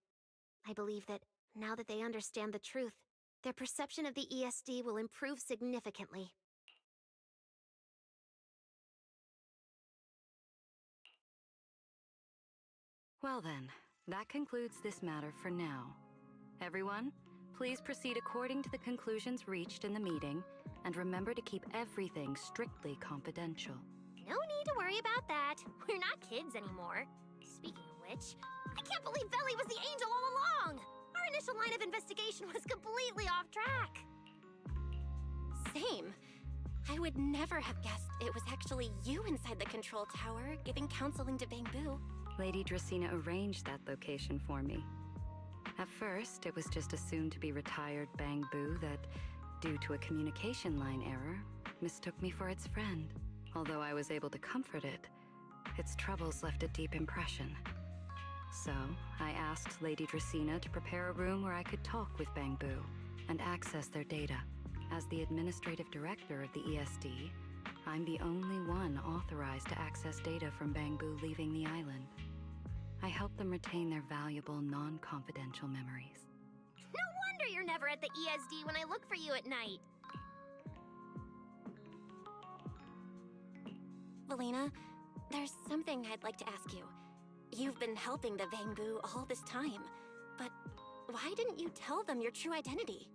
I believe that, now that they understand the truth, their perception of the ESD will improve significantly. Well then, that concludes this matter for now. Everyone, please proceed according to the conclusions reached in the meeting, and remember to keep everything strictly confidential. No need to worry about that. We're not kids anymore. Speaking of which, I can't believe Veli was the angel all along! Our initial line of investigation was completely off track. Same. I would never have guessed it was actually you inside the control tower giving counseling to Bangbu. Lady Dracaena arranged that location for me. At first, it was just a soon-to-be-retired Bangbu that, due to a communication line error, mistook me for its friend. Although I was able to comfort it, its troubles left a deep impression. So, I asked Lady Dracaena to prepare a room where I could talk with Bangbu and access their data. As the administrative director of the ESD, I'm the only one authorized to access data from Bangbu leaving the island. I help them retain their valuable, non-confidential memories. No wonder you're never at the ESD when I look for you at night. Belina, there's something I'd like to ask you. You've been helping the Bangbu all this time, but why didn't you tell them your true identity?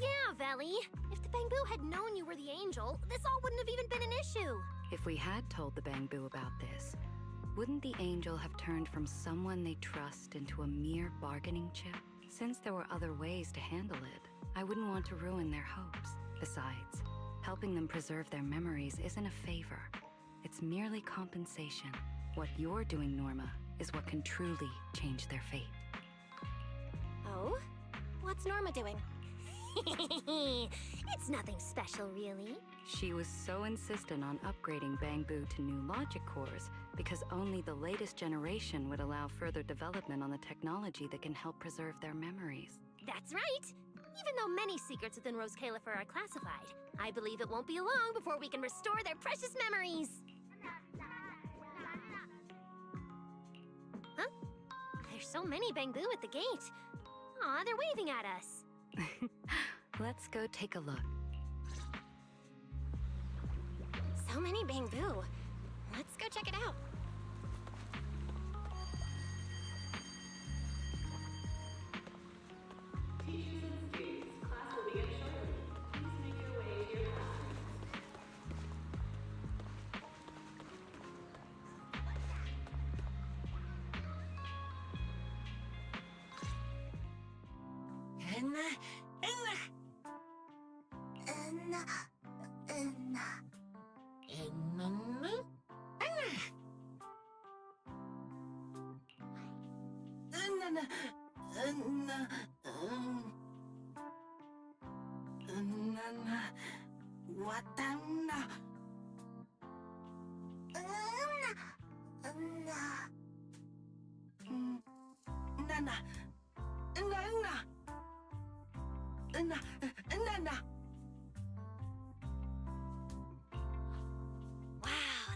Yeah, Veli. If the Bangbu had known you were the angel, this all wouldn't have even been an issue. If we had told the Bangbu about this, wouldn't the angel have turned from someone they trust into a mere bargaining chip? Since there were other ways to handle it, I wouldn't want to ruin their hopes. Besides, helping them preserve their memories isn't a favor. It's merely compensation. What you're doing, Norma, is what can truly change their fate. Oh? What's Norma doing? It's nothing special, really. She was so insistent on upgrading Bangbu to new logic cores because only the latest generation would allow further development on the technology that can help preserve their memories. That's right. Even though many secrets within Rose Califer are classified, I believe it won't be long before we can restore their precious memories. Huh? There's so many Bangbu at the gate. Aw, they're waving at us. Let's go take a look. So many Bangbu. Let's go check it out. Teachers and students, class will begin shortly. Please make your way to your classrooms. Wow,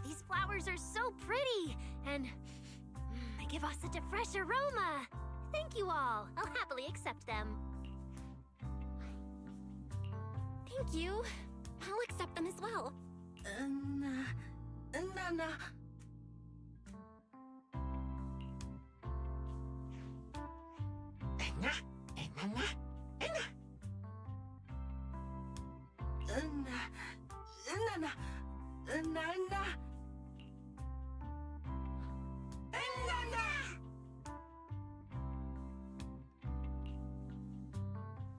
these flowers are so pretty, and They give off such a fresh aroma. Thank you all. I'll happily accept them. Thank you. I'll accept them as well.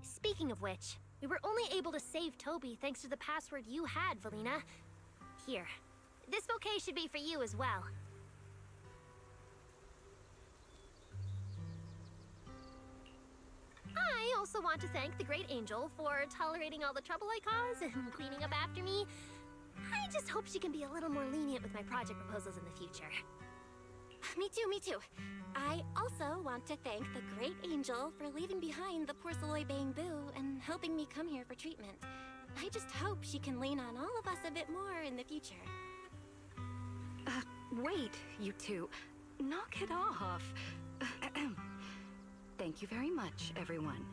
Speaking of which, we were only able to save Toby thanks to the password you had, Valina. Here. This bouquet should be for you as well. I also want to thank the Great Angel for tolerating all the trouble I cause and cleaning up after me. I just hope she can be a little more lenient with my project proposals in the future. Me too. I also want to thank the Great Angel for leaving behind the Porceloy Bamboo and helping me come here for treatment. I just hope she can lean on all of us a bit more in the future. Wait, you two. Knock it off. Thank you very much, everyone.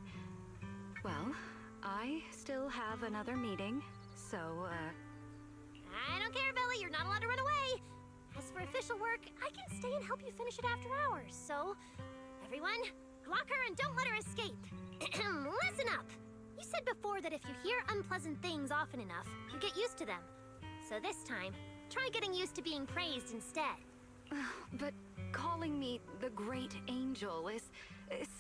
Well, I still have another meeting, so, I don't care, Billy. You're not allowed to run away. As for official work, I can stay and help you finish it after hours, so... Everyone, block her and don't let her escape. Listen up! You said before that if you hear unpleasant things often enough, you get used to them. So this time, try getting used to being praised instead. But calling me the Great Angel is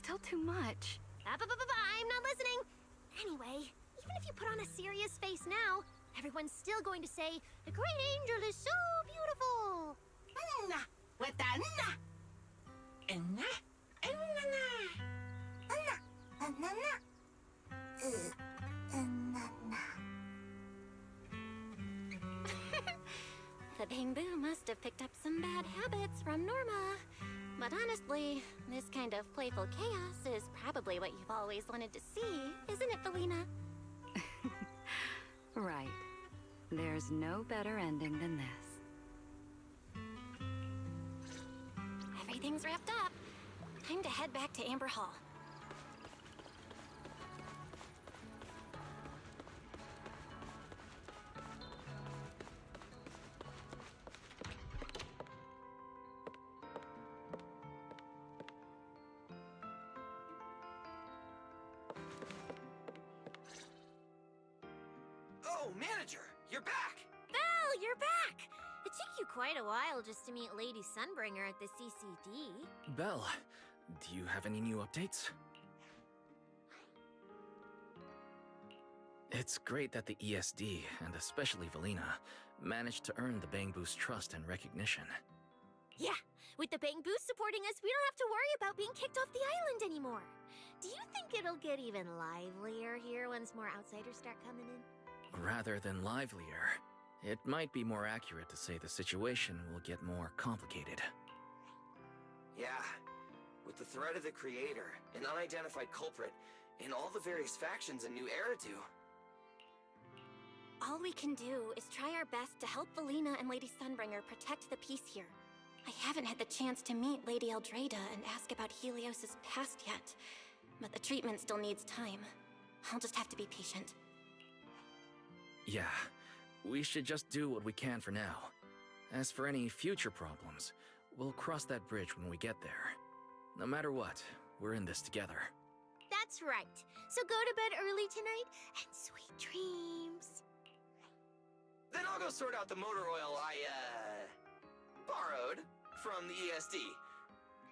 still too much. I'm not listening! Anyway, even if you put on a serious face now, everyone's still going to say, the Great Angel is so beautiful! With the The Bamboo must have picked up some bad habits from Norma. But honestly, this kind of playful chaos is probably what you've always wanted to see, isn't it, Valina? Right. There's no better ending than this. Everything's wrapped up. Time to head back to Amber Hall. Oh, manager, you're back! Val, you're back! It took you quite a while just to meet Lady Sunbringer at the CCD. Belle, do you have any new updates? It's great that the ESD, and especially Valina, managed to earn the Bamboo's trust and recognition. Yeah, with the Bamboo supporting us, we don't have to worry about being kicked off the island anymore. Do you think it'll get even livelier here once more outsiders start coming in? Rather than livelier, it might be more accurate to say the situation will get more complicated. Yeah, with the threat of the Creator, an unidentified culprit, and all the various factions a new era do. All we can do is try our best to help Valina and Lady Sunbringer protect the peace here. I haven't had the chance to meet Lady Eldrada and ask about Helios's past yet, but the treatment still needs time. I'll just have to be patient. Yeah, we should just do what we can for now. As for any future problems, we'll cross that bridge when we get there. No matter what, we're in this together. That's right. So go to bed early tonight, and sweet dreams. Then I'll go sort out the motor oil I, borrowed from the ESD.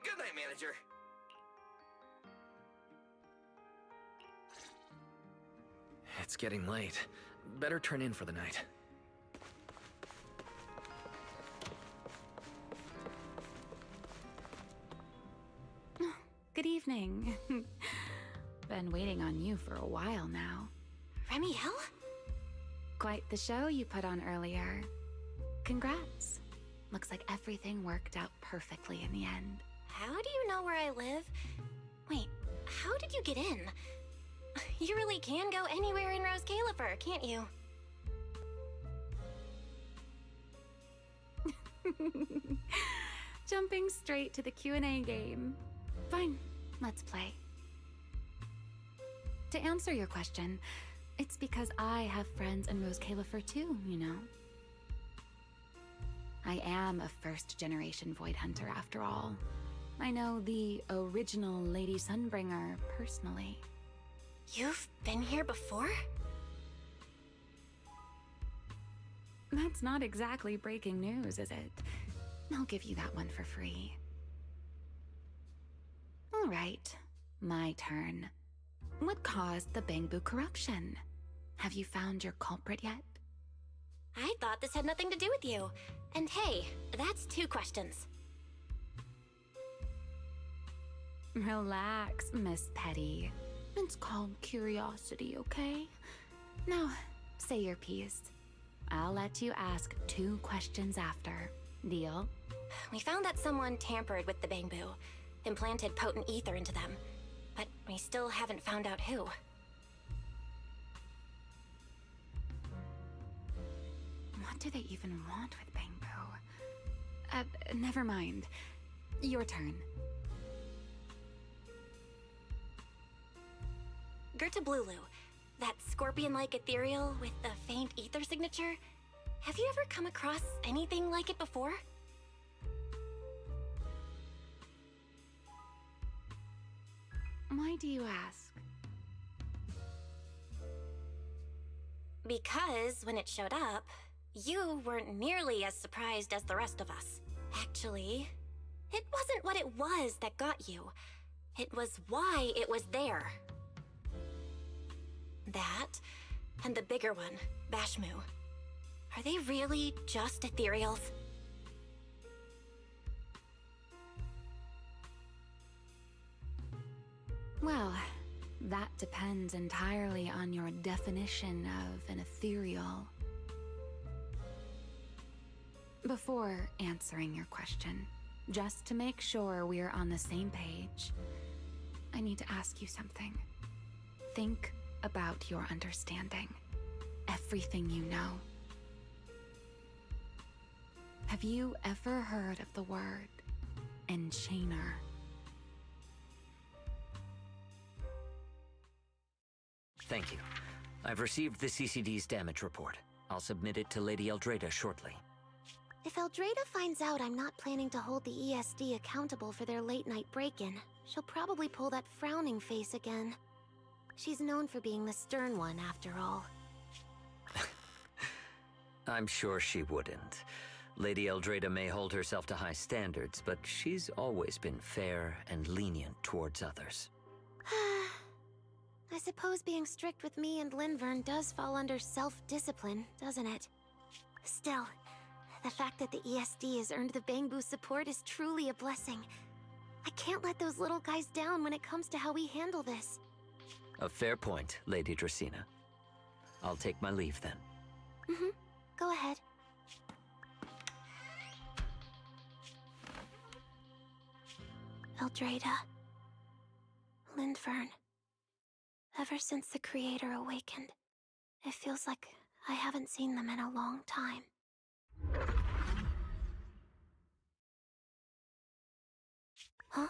Good night, manager. It's getting late. Better turn in for the night. Good evening. Been waiting on you for a while now. Remiel? Quite the show you put on earlier. Congrats. Looks like everything worked out perfectly in the end. How do you know where I live? Wait, how did you get in? You really can go anywhere in Rose Califer, can't you? Jumping straight to the Q&A game. Fine, let's play. To answer your question, it's because I have friends in Rose Califer too, you know. I am a first-generation Void Hunter after all. I know the original Lady Sunbringer personally. You've been here before? That's not exactly breaking news, is it? I'll give you that one for free. All right, my turn. What caused the Bangbu corruption? Have you found your culprit yet? I thought this had nothing to do with you. And hey, that's 2 questions. Relax, Miss Petty. It's called curiosity, okay? Now, say your piece. I'll let you ask 2 questions after. Deal? We found that someone tampered with the Bangbu, implanted potent ether into them, but we still haven't found out who. What do they even want with Bangbu? Never mind. Your turn. Gerta Blulu, that scorpion-like ethereal with the faint ether signature. Have you ever come across anything like it before? Why do you ask? Because when it showed up, you weren't nearly as surprised as the rest of us. Actually, it wasn't what it was that got you. It was why it was there. That, and the bigger one, Bashmu. Are they really just ethereals? Well, that depends entirely on your definition of an ethereal. Before answering your question, just to make sure we're on the same page, I need to ask you something. Think about your understanding. Everything you know. Have you ever heard of the word enchainer? Thank you. I've received the CCD's damage report. I'll submit it to Lady Eldrada shortly. If Eldrada finds out I'm not planning to hold the ESD accountable for their late-night break-in, she'll probably pull that frowning face again. She's known for being the stern one, after all. I'm sure she wouldn't. Lady Eldrada may hold herself to high standards, but she's always been fair and lenient towards others. I suppose being strict with me and Linvern does fall under self-discipline, doesn't it? Still, the fact that the ESD has earned the Bangbu support is truly a blessing. I can't let those little guys down when it comes to how we handle this. A fair point, Lady Dracena. I'll take my leave then. Go ahead. Eldrada. Linvern. Ever since the Creator awakened, it feels like I haven't seen them in a long time. Huh?